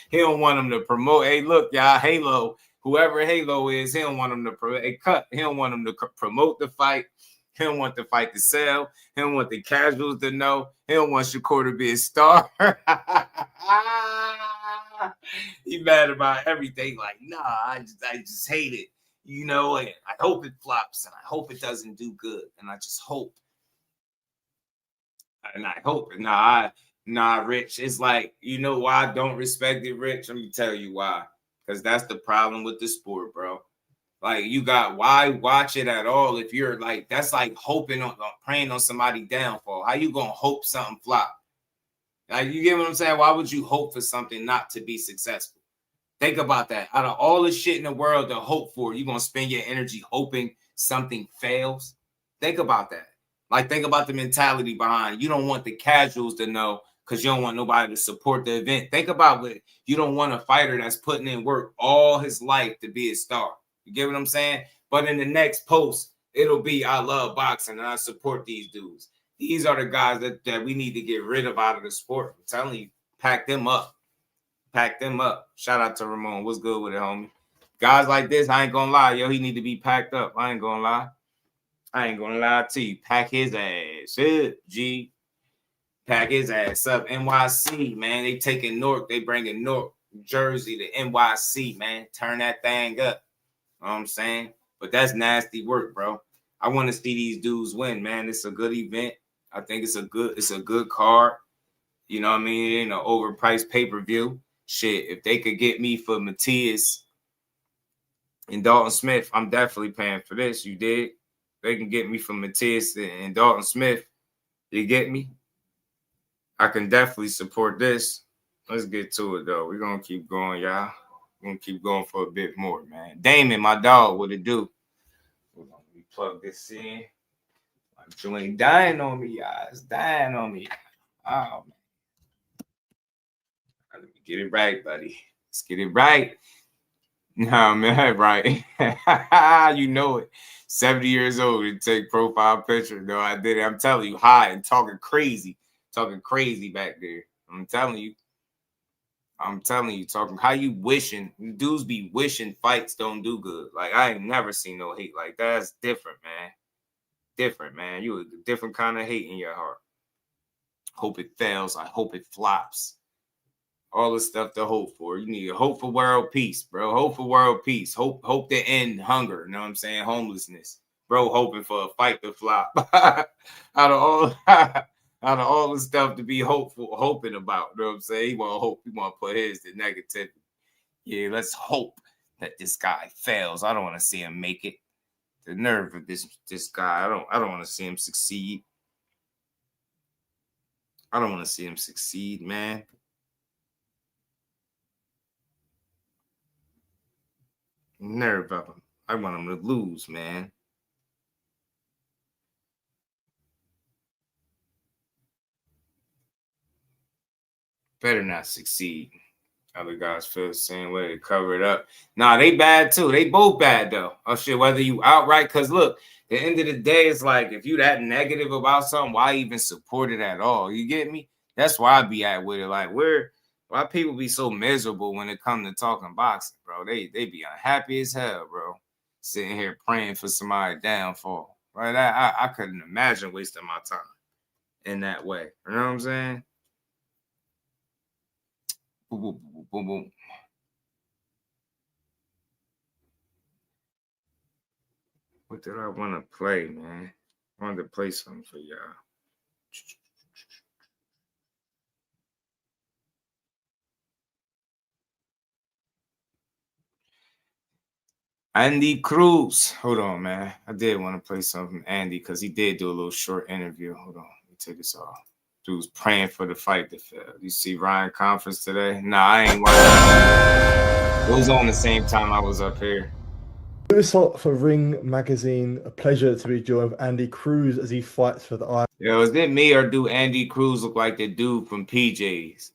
He don't want him to promote. Hey, look, y'all, Halo, whoever Halo is, he don't want him to promote. He don't want him to promote the fight. He don't want the fight to sell. He don't want the casuals to know. He don't want Shakur to be a star. He mad about everything. Like, nah, I just hate it. You know, and I hope it flops and I hope it doesn't do good. And I just hope. And I hope. Nah, Rich. It's like, you know why I don't respect it, Rich? Let me tell you why. Because that's the problem with the sport, bro. Like, you got, why watch it at all if you're like, that's like hoping on praying on somebody's downfall. How you gonna hope something flop? Like, you get what I'm saying? Why would you hope for something not to be successful? Think about that. Out of all the shit in the world to hope for, you're going to spend your energy hoping something fails? Think about that. Like, think about the mentality behind it. You don't want the casuals to know because you don't want nobody to support the event. Think about it. You don't want a fighter that's putting in work all his life to be a star. You get what I'm saying? But in the next post, it'll be, I love boxing and I support these dudes. These are the guys that we need to get rid of out of the sport. I'm telling you, pack them up. Pack them up. Shout out to Ramon. What's good with it, homie? Guys like this, I ain't gonna lie. Yo, he need to be packed up. I ain't gonna lie. I ain't gonna lie to you. Pack his ass up, G. Pack his ass up. NYC, man. They taking Newark. They bringing Newark, Jersey to NYC, man. Turn that thing up. You know what I'm saying? But that's nasty work, bro. I want to see these dudes win, man. It's a good event. I think it's a good card. You know what I mean? It ain't an overpriced pay-per-view. Shit, if they could get me for Matias and Dalton Smith, I'm definitely paying for this. You dig? They can get me for Matias and Dalton Smith. You get me? I can definitely support this. Let's get to it, though. We're going to keep going, y'all. We're going to keep going for a bit more, man. Damon, my dog, what it do? Hold on, let me plug this in. You ain't dying on me, y'all. It's dying on me. Oh, man. Let me get it right, buddy. Let's get it right. No, man, right. You know it. 70 years old to take profile picture. No, I did it. I'm telling you, high and talking crazy back there. I'm telling you, talking how you wishing. Dudes be wishing fights don't do good. Like, I ain't never seen no hate like that. That's different, man. Different, man. You a different kind of hate in your heart. Hope it fails. I hope it flops. All the stuff to hope for. You need to hope for world peace, bro. Hope for world peace. Hope to end hunger. You know what I'm saying? Homelessness. Bro, hoping for a fight to flop. out of all the stuff to be hoping about. You know what I'm saying? He want to put his to negativity. Yeah, let's hope that this guy fails. I don't want to see him make it. The nerve of this guy. I don't want to see him succeed. I don't want to see him succeed, man. Nerve of him. I want him to lose, man. Better not succeed. Other guys feel the same way. They cover it up. Nah, they bad too. They both bad though. Oh shit, whether you outright, because look, at the end of the day, it's like if you that negative about something, why even support it at all? You get me? That's why I be at with it. Like, why people be so miserable when it comes to talking boxing, bro? They be unhappy as hell, bro. Sitting here praying for somebody's downfall. Right? I couldn't imagine wasting my time in that way. You know what I'm saying? Boom, boom, boom, boom, boom. What did I want to play, man? I wanted to play something for y'all. Andy Cruz. Hold on, man. I did want to play something from Andy because he did do a little short interview. Hold on. Let me take this off. Dude's praying for the fight to fail. You see Ryan conference today? Nah, I ain't watching. It was on the same time I was up here. Lewis Hart for Ring Magazine. A pleasure to be joined with Andy Cruz as he fights for the eye. Yo, is it me or do Andy Cruz look like the dude from PJs?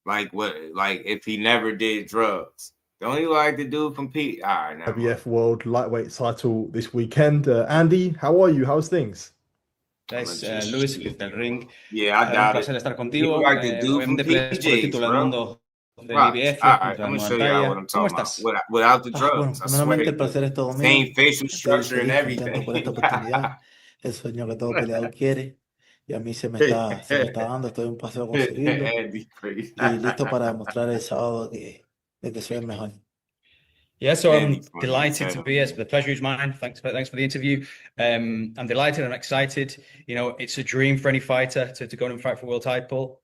Like what? Like if he never did drugs? Don't you like the dude from P? All right, now. IBF World Lightweight title this weekend. Andy, how are you? How's things? Es Luis del Ring. Yeah, I doubt un placer it. estar contigo. Like the dude from PJs, por el título del mundo de IBF. I'm gonna show you what I'm talking about. Without the drugs, I swear. El placer es todo mío. Same facial structure and everything. Por esta oportunidad. El sueño que todo peleador quiere. Y a mí se me está dando. Estoy un paseo a conseguirlo. Y listo para demostrar el sábado que soy el mejor. Yeah, so I'm delighted to be here. The pleasure is mine. Thanks for the interview. I'm delighted. I'm excited. You know, it's a dream for any fighter to go and fight for world title.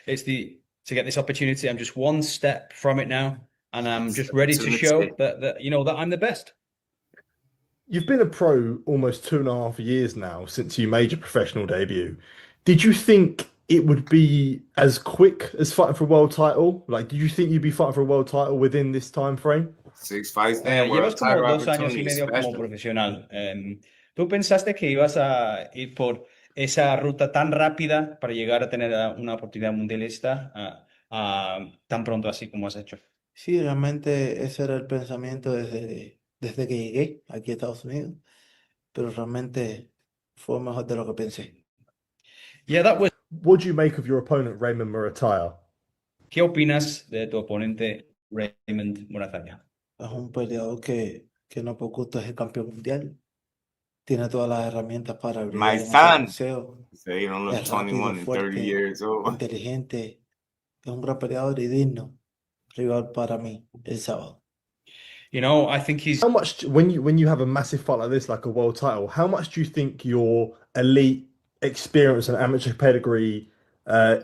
It's to get this opportunity. I'm just one step from it now, and I'm just ready to show that you know that I'm the best. You've been a pro almost 2.5 years now since you made your professional debut. Did you think it would be as quick as fighting for a world title? Like, do you think you'd be fighting for a world title within this time frame? 6 fights, damn, Llevas world como title 2 años y opportunity, medio como special. profesional. ¿Tú pensaste que ibas a ir por esa ruta tan rápida para llegar a tener una oportunidad mundialista tan pronto así como has hecho? Sí, realmente ese era el pensamiento desde que llegué aquí a Estados Unidos, pero realmente fue mejor de lo que pensé. Yeah, that was... What do you make of your opponent, Raymond Muratalla? ¿Qué opinas de tu oponente Raymond Muratalla? Es un peleador que no por gusto es el campeón mundial. Tiene todas las herramientas para brillar My en ese son. boxeo. So you don't look Es rápido, 21 and 30 fuerte, years old. inteligente. Es un gran peleador y digno rival para mí el sábado. You know, I think he's... How much, when you have a massive fight like this, like a world title, how much do you think your elite experience and amateur pedigree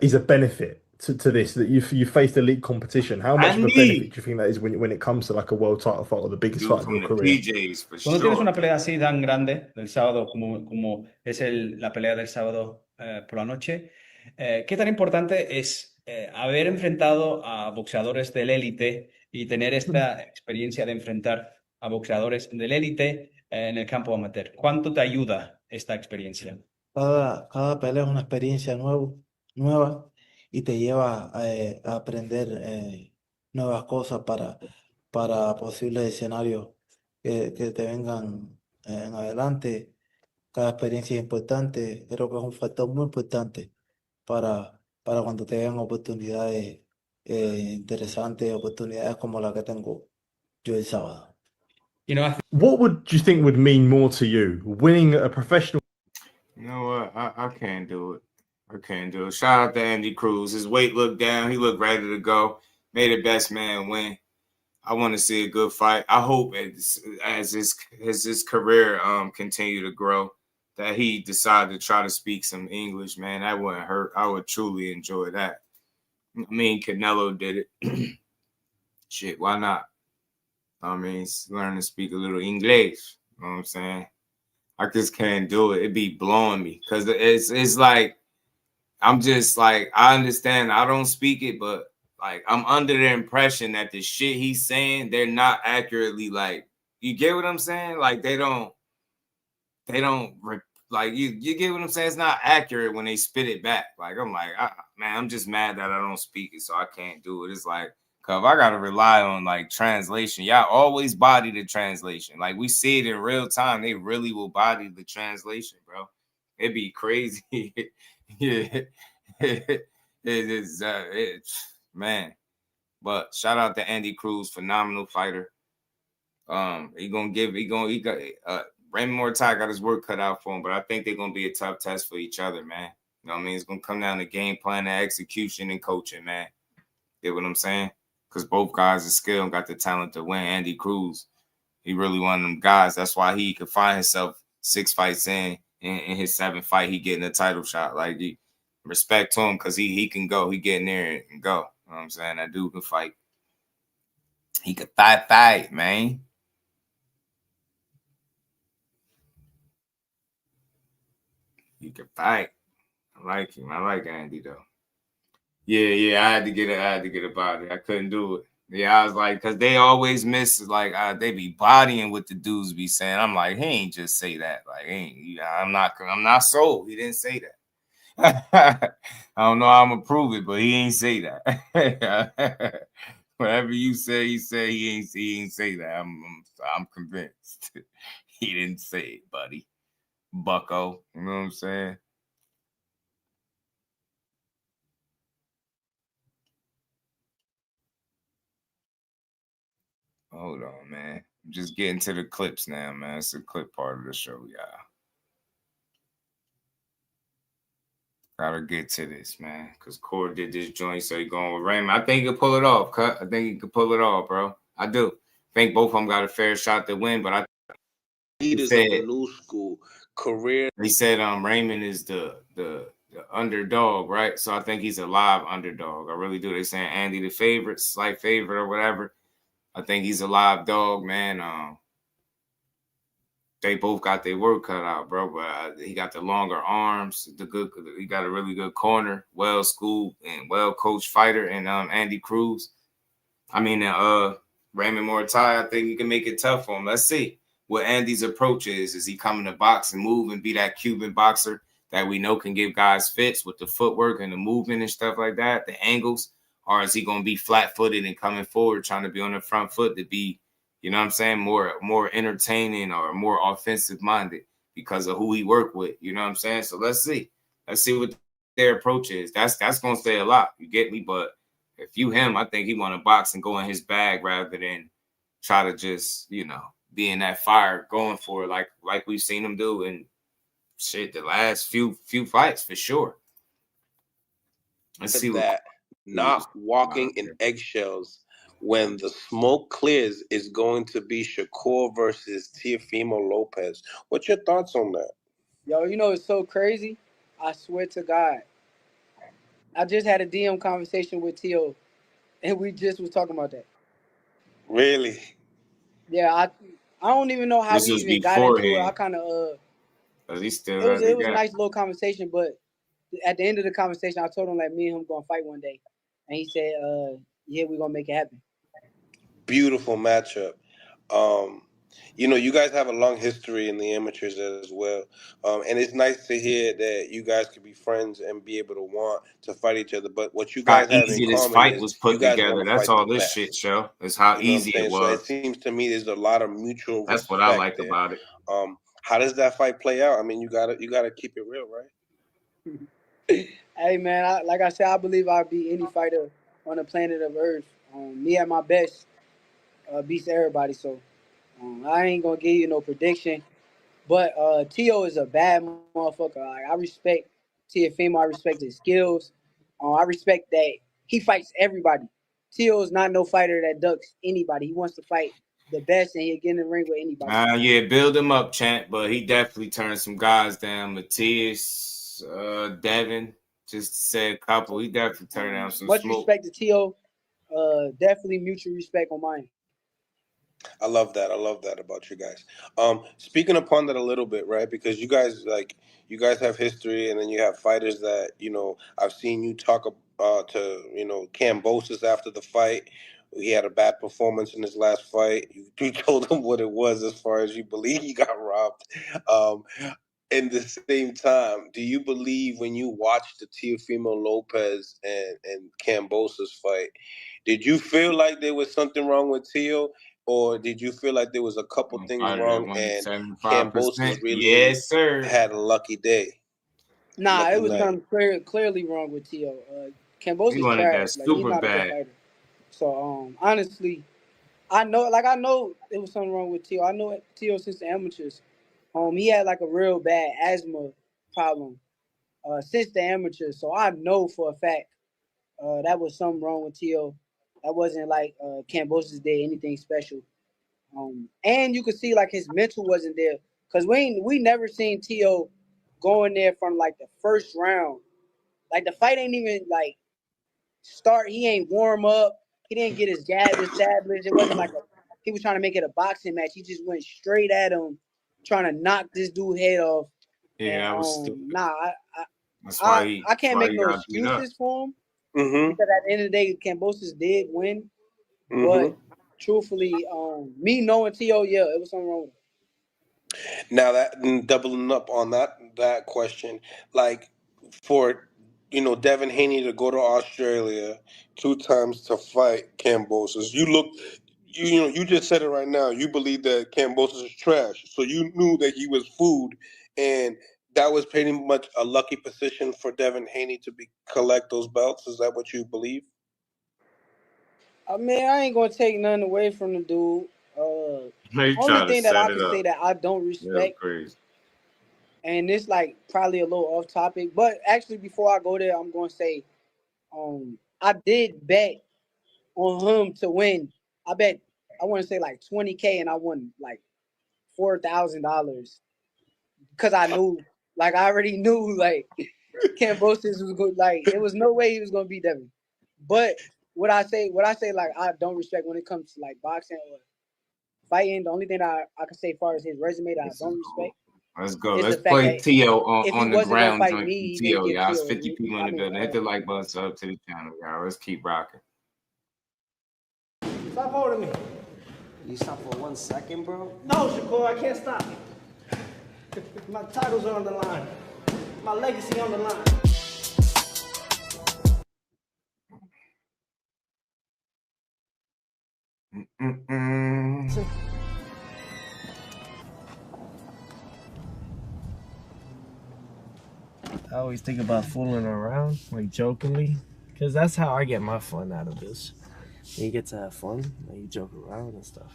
is a benefit to this, that you faced elite competition? How much of a benefit do you think that is when it comes to like a world title fight or the biggest fight of your career? PJs, for Cuando tienes sure. una pelea así tan grande del sábado como es la pelea del sábado por la noche, ¿qué tan importante es haber enfrentado a boxeadores del élite y tener esta experiencia de enfrentar a boxeadores del élite en el campo amateur? ¿Cuánto te ayuda esta experiencia? Cada pelea es una experiencia nueva y te lleva a aprender nuevas cosas para posibles escenarios que te vengan en adelante. Cada experiencia es importante. Creo que es un factor muy importante para cuando te den oportunidades interesantes, oportunidades como la que tengo yo el sábado. You know, what would you think would mean more to you, winning a professional? You know what? I can't do it. I can't do it. Shout out to Andy Cruz. His weight looked down. He looked ready to go. May the best man win. I want to see a good fight. I hope as his career continue to grow, that he decided to try to speak some English, man. That wouldn't hurt. I would truly enjoy that. I mean, Canelo did it. Shit, why not? I mean, learn to speak a little English. You know what I'm saying? I just can't do it. It'd be blowing me because it's like I'm just like, I understand I don't speak it, but like I'm under the impression that the shit he's saying, they're not accurately, like, you get what I'm saying? Like they don't like you get what I'm saying? It's not accurate when they spit it back. Like I'm like, man, I'm just mad that I don't speak it, so I can't do it. It's like, cause I gotta rely on like translation. Y'all always body the translation. Like we see it in real time. They really will body the translation, bro. It'd be crazy. Yeah. Man. But shout out to Andy Cruz, phenomenal fighter. Raymond Muratalla got his work cut out for him, but I think they're gonna be a tough test for each other, man. You know what I mean? It's gonna come down to game plan and execution and coaching, man. Get what I'm saying? Because both guys are skilled and got the talent to win. Andy Cruz, he really one of them guys. That's why he could find himself 6 fights in his 7th fight, he getting a title shot. Like, respect to him because he can go. He get in there and go. You know what I'm saying? That dude can fight. He could fight, man. He could fight. I like him. I like Andy though. Yeah. I had to get about it. I couldn't do it. Yeah, I was like, because they always miss, like, they be bodying what the dudes be saying. I'm like, he ain't just say that. Like, I'm not sold. He didn't say that. I don't know how I'm gonna prove it, but he ain't say that. Whatever you say, he ain't say that. I'm convinced. He didn't say it, buddy. Bucko. You know what I'm saying? Hold on, man. I'm just getting to the clips now, man. It's the clip part of the show, y'all. Gotta get to this, man. Because Core did this joint, so he going with Raymond. I think he can pull it off, Cut. I think he can pull it off, bro. I do. I think both of them got a fair shot to win, but Leaders of the new school career. He said Raymond is the underdog, right? So I think he's a live underdog. I really do. They saying Andy the favorite, slight favorite or whatever. I think he's a live dog, man. they both got their work cut out, bro. But he got the longer arms, he got a really good corner, well schooled and well coached fighter, and Andy Cruz. I mean, Raymond Muratalla, I think he can make it tough for him. Let's see what Andy's approach is. Is he coming to box and move and be that Cuban boxer that we know can give guys fits with the footwork and the movement and stuff like that, the angles? Or is he going to be flat-footed and coming forward, trying to be on the front foot to be, you know what I'm saying, more entertaining or more offensive-minded because of who he worked with, you know what I'm saying? So let's see. Let's see what their approach is. That's going to say a lot, you get me? But if you him, I think he want to box and go in his bag rather than try to just, you know, be in that fire going for it like we've seen him do in shit the last few fights for sure. Let's see that. Not walking in eggshells when the smoke clears is going to be Shakur versus Teofimo Lopez. What's your thoughts on that? Yo, you know, it's so crazy. I swear to God. I just had a DM conversation with Teo, and we just was talking about that. Really? Yeah, I don't even know how this we was even got into it. I beforehand. kind of He still it was a nice little conversation, but at the end of the conversation, I told him like me and him gonna fight one day, and he said, "Yeah, we're gonna make it happen." Beautiful matchup. You know, you guys have a long history in the amateurs as well, and it's nice to hear that you guys could be friends and be able to want to fight each other. But what you guys have in this common fight is was put you guys together. want to That's fight all the this best. shit show. It's how You know easy what I'm it saying? So it was. seems to me there's a lot of mutual That's respect what I like there. about it. How does that fight play out? I mean, you gotta keep it real, right? Hey man, like I said, I believe I'll beat any fighter on the planet of Earth. Me at my best beats everybody. So I ain't gonna give you no prediction. But Tio is a bad motherfucker. Like, I respect Teofimo. I respect his skills. I respect that he fights everybody. Tio is not no fighter that ducks anybody. He wants to fight the best, and he'll get in the ring with anybody. Yeah, build him up, champ. But he definitely turned some guys down. Matthias, Devin, just to say a couple. He definitely turned down some Much smoke. respect to Tio. Definitely mutual respect on mine. I love that. I love that about you guys. Speaking upon that a little bit, right? Because you guys have history, and then you have fighters that I've seen you talk to Kambosos after the fight. He had a bad performance in his last fight. You told him what it was as far as you believe he got robbed. In the same time, do you believe when you watched the Teofimo Lopez and Kambosos fight, did you feel like there was something wrong with Teo? Or did you feel like there was a couple things wrong and Kambosos really had a lucky day? Nah, it was something clearly wrong with Tio. Kambosos He wanted that trash. Like, he's super not a good bad. fighter. So honestly, I know it was something wrong with Tio. I know Tio since the amateurs. He had like a real bad asthma problem since the amateurs. So I know for a fact that was something wrong with Tio. That wasn't like Kambosos did anything special. And you could see like his mental wasn't there because we never seen Tio going there from like the first round. Like the fight ain't even like start. He ain't warm up. He didn't get his jab established. It wasn't like he was trying to make it a boxing match. He just went straight at him, trying to knock this dude head off. Yeah, that was stupid. Nah, That's why I can't make no got beat up. excuses for him Mm-hmm. because at the end of the day, Kambosos did win. Mm-hmm. But truthfully, me knowing T.O., yeah, it was something wrong with him. Now that doubling up on that question, like for Devin Haney to go to Australia 2 times to fight Kambosos, you just said it right now. You believe that Kambosos is trash, so you knew that he was food, and that was pretty much a lucky position for Devin Haney to collect those belts. Is that what you believe? I mean, I ain't gonna take nothing away from the dude. Only to thing that I set it can say up. that I don't respect, and it's like probably a little off topic, but actually before I go there, I'm gonna say, I did bet on him to win. I want to say like 20K, and I won like $4,000 because I knew, like I already knew, like Kambosos was good. Like it was no way he was gonna beat Devin. But what I say, like I don't respect when it comes to like boxing or fighting. The only thing I can say as far as his resume that I don't respect. Let's go. is Let's the fact play that Tio if he on the wasn't gonna ground fight joint from me, he may Tio. get Y'all, it's Tio. 50 people in the building. Hit the like button, sub to the channel, y'all. Let's keep rocking. Stop holding me. You stop for 1 second, bro? No, Shakur, I can't stop. My titles are on the line. My legacy on the line. I always think about fooling around, like jokingly, because that's how I get my fun out of this. You get to have fun, and you joke around and stuff.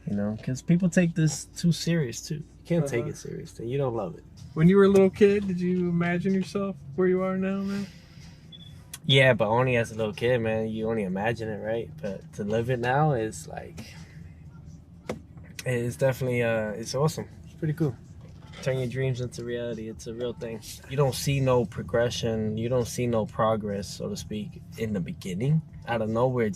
You know, because people take this too serious, too. You can't take it seriously. You don't love it. When you were a little kid, did you imagine yourself where you are now, man? Yeah, but only as a little kid, man. You only imagine it, right? But to live it now is like, it's definitely, it's awesome. It's pretty cool. Turn your dreams into reality. It's a real thing. You don't see no progression. You don't see no progress, so to speak, in the beginning. Out of nowhere,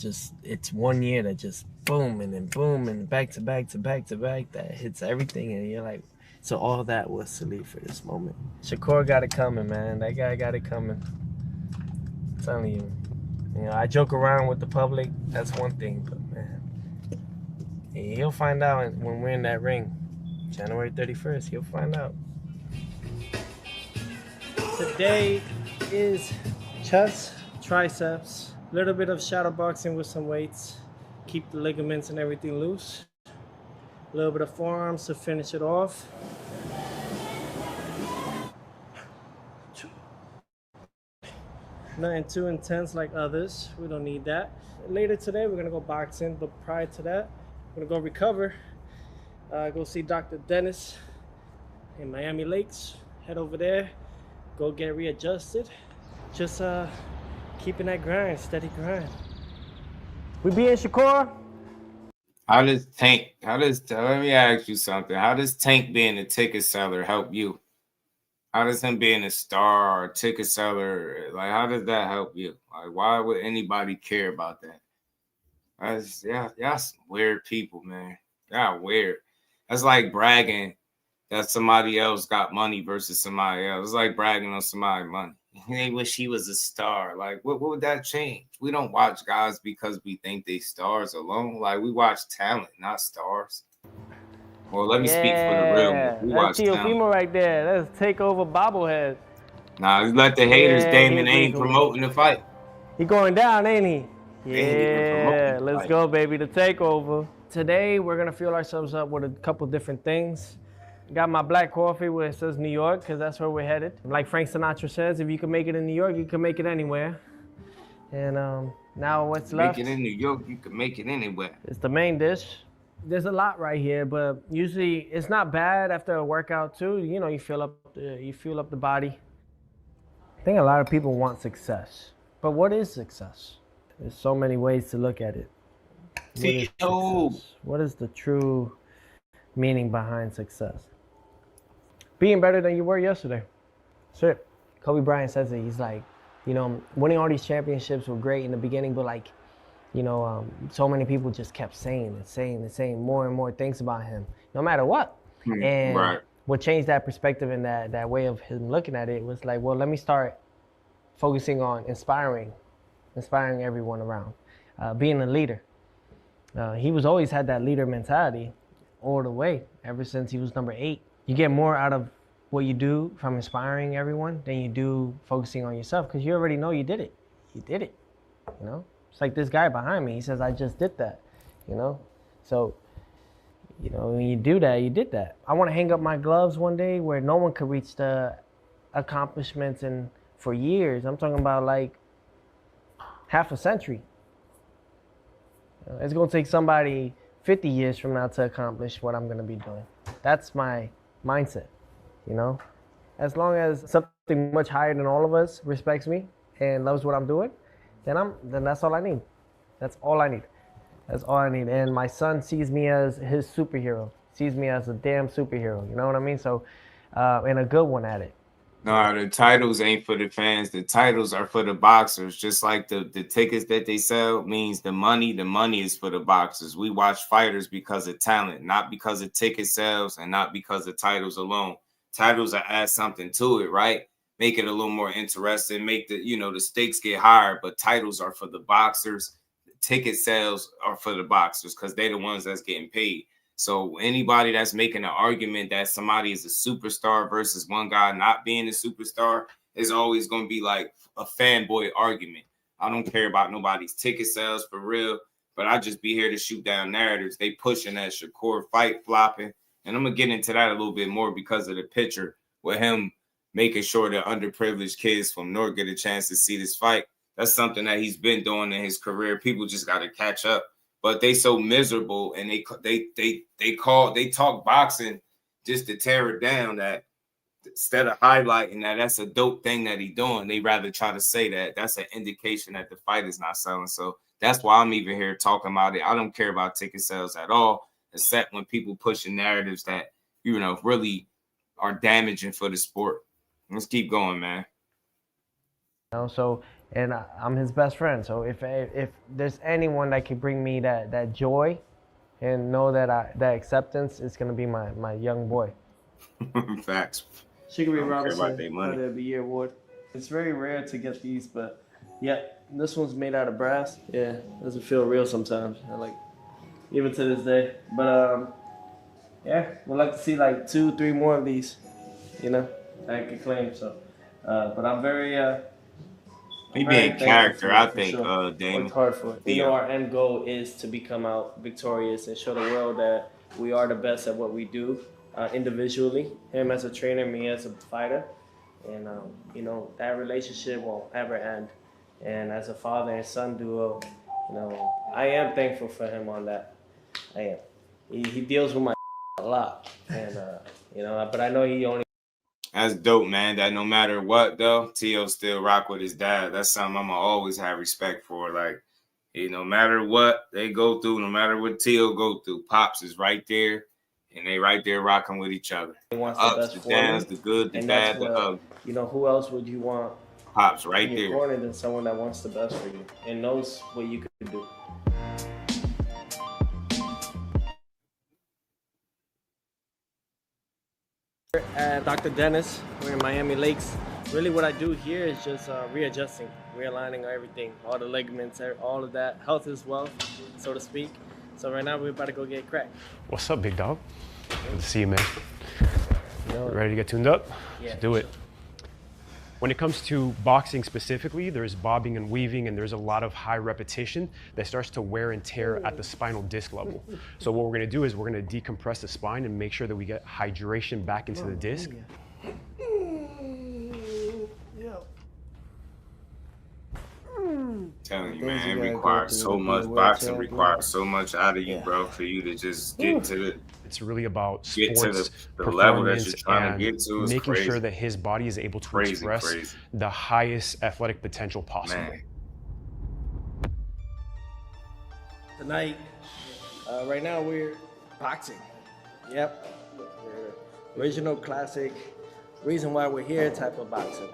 it's 1 year that just boom and then boom and back to back to back to back that hits everything, and you're like, so all that was to leave for this moment. Shakur got it coming, man. That guy got it coming. I'm telling you. You know, I joke around with the public. That's one thing, but man, he'll find out when we're in that ring. January 31st, he'll find out. Today is chest, triceps, a little bit of shadow boxing with some weights. Keep the ligaments and everything loose. A little bit of forearms to finish it off. Nothing too intense like others. We don't need that. Later today, we're gonna go boxing, but prior to that, we're gonna go recover. Go see Dr. Dennis in Miami Lakes. Head over there, go get readjusted. Just keeping that grind, steady grind. We be in Shakur. Let me ask you something. How does Tank being a ticket seller help you? How does him being a star or a ticket seller, like, how does that help you? Like, why would anybody care about that? Y'all some weird people, man. Y'all weird. That's like bragging that somebody else got money versus somebody else. It's like bragging on somebody's money. They wish he was a star. Like, what would that change? We don't watch guys because we think they stars alone. Like, we watch talent, not stars. Well, let me speak for the real one. We watch That's talent. Teofimo right there. That's takeover bobblehead. Nah, let the haters. Damon ain't promoting the fight. He going down, ain't he? Yeah, let's go, baby. The takeover. Today, we're going to fuel ourselves up with a couple different things. Got my black coffee where it says New York, because that's where we're headed. Like Frank Sinatra says, if you can make it in New York, you can make it anywhere. And now what's left? Make it in New York, you can make it anywhere. It's the main dish. There's a lot right here, but usually it's not bad after a workout too. You know, you fuel up the body. I think a lot of people want success, but what is success? There's so many ways to look at it. What is the true meaning behind success? Being better than you were yesterday. That's it. Kobe Bryant says it. He's like, you know, winning all these championships were great in the beginning, but like, you know, so many people just kept saying more and more things about him, no matter what. And what changed that perspective and that way of him looking at it was like, well, let me start focusing on inspiring everyone around, being a leader. He was always had that leader mentality all the way, ever since he was number 8. You get more out of what you do from inspiring everyone than you do focusing on yourself, because you already know you did it. You did it, you know? It's like this guy behind me. He says, I just did that, you know? So, you know, when you do that, you did that. I want to hang up my gloves one day where no one could reach the accomplishments and for years. I'm talking about like half a century. You know, it's going to take somebody 50 years from now to accomplish what I'm going to be doing. That's my mindset, you know? As long as something much higher than all of us respects me and loves what I'm doing, then that's all I need. That's all I need. That's all I need. And my son sees me as his superhero. Sees me as a damn superhero. You know what I mean? So, and a good one at it. No, the titles ain't for the fans. The titles are for the boxers. Just like the tickets that they sell means the money is for the boxers. We watch fighters because of talent, not because of ticket sales and not because of titles alone. Titles are add something to it, right? Make it a little more interesting, make the stakes get higher, but titles are for the boxers. Ticket sales are for the boxers because they're the ones that's getting paid. So anybody that's making an argument that somebody is a superstar versus one guy not being a superstar is always going to be like a fanboy argument. I don't care about nobody's ticket sales for real, but I just be here to shoot down narratives. They pushing that Shakur fight flopping, and I'm going to get into that a little bit more because of the picture with him making sure that underprivileged kids from North get a chance to see this fight. That's something that he's been doing in his career. People just got to catch up. But they so miserable, and they talk boxing just to tear it down. That instead of highlighting that's a dope thing that he's doing, they rather try to say that that's an indication that the fight is not selling. So that's why I'm even here talking about it. I don't care about ticket sales at all, except when people pushing narratives that really are damaging for the sport. Let's keep going, man. And I'm his best friend. So if there's anyone that can bring me that joy and know that acceptance, it's gonna be my young boy. Facts. Shakur Robinson, Fighter of the Year award. It's very rare to get these, but yeah, this one's made out of brass. Yeah, doesn't feel real sometimes. Even to this day. But yeah, we'd like to see like 2-3 more of these. I could claim. So, but I'm very. He being character, I think, sure. Damon. Worked hard for it. Our end goal is to become out victorious and show the world that we are the best at what we do individually. Him as a trainer, me as a fighter. And, that relationship won't ever end. And as a father and son duo, I am thankful for him on that. I am. He deals with my a lot. And, but I know he only. That's dope, man. That no matter what, though, Tio still rock with his dad. That's something I'm gonna always have respect for. Like, no matter what they go through, no matter what Tio go through, Pops is right there, and they right there rocking with each other. He wants the the ups, best the downs, me. the good, the And bad, the ugly. Who else would you want? Pops right in there. your corner than someone that wants the best for you and knows what you could do. At Dr. Dennis, we're in Miami Lakes. Really what I do here is just readjusting, realigning everything, all the ligaments, all of that, health is wealth, so to speak. So right now we're about to go get cracked. What's up, big dog? Good to see you, man. Ready to get tuned up? Yeah. Let's do it. When it comes to boxing specifically, there's bobbing and weaving, and there's a lot of high repetition that starts to wear and tear at the spinal disc level. So what we're gonna do is we're gonna decompress the spine and make sure that we get hydration back into the disc. Telling you, man, it requires so much. Boxing requires so much out of you, bro, for you to just get to it. It's really about Get to sports the level that performance you're trying and to get to is making crazy. sure that his body is able to Crazy, express crazy. the highest athletic potential possible. Man. Tonight, right now we're boxing. Yep. We're original classic, reason why we're here type of boxing.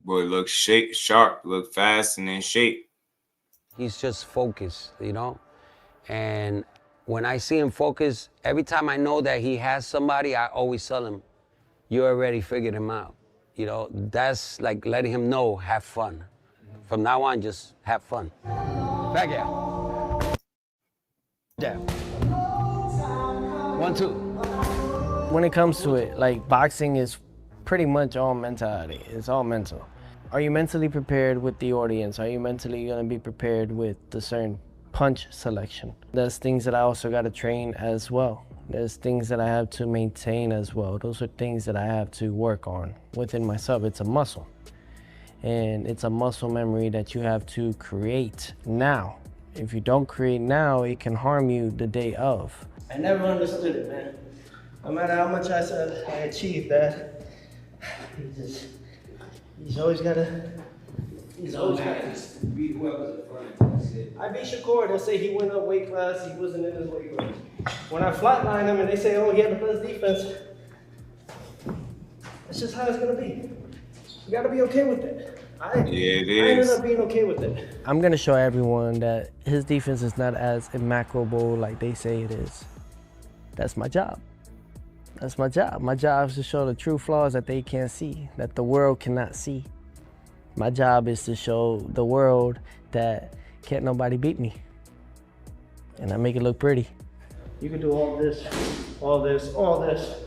Boy, look sharp, look fast, and in shape. He's just focused, And when I see him focus, every time I know that he has somebody, I always tell him, you already figured him out. That's like letting him know, have fun. From now on, just have fun. Back out. Jab. 1, 2. When it comes to it, like boxing is pretty much all mentality. It's all mental. Are you mentally prepared with the audience? Are you mentally gonna be prepared with the certain punch selection? There's things that I also gotta train as well. There's things that I have to maintain as well. Those are things that I have to work on within myself. It's a muscle. And it's a muscle memory that you have to create now. If you don't create now, it can harm you the day of. I never understood it, man. No matter how much I said I achieved that, he's always gotta beat whoever's in front. I beat Shakur. They'll say he went up weight class. He wasn't in his weight class. When I flatline him and they say, oh, he had the best defense, that's just how it's gonna be. You gotta be okay with it. I ended up being okay with it. I'm gonna show everyone that his defense is not as immaculable like they say it is. That's my job. That's my job. My job is to show the true flaws that they can't see, that the world cannot see. My job is to show the world that can't nobody beat me. And I make it look pretty. You can do all this, all this, all this.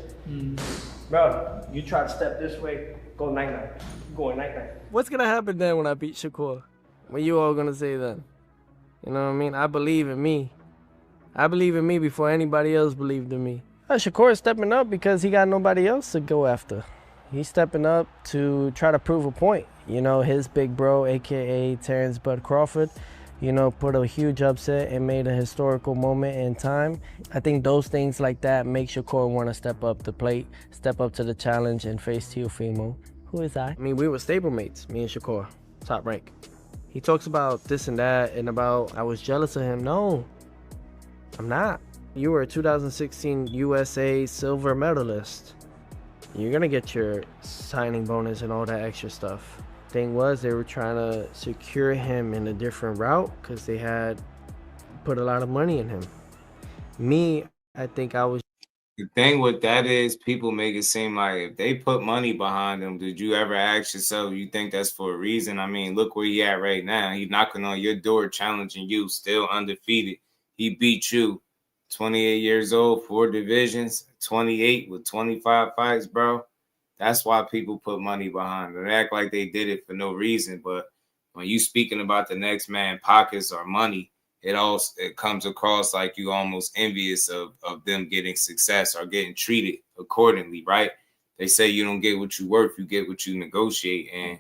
Bro, you try to step this way, go night-night. Going night-night. What's gonna happen then when I beat Shakur? What you all gonna say then? You know what I mean? I believe in me. I believe in me before anybody else believed in me. Shakur is stepping up because he got nobody else to go after. He's stepping up to try to prove a point. You know, his big bro, AKA Terrence Bud Crawford, you know, put a huge upset and made a historical moment in time. I think those things like that make Shakur want to step up the plate, step up to the challenge and face Teofimo. Who is I? I mean, we were stablemates, me and Shakur, top rank. He talks about this and that and about I was jealous of him. No, I'm not. You were a 2016 USA silver medalist. You're gonna get your signing bonus and all that extra stuff. Thing was, they were trying to secure him in a different route because they had put a lot of money in him. Me, I think I was. The thing with that is people make it seem like if they put money behind him, did you ever ask yourself, you think that's for a reason? I mean, look where he at right now. He's knocking on your door, challenging you, still undefeated. He beat you, 28 years old, 4 divisions, 28 with 25 fights, bro. That's why people put money behind it. They act like they did it for no reason. But when you speaking about the next man pockets or money, it comes across like you almost envious of them getting success or getting treated accordingly, right? They say you don't get what you work, you get what you negotiate. And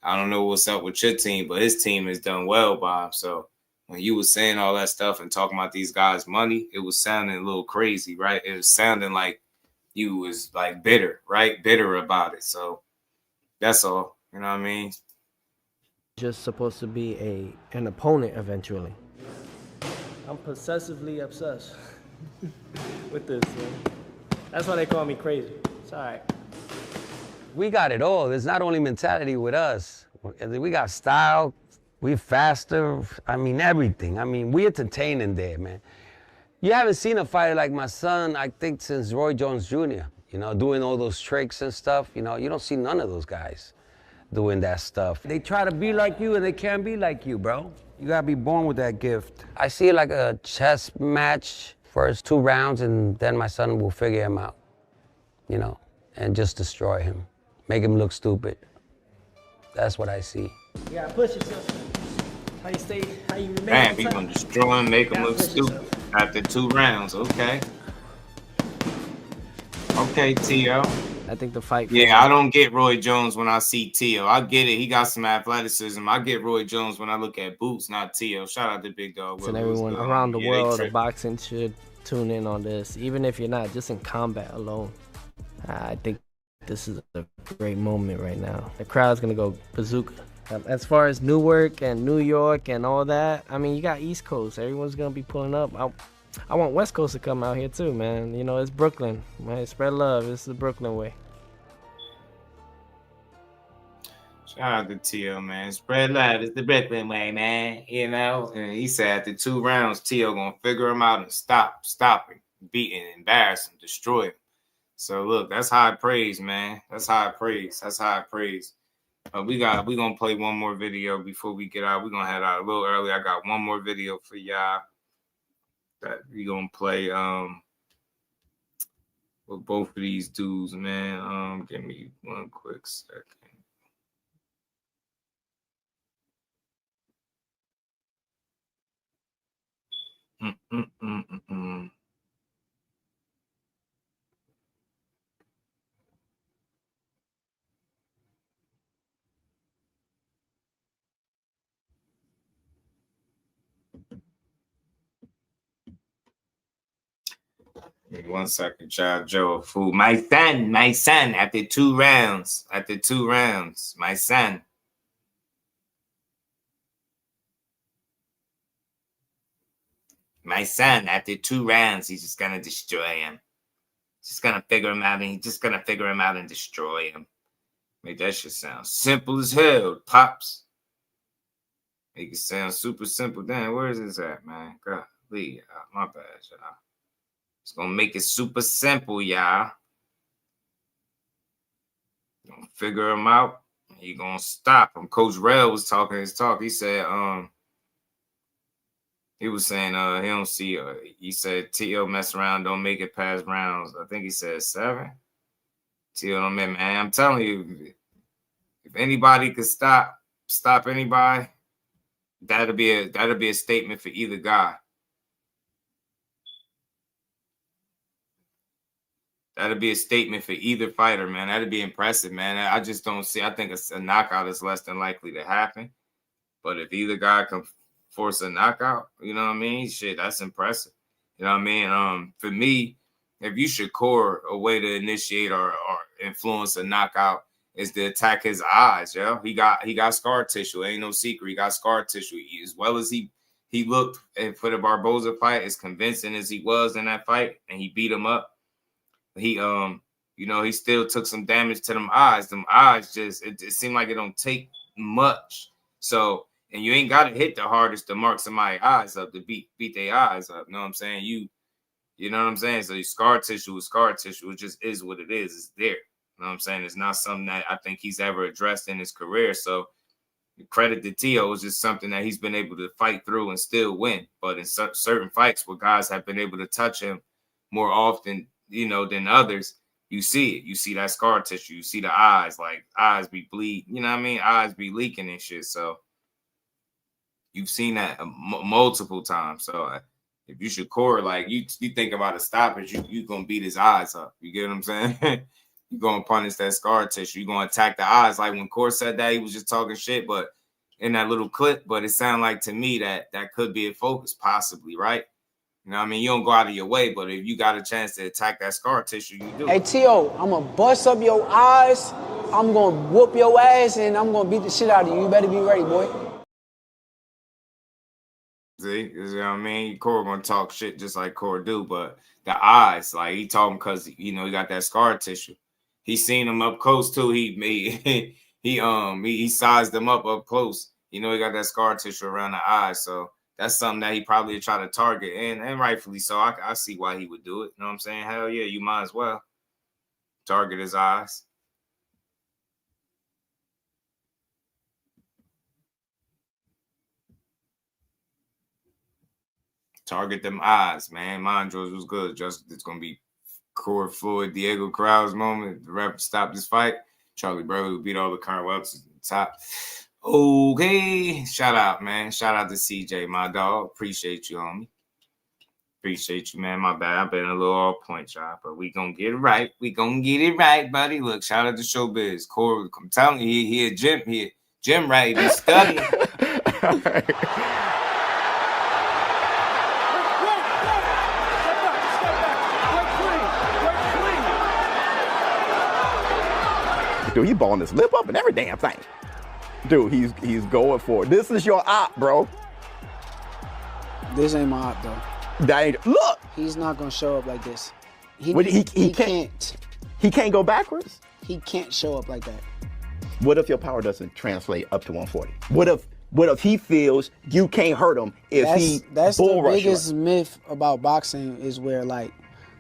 I don't know what's up with your team, but his team has done well by him. So when you were saying all that stuff and talking about these guys' money, it was sounding a little crazy, right? It was sounding like you was like bitter, right? Bitter about it. So that's all, you know what I mean? Just supposed to be an opponent eventually. I'm possessively obsessed with this, man. That's why they call me crazy. It's all right. We got it all. There's not only mentality with us. We got style. We faster. I mean, everything. I mean, we entertaining there, man. You haven't seen a fighter like my son, I think, since Roy Jones Jr., you know, doing all those tricks and stuff. You know, you don't see none of those guys doing that stuff. They try to be like you and they can't be like you, bro. You gotta be born with that gift. I see it like a chess match, first 2 rounds, and then my son will figure him out, you know, and just destroy him, make him look stupid. That's what I see. You gotta push yourself. How you remain. Man, we gonna destroy him, make him look stupid after 2 rounds. Okay. Okay, T.O. I think the fight. Yeah, I don't get Roy Jones when I see T.O. I get it. He got some athleticism. I get Roy Jones when I look at Boots, not T.O. Shout out to Big Dog. And everyone around the world of boxing should tune in on this, even if you're not, just in combat alone. I think this is a great moment right now. The crowd's gonna go bazooka. As far as Newark and New York and all that, I mean, you got East Coast. Everyone's gonna be pulling up. I want West Coast to come out here too, man. You know, it's Brooklyn. Man, spread love. It's the Brooklyn way. Shout out to T.O., man. Spread love. It's the Brooklyn way, man. You know? And he said after 2 rounds, T.O. gonna figure him out and stop him, beat him, embarrass him, destroy him. So look, that's high praise, man. That's high praise. That's high praise. We gonna play one more video before we get out. We're gonna head out a little early. I got one more video for y'all that we gonna play with both of these dudes, man. Give me one quick second. Give me 1 second, child. Joe, a fool. My son, after 2 rounds, my son. My son, after 2 rounds, he's just gonna destroy him. Just gonna figure him out, and he's just gonna figure him out and destroy him. Make that shit sound simple as hell, Pops. Make it sound super simple. Damn, where is this at, man? Golly, my bad, y'all. It's gonna make it super simple, y'all. Gonna figure him out. He gonna stop him. Coach Rell was talking his talk. He said, he was saying, he don't see. He said T.O. mess around, don't make it past rounds. I think he said 7. T.O. don't make, man. I'm telling you, if anybody could stop anybody, that'll be a statement for either guy. That'll be a statement for either fighter, man. That'd be impressive, man. I just don't see. I think a knockout is less than likely to happen. But if either guy can force a knockout, you know what I mean? Shit, that's impressive. You know what I mean? For me, if you Shakur, a way to initiate or influence a knockout is to attack his eyes, yo. He got scar tissue. Ain't no secret. He got scar tissue. As well as he looked for the Barboza fight, as convincing as he was in that fight, and he beat him up. He he still took some damage to them eyes. Them eyes just it seemed like it don't take much. So, and you ain't gotta hit the hardest to mark somebody's eyes up, to beat their eyes up. You know what I'm saying? You know what I'm saying? So your scar tissue is scar tissue. It just is what it is. It's there. You know what I'm saying? It's not something that I think he's ever addressed in his career. So credit to Tio is just something that he's been able to fight through and still win. But in certain fights where guys have been able to touch him more often, than others, you see it. You see that scar tissue. You see the eyes, like eyes be bleed. You know what I mean? Eyes be leaking and shit. So you've seen that multiple times. So if you Shakur, like you think about a stoppage, you gonna beat his eyes up. You get what I'm saying? You're gonna punish that scar tissue. You're gonna attack the eyes. Like when Core said that, he was just talking shit, but in that little clip. But it sounded like to me that could be a focus, possibly, right? You know what I mean? You don't go out of your way, but if you got a chance to attack that scar tissue, you do. Hey, T.O., I'm going to bust up your eyes, I'm going to whoop your ass, and I'm going to beat the shit out of you. You better be ready, boy. See? You know what I mean? Core going to talk shit just like Core do, but the eyes, like he told him because, he got that scar tissue. He seen him up close, too. He sized him up close. He got that scar tissue around the eyes, so that's something that he probably try to target, and rightfully so. I see why he would do it. You know what I'm saying? Hell yeah, you might as well target his eyes. Target them eyes, man. Mine George was good. Just it's gonna be Core Floyd, Diego Corrales moment. The ref stopped this fight. Charlie Burley would beat all the current welts at the top. Okay, shout out, man. Shout out to CJ, my dog. Appreciate you, homie. Appreciate you, man. My bad. I've been a little off point, y'all, but we gonna get it right. We gonna get it right, buddy. Look, shout out to Showbiz. Corey, I'm telling you, he a gym right. He's studying. Dude, he balling his lip up and every damn thing. Dude, he's going for it. This is your op, bro. This ain't my op, though. That ain't, look. He's not gonna show up like this. He can't. He can't go backwards. He can't show up like that. What if your power doesn't translate up to 140? What if he feels you can't hurt him if that's the biggest myth about boxing is where, like,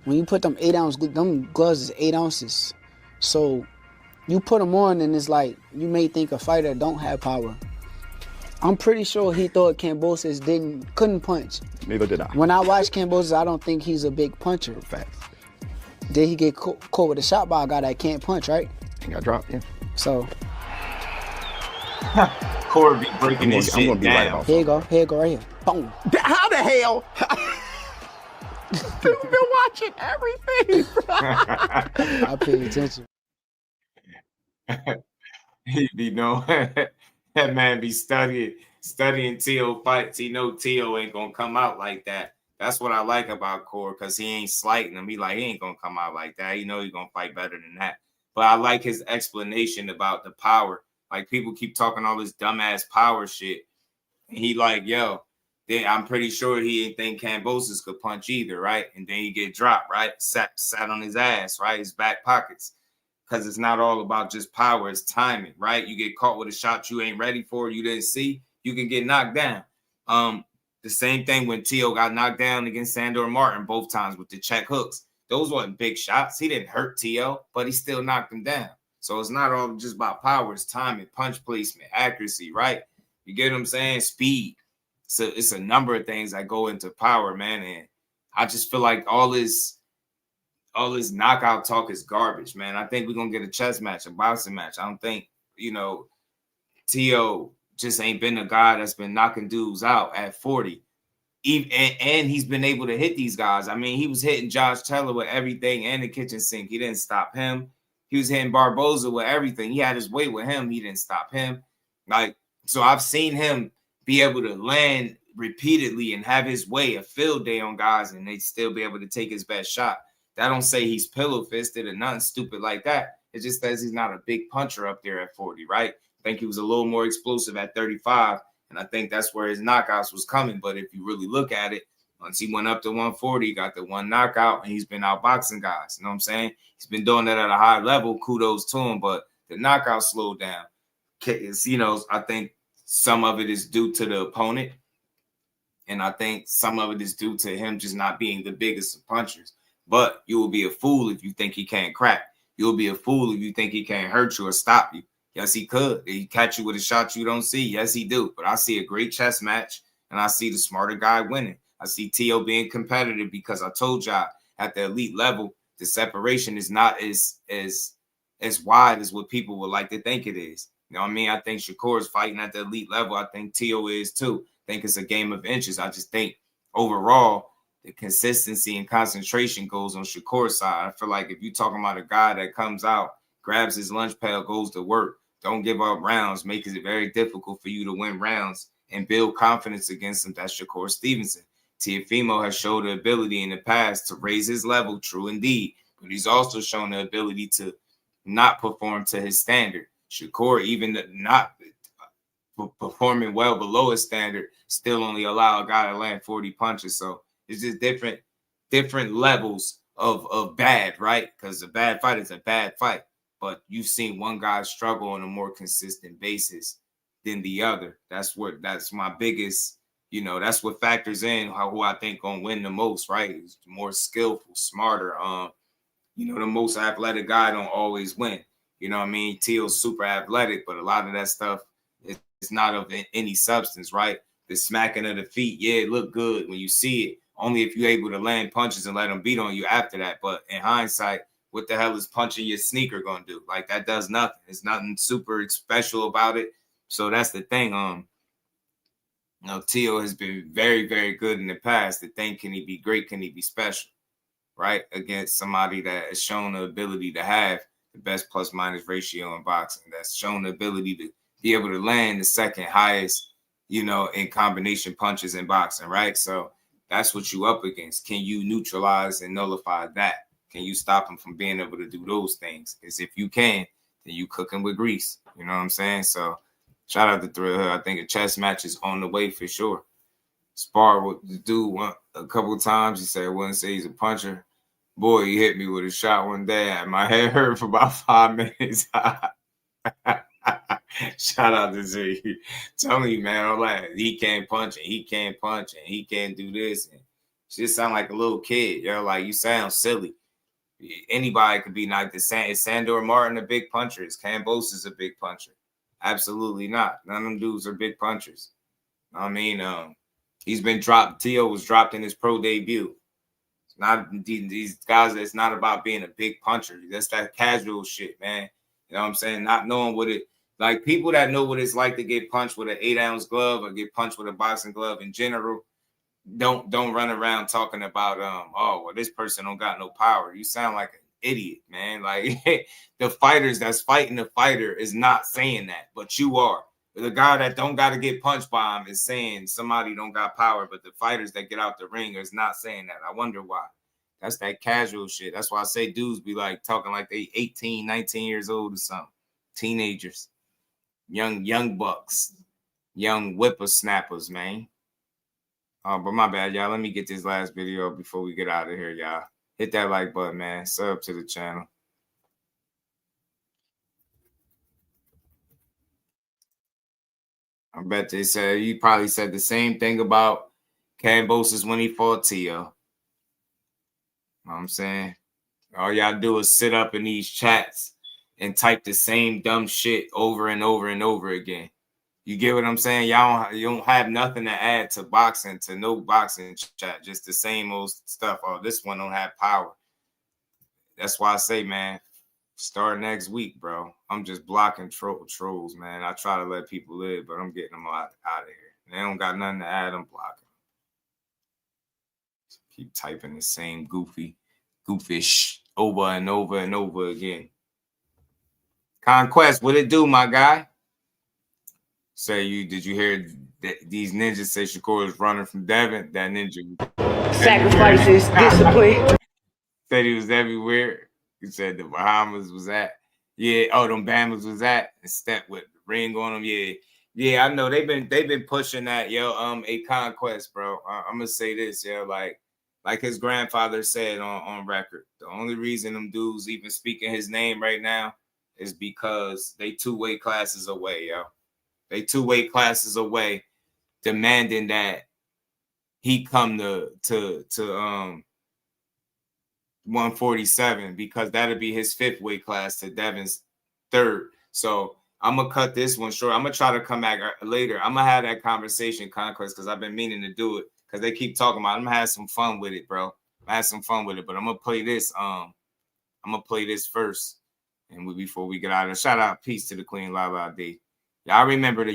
when you put them 8-ounce, them gloves is 8 ounces. So you put them on and it's like, you may think a fighter don't have power. I'm pretty sure he thought Kambosos couldn't punch. Neither did I. When I watch Kambosos, I don't think he's a big puncher. Facts. Did he get caught with a shot by a guy that can't punch, right? He got dropped, yeah. So Corey be breaking this shit I'm gonna be down. right about here you go right here. Boom. How the hell? Dude, been watching everything, bro. I pay attention. He be that man be studying Tio fights. He know Tio ain't gonna come out like that. That's what I like about Core, because he ain't slighting him. He ain't gonna come out like that. He know he's gonna fight better than that. But I like his explanation about the power. Like, people keep talking all this dumbass power shit. And he like, yo, Then I'm pretty sure he didn't think Kambosos could punch either, right? And then he get dropped, right? Sat on his ass, right? His back pockets. Because it's not all about just power, it's timing, right? You get caught with a shot you ain't ready for, you didn't see, you can get knocked down. The same thing when Teo got knocked down against Sandor Martin both times with the check hooks. Those weren't big shots. He didn't hurt Teo, but he still knocked him down. So it's not all just about power, it's timing, punch placement, accuracy, right? You get what I'm saying? Speed. So it's a number of things that go into power, man. And I just feel like all this knockout talk is garbage, man. I think we're going to get a chess match, a boxing match. I don't think, Teo just ain't been a guy that's been knocking dudes out at 40. And he's been able to hit these guys. I mean, he was hitting Josh Taylor with everything and the kitchen sink. He didn't stop him. He was hitting Barboza with everything. He had his way with him. He didn't stop him. So I've seen him be able to land repeatedly and have his way, a field day on guys, and they still be able to take his best shot. That don't say he's pillow-fisted or nothing stupid like that. It just says he's not a big puncher up there at 40, right? I think he was a little more explosive at 35, and I think that's where his knockouts was coming. But if you really look at it, once he went up to 140, he got the one knockout, and he's been outboxing guys. You know what I'm saying? He's been doing that at a high level. Kudos to him, but the knockout slowed down. I think some of it is due to the opponent, and I think some of it is due to him just not being the biggest of punchers. But you will be a fool if you think he can't crack. You'll be a fool if you think he can't hurt you or stop you. Yes, he could. He catch you with a shot you don't see. Yes, he do. But I see a great chess match, and I see the smarter guy winning. I see Teo being competitive because I told y'all at the elite level, the separation is not as wide as what people would like to think it is. You know what I mean? I think Shakur is fighting at the elite level. I think Teo is too. I think it's a game of inches. I just think overall, the consistency and concentration goes on Shakur's side. I feel like if you're talking about a guy that comes out, grabs his lunch pail, goes to work, don't give up rounds, makes it very difficult for you to win rounds and build confidence against him, that's Shakur Stevenson. Teofimo has showed the ability in the past to raise his level, true indeed, but he's also shown the ability to not perform to his standard. Shakur, even not performing well below his standard, still only allow a guy to land 40 punches. So it's just different levels of bad, right? Because a bad fight is a bad fight. But you've seen one guy struggle on a more consistent basis than the other. That's my biggest, that's what factors in who I think gonna win the most, right? It's more skillful, smarter. The most athletic guy don't always win. You know what I mean? Teal's super athletic, but a lot of that stuff is not of any substance, right? The smacking of the feet, yeah, it look good when you see it. Only if you're able to land punches and let them beat on you after that. But in hindsight, what the hell is punching your sneaker going to do? Like, that does nothing. It's nothing super special about it. So that's the thing. Teo has been very, very good in the past. The thing, can he be great? Can he be special? Right? Against somebody that has shown the ability to have the best plus-minus ratio in boxing. That's shown the ability to be able to land the second highest, in combination punches in boxing, right? So that's what you up against. Can you neutralize and nullify that? Can you stop him from being able to do those things? Because if you can, then you cooking with grease. You know what I'm saying? So shout out to Thrill Hill. I think a chess match is on the way for sure. Sparred with the dude a couple of times. He said, I wouldn't say he's a puncher. Boy, he hit me with a shot one day. My head hurt for about 5 minutes. Shout out to Z. Tell me, man, I'm like, he can't punch and he can't punch and he can't do this. And just sound like a little kid. Like, you sound silly. Anybody could be like this. Is Sandor Martin a big puncher? Is Kambosos a big puncher? Absolutely not. None of them dudes are big punchers. I mean, he's been dropped. Teo was dropped in his pro debut. It's not these guys. It's not about being a big puncher. That's that casual shit, man. You know what I'm saying? Not knowing what it like. People that know what it's like to get punched with an 8-ounce glove or get punched with a boxing glove in general, don't run around talking about this person don't got no power. You sound like an idiot, man. Like the fighters that's fighting the fighter is not saying that, but you are. The guy that don't got to get punched by him is saying somebody don't got power, but the fighters that get out the ring is not saying that. I wonder why. That's that casual shit. That's why I say dudes be like talking like they 18, 19 years old or something. Teenagers, young bucks, young whippersnappers, man. But my bad, y'all. Let me get this last video before we get out of here, y'all. Hit that like button, man. Sub to the channel. I bet they said you probably said the same thing about Kambosos when he fought Tio. You know what I'm saying? All y'all do is sit up in these chats and type the same dumb shit over and over and over again. You get what I'm saying? You don't have nothing to add to boxing, to no boxing chat, just the same old stuff. Oh, this one don't have power. That's why I say, man, start next week, bro. I'm just blocking trolls, man. I try to let people live, but I'm getting them out of here. They don't got nothing to add. I'm blocking. Keep typing the same goofish over and over and over again. Conquest, what it do, my guy? Did you hear these ninjas say Shakur is running from Devin? That ninja sacrifices, discipline. Said he was everywhere. He said the Bahamas was at. Yeah, oh, them Bahamas was at and stepped with the ring on them. Yeah, I know they've been pushing that, yo. A conquest, bro. I'm gonna say this, yo, like his grandfather said on record. The only reason them dudes even speaking his name right now is because they 2 weight classes away, yo. They 2 weight classes away, demanding that he come to 147 because that'll be his 5th weight class to Devin's 3rd. So I'm gonna cut this one short. I'm gonna try to come back later. I'm gonna have that conversation, Conquest, because I've been meaning to do it because they keep talking about it. I'm gonna have some fun with it, bro. I had some fun with it, but I'm gonna play this. I'm gonna play this first, and before we get out of there, shout out, peace to the Queen, Lala D. Y'all remember the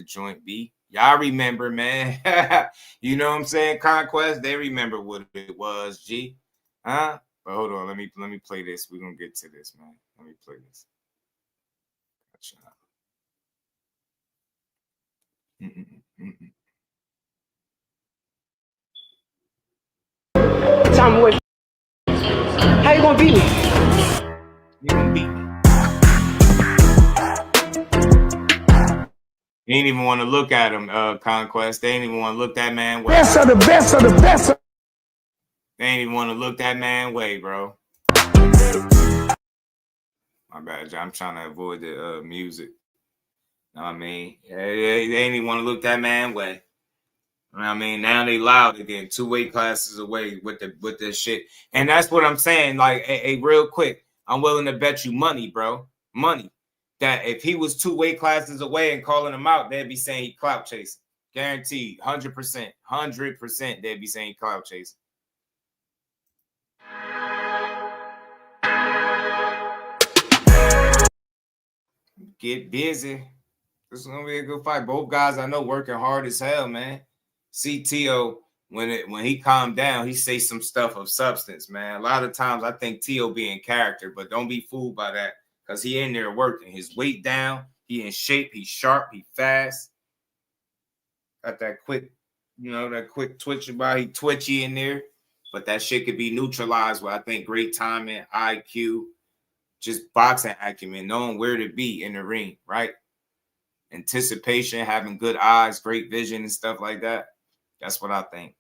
joint B. Y'all remember, man. You know what I'm saying? Conquest, they remember what it was, G. Huh? But hold on, let me play this. We're gonna get to this, man. Let me play this. Time away. How you gonna beat me? You gonna beat me. They ain't even want to look at him, Conquest. They ain't even want to look that man way. Best of the best of the best. They ain't even want to look that man way, bro. My bad, I'm trying to avoid the music. Know what I mean? They ain't even want to look that man way. You know what I mean? Now they loud again, 2 weight classes away with the shit. And that's what I'm saying. Like, hey, real quick, I'm willing to bet you money, bro. Money. That if he was 2 weight classes away and calling him out, they'd be saying he clout chasing. Guaranteed. 100%. 100% they'd be saying he clout chasing. Get busy. This is gonna be a good fight. Both guys I know working hard as hell, man. See Tio, when he calmed down, he say some stuff of substance, man. A lot of times I think Tio be in character, but don't be fooled by that because he in there working. His weight down, he in shape, he's sharp, he fast. Got that quick, that quick twitch about, he twitchy in there, but that shit could be neutralized with, I think, great timing, IQ, just boxing acumen, knowing where to be in the ring, right? Anticipation, having good eyes, great vision and stuff like that. That's what I think.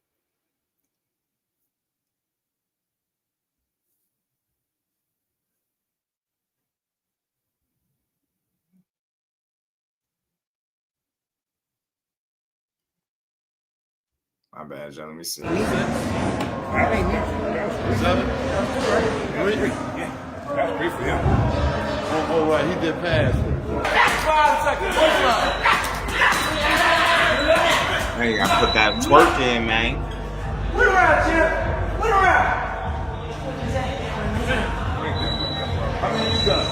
My bad, John. Let me see. That's free for him. Oh, right. He did pass. 5 seconds. Hey, I put that twerk in, man. Wait around, champ. Wait around. How many you got?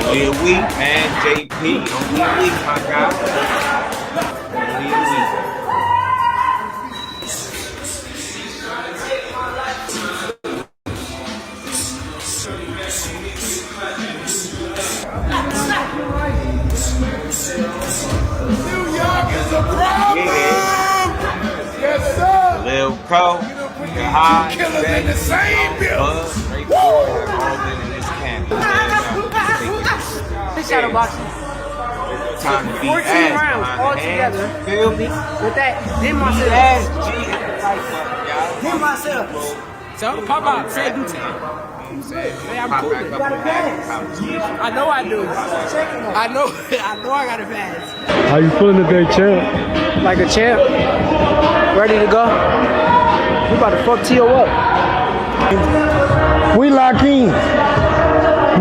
Only a week, man. JP, only a week, my guy. Only a week. New York is a problem! Yeah. Yes, sir! Khalil Co. High, killers in the same building. Straight forward have all been in this camp. This shadow boxing. Time to be 14 rounds all together. Feel me? With that, then myself. Then myself. So pop out, say do tell. Hey, I'm cool. You got a pass. I know I do. I know I got a pass. How you feeling today, champ? Like a champ. Ready to go. We about to fuck Tio up. We lock in.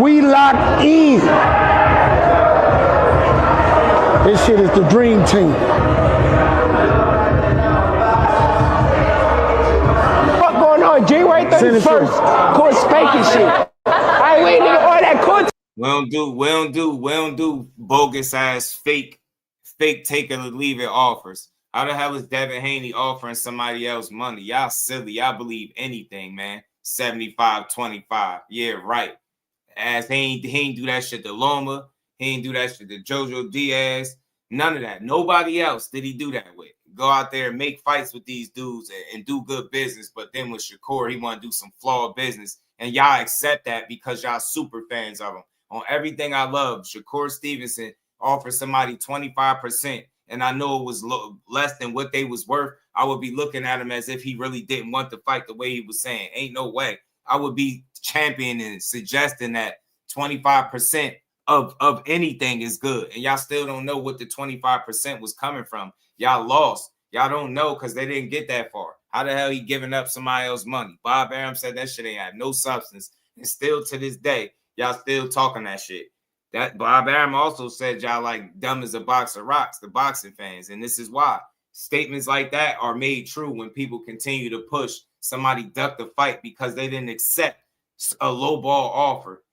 We lock in. This shit is the dream team. What going on? January 31st. Court spanking shit. I ain't waiting to all that court. We don't do bogus ass fake take it or leave it offers. How the hell is Devin Haney offering somebody else money? Y'all silly. Y'all believe anything, man. 75-25. Yeah, right. As he ain't do that shit to Loma. He ain't do that shit to Jojo Diaz. None of that. Nobody else did he do that with. Go out there and make fights with these dudes and do good business. But then with Shakur, he want to do some flawed business. And y'all accept that because y'all super fans of him. On everything I love, Shakur Stevenson offered somebody 25%. And I know it was less than what they was worth. I would be looking at him as if he really didn't want to fight the way he was saying. Ain't no way. I would be championing and suggesting that 25% of anything is good. And y'all still don't know what the 25% was coming from. Y'all lost. Y'all don't know because they didn't get that far. How the hell he giving up somebody else's money? Bob Arum said that shit ain't have no substance. And still to this day, y'all still talking that shit. That Bob Arum also said y'all like dumb as a box of rocks, the boxing fans. And this is why statements like that are made true when people continue to push somebody duck the fight because they didn't accept a low ball offer.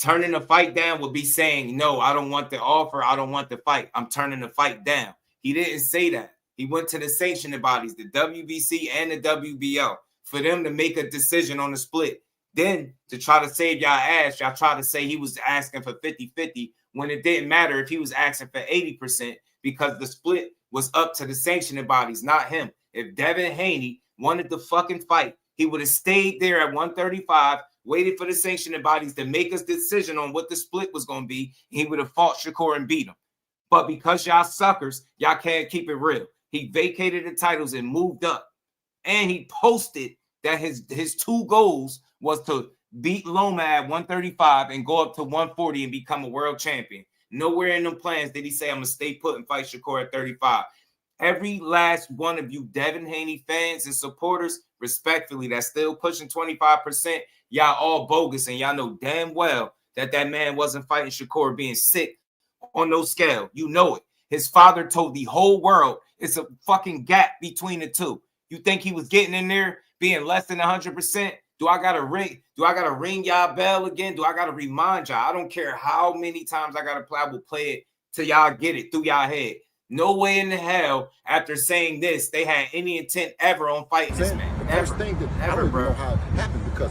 Turning the fight down would be saying, no, I don't want the offer. I don't want the fight. I'm turning the fight down. He didn't say that. He went to the sanctioning bodies, the WBC and the WBO, for them to make a decision on the split. Then to try to save y'all ass, y'all try to say he was asking for 50-50 when it didn't matter if he was asking for 80% because the split was up to the sanctioning bodies, not him. If Devin Haney wanted the fucking fight, he would have stayed there at 135, waited for the sanctioning bodies to make a decision on what the split was going to be. He would have fought Shakur and beat him. But because y'all suckers, y'all can't keep it real. He vacated the titles and moved up. And he posted that his two goals was to beat Loma at 135 and go up to 140 and become a world champion. Nowhere in them plans did he say, I'm going to stay put and fight Shakur at 35. Every last one of you Devin Haney fans and supporters, respectfully, that's still pushing 25%, y'all all bogus, and y'all know damn well that man wasn't fighting Shakur being sick on no scale. You know it. His father told the whole world it's a fucking gap between the two. You think he was getting in there being less than 100%? Do I gotta ring y'all bell again? Do I gotta remind y'all? I don't care how many times I gotta play. I will play it till y'all get it through y'all head. No way in the hell, after saying this, they had any intent ever on fighting this man. First thing that I don't even know how it happened because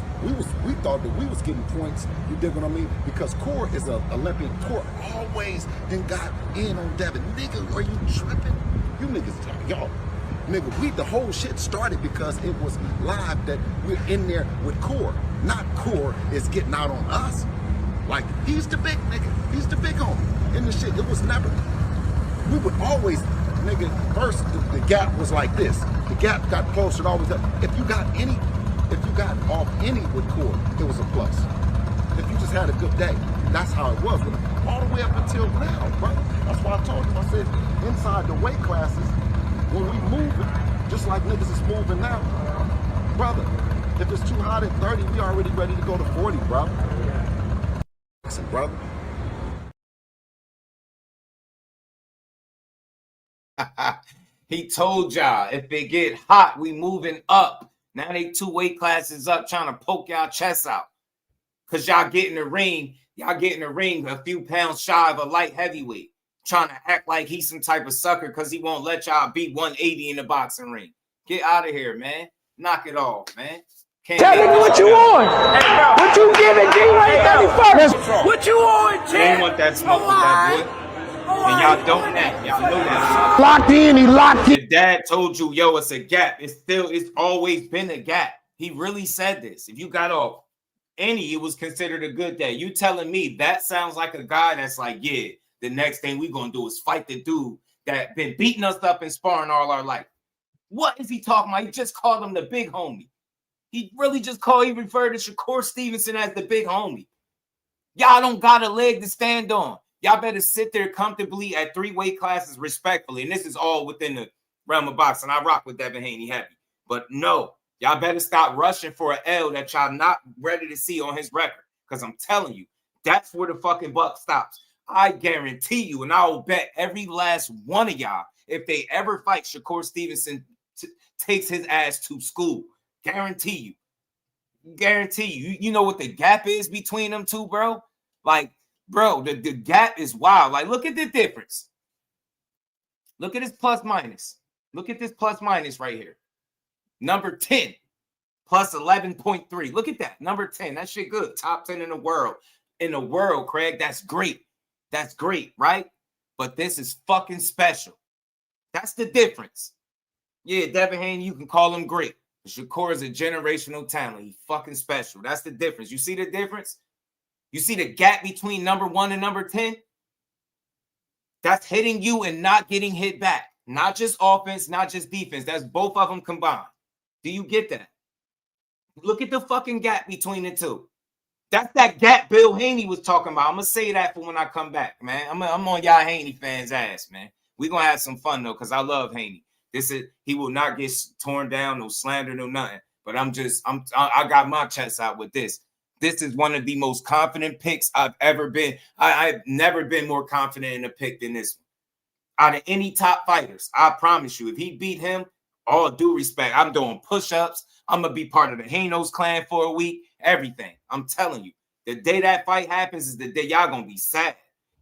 we thought that we was getting points. You dig what I mean? Because Core is an Olympian. Core always then got in on Devin. Nigga, are you tripping? You niggas, y'all. Nigga, the whole shit started because it was live that we're in there with Core. Not Core is getting out on us. Like, he's the big nigga. He's the big homie in the shit. It was never, we would always, nigga, first the gap was like this. The gap got closer and always up. If you got off any with Core, it was a plus. If you just had a good day, that's how it was with him. All the way up until now, bro. That's why I told you, I said, inside the weight classes, when we moving, just like niggas is moving now, brother, if it's too hot at 30, we already ready to go to 40, bro. Listen, brother. He told y'all, if it get hot, we moving up. Now they 2 weight classes up trying to poke y'all chests out. Because y'all get in the ring a few pounds shy of a light heavyweight. Trying to act like he's some type of sucker because he won't let y'all beat 180 in the boxing ring. Get out of here, man. Knock it off, man. Tell me what you want. What you giving, January 31st? What you want, champ? They want that smoke with that boy. And y'all don't that. Y'all know that. Locked in, he locked in. Your dad told you, yo, it's a gap. It's always been a gap. He really said this. If you got off any, it was considered a good day. You telling me that sounds like a guy that's like, yeah, the next thing we gonna do is fight the dude that been beating us up and sparring all our life. What is he talking about? He just called him the big homie. He really just he referred to Shakur Stevenson as the big homie. Y'all don't got a leg to stand on. Y'all better sit there comfortably at 3 weight classes respectfully. And this is all within the realm of boxing. I rock with Devin Haney heavy. But no, y'all better stop rushing for an L that y'all not ready to see on his record. Because I'm telling you, that's where the fucking buck stops. I guarantee you, and I will bet every last one of y'all, if they ever fight, Shakur Stevenson takes his ass to school. Guarantee you. Guarantee you. You know what the gap is between them two, bro? Like, bro, the gap is wild. Like, look at the difference. Look at this plus minus. Look at this plus minus right here. Number 10 plus 11.3. Look at that. Number 10. That shit good. Top 10 in the world. In the world, Craig. That's great. That's great, right? But this is fucking special. That's the difference. Yeah, Devin Haney, you can call him great. Shakur is a generational talent. He's fucking special. That's the difference. You see the difference? You see the gap between number 1 and number 10? That's hitting you and not getting hit back. Not just offense, not just defense. That's both of them combined. Do you get that? Look at the fucking gap between the two. That's that gap Bill Haney was talking about. I'm going to say that for when I come back, man. I'm on y'all Haney fans' ass, man. We're going to have some fun, though, because I love Haney. He will not get torn down, no slander, no nothing. But I got my chest out with this. This is one of the most confident picks I've ever been. I've never been more confident in a pick than this one. Out of any top fighters, I promise you, if he beat him, all due respect, I'm doing push-ups. I'm going to be part of the Hanos clan for a week, everything. I'm telling you, the day that fight happens is the day y'all going to be sad.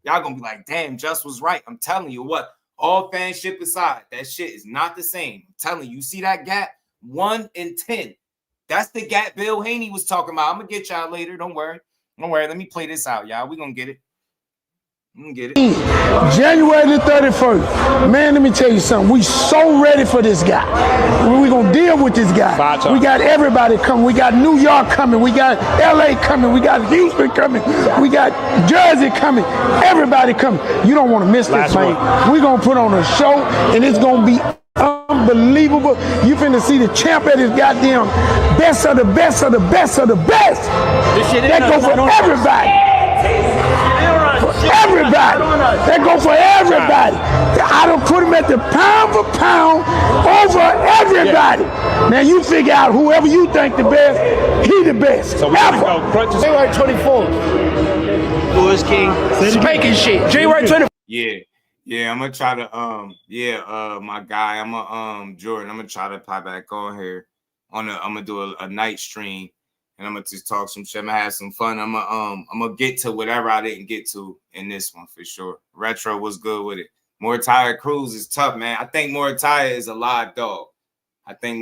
Y'all going to be like, damn, Just was right. I'm telling you what, all fanship aside, that shit is not the same. I'm telling you, you see that gap? 1 and 10. That's the gap Bill Haney was talking about. I'm going to get y'all later. Don't worry. Don't worry. Let me play this out, y'all. We're going to get it. January the 31st. Man, let me tell you something. We so ready for this guy. We're going to deal with this guy. We got everybody coming. We got New York coming. We got LA coming. We got Houston coming. We got Jersey coming. Everybody coming. You don't want to miss this, man. We're going to put on a show, and it's going to be unbelievable. You finna see the champ at his goddamn best of the best of the best of the best. That go for everybody. Everybody. That go for everybody. I don't put him at the pound for pound over everybody. Now you figure out whoever you think the best, he the best. So ever. January 24th. Lewis King. Spanking shit. January 24th. Yeah, I'm gonna try to my guy, Jordan, I'm gonna try to pop back on here I'm gonna do a night stream. And I'm gonna just talk some shit. I'm gonna have some fun. I'm gonna get to whatever I didn't get to in this one for sure. Retro was good with it. Muratalla Cruz is tough, man. I think Muratalla is a live dog. I think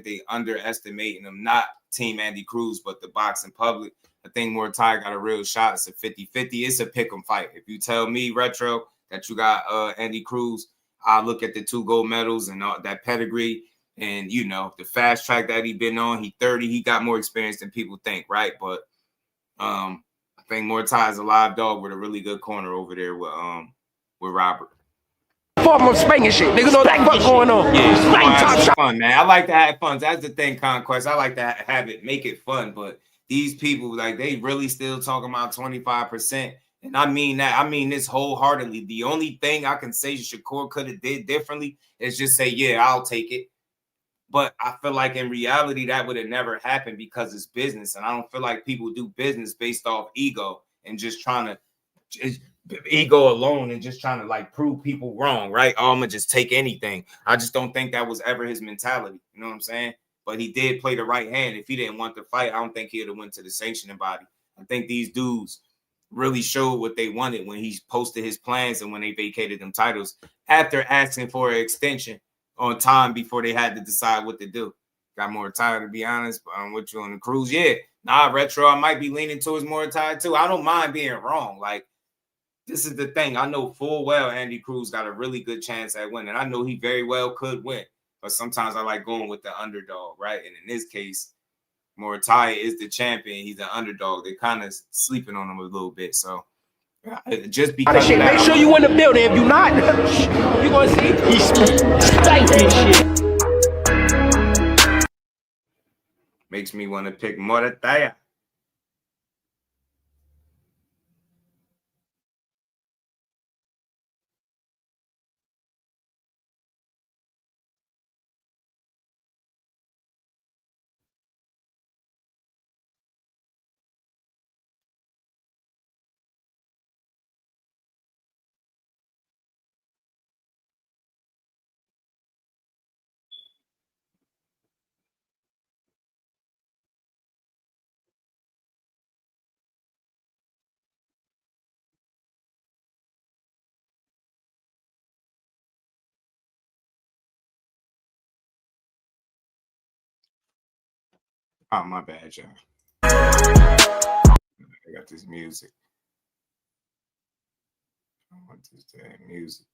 they underestimating him. Not Team Andy Cruz, but the boxing public. I think Muratalla got a real shot. It's a 50-50. It's a pick 'em fight. If you tell me, Retro, that you got Andy Cruz, I'll look at the 2 gold medals and all that pedigree. And, you know, the fast track that he been on, he 30, he got more experience than people think, right? But I think Muratalla is a live dog with a really good corner over there with Robert. Form of spanking shit. Niggas know that fuck going on. Yeah, it's fun, man. I like to have fun. That's the thing, Conquest. I like to have it, make it fun. But these people, like, they really still talking about 25%. And I mean that. I mean this wholeheartedly. The only thing I can say Shakur could have did differently is just say, yeah, I'll take it. But I feel like in reality, that would have never happened because it's business. And I don't feel like people do business based off ego and just trying to ego alone and just trying to like prove people wrong, right? Oh, I'm going to just take anything. I just don't think that was ever his mentality. You know what I'm saying? But he did play the right hand. If he didn't want to fight, I don't think he would have went to the sanctioning body. I think these dudes really showed what they wanted when he posted his plans and when they vacated them titles after asking for an extension on time before they had to decide what to do. Got Muratalla, to be honest, but I'm with you on the Cruz. Yeah, Retro, I might be leaning towards Muratalla too. I don't mind being wrong. Like, this is the thing. I know full well Andy Cruz got a really good chance at winning. I know he very well could win, but sometimes I like going with the underdog, right? And in this case, Muratalla is the champion. He's the underdog. They're kind of sleeping on him a little bit. So just because shit, make sure you in the building. If you not, you gonna see he's stinking shit. Makes me want to pick Muratalla. Oh, my bad, y'all. I got this music. I want this damn music.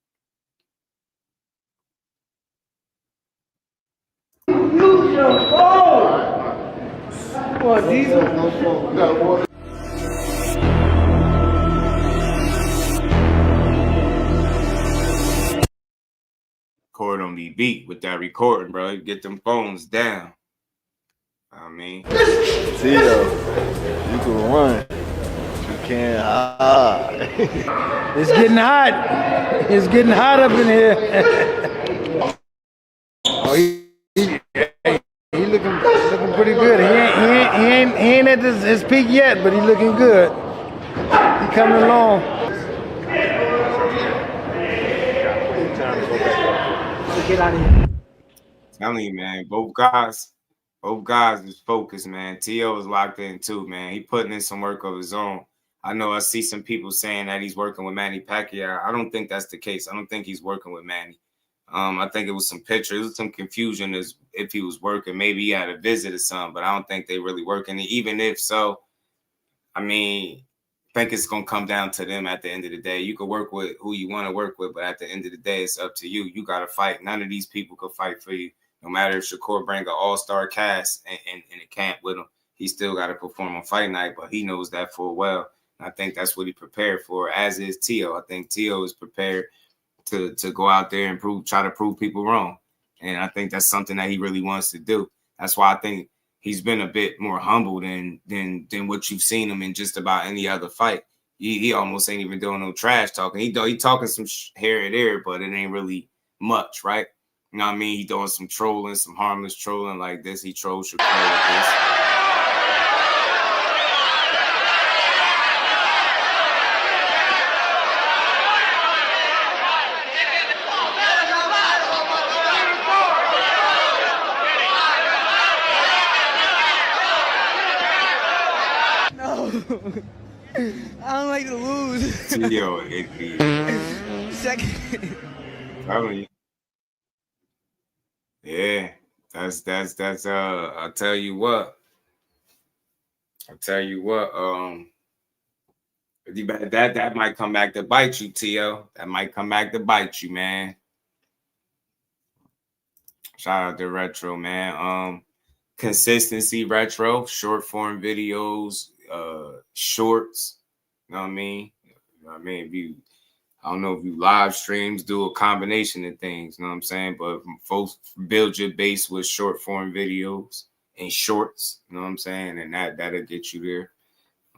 Use your phone. Come on, Diesel. Record on the beat with that recording, bro. Get them phones down. I mean, Tio, you can run. You can't hide. It's getting hot. It's getting hot up in here. Oh, he looking pretty good. He ain't at his peak yet, but he looking good. He coming along. Get out of here. Telling you, man, both guys is focused, man. T.O. is locked in too, man. He putting in some work of his own. I know I see some people saying that he's working with Manny Pacquiao. I don't think that's the case. I don't think he's working with Manny. I think it was some pictures, it was some confusion as if he was working. Maybe he had a visit or something, but I don't think they really working. And even if so, I mean, I think it's going to come down to them at the end of the day. You can work with who you want to work with, but at the end of the day, it's up to you. You got to fight. None of these people could fight for you. No matter if Shakur bring an all-star cast and a camp with him, he still got to perform on fight night, but he knows that full well. And I think that's what he prepared for, as is T.O. I think T.O. is prepared to go out there and try to prove people wrong. And I think that's something that he really wants to do. That's why I think he's been a bit more humble than what you've seen him in just about any other fight. He almost ain't even doing no trash talking. He talking some here and there, but it ain't really much, right? You know what I mean? He doing some trolling, some harmless trolling like this. He trolls Shakur with this. I don't like to lose. Yo, it be Second. telling you. Yeah, that's I'll tell you what. That might come back to bite you, T.O. That might come back to bite you, man. Shout out to Retro, man. Consistency Retro, short form videos, shorts. You know what I mean? I don't know if you live streams, do a combination of things, you know what I'm saying? But folks build your base with short form videos and shorts, you know what I'm saying? And that'll get you there.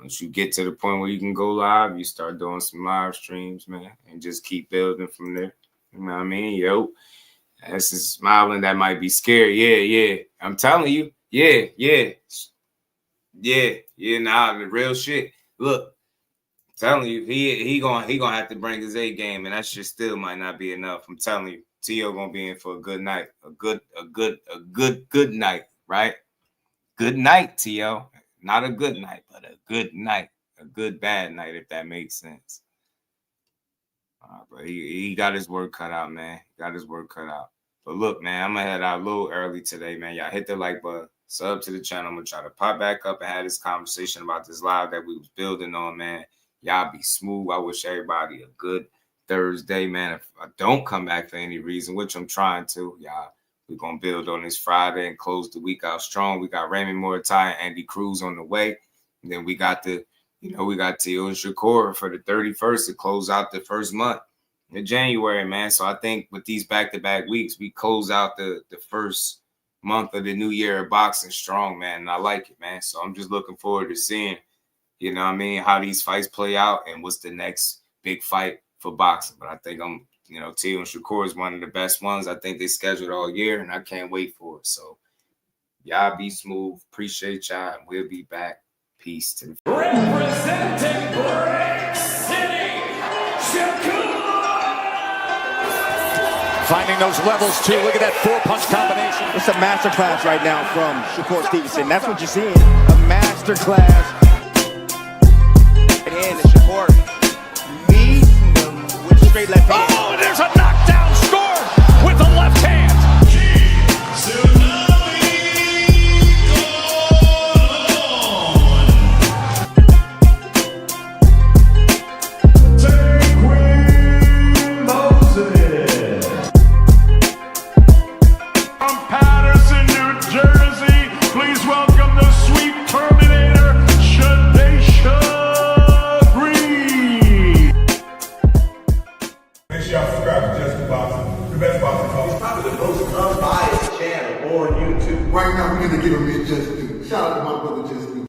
Once you get to the point where you can go live, you start doing some live streams, man, and just keep building from there. You know what I mean? Yo, that's just smiling. That might be scary. Yeah. I'm telling you. Yeah. Nah, the real shit. Look. Telling you, he gonna have to bring his A game, and that shit still might not be enough. I'm telling you, T.O. gonna be in for a good night, a good night, right? Good night, T.O. Not a good night, but a good night, a good bad night, if that makes sense. But he got his work cut out, man. Got his work cut out. But look, man, I'm gonna head out a little early today, man. Y'all hit the like button, sub to the channel. I'm gonna try to pop back up and have this conversation about this live that we was building on, man. Y'all be smooth. I wish everybody a good Thursday, man. If I don't come back for any reason, which I'm trying to, y'all, we're going to build on this Friday and close the week out strong. We got Raymond Muratalla and Andy Cruz on the way. And then we got we got Teofimo and Shakur for the 31st to close out the first month in January, man. So I think with these back-to-back weeks, we close out the first month of the new year of boxing strong, man. And I like it, man. So I'm just looking forward to seeing, you know what I mean, how these fights play out and what's the next big fight for boxing. But I think Teofimo and Shakur is one of the best ones. I think they scheduled all year, and I can't wait for it. So y'all be smooth. Appreciate y'all, and we'll be back. Peace to the Representing Brick City, Shakur! Finding those levels, too. Look at that four-punch combination. It's a masterclass right now from Shakur Stevenson. That's what you're seeing, a masterclass. And Shakur meeting them with a straight left hand. Oh, there's a knockdown score with the left hand. Right now, we're going to give him his just due. Shout out to my brother Just Due.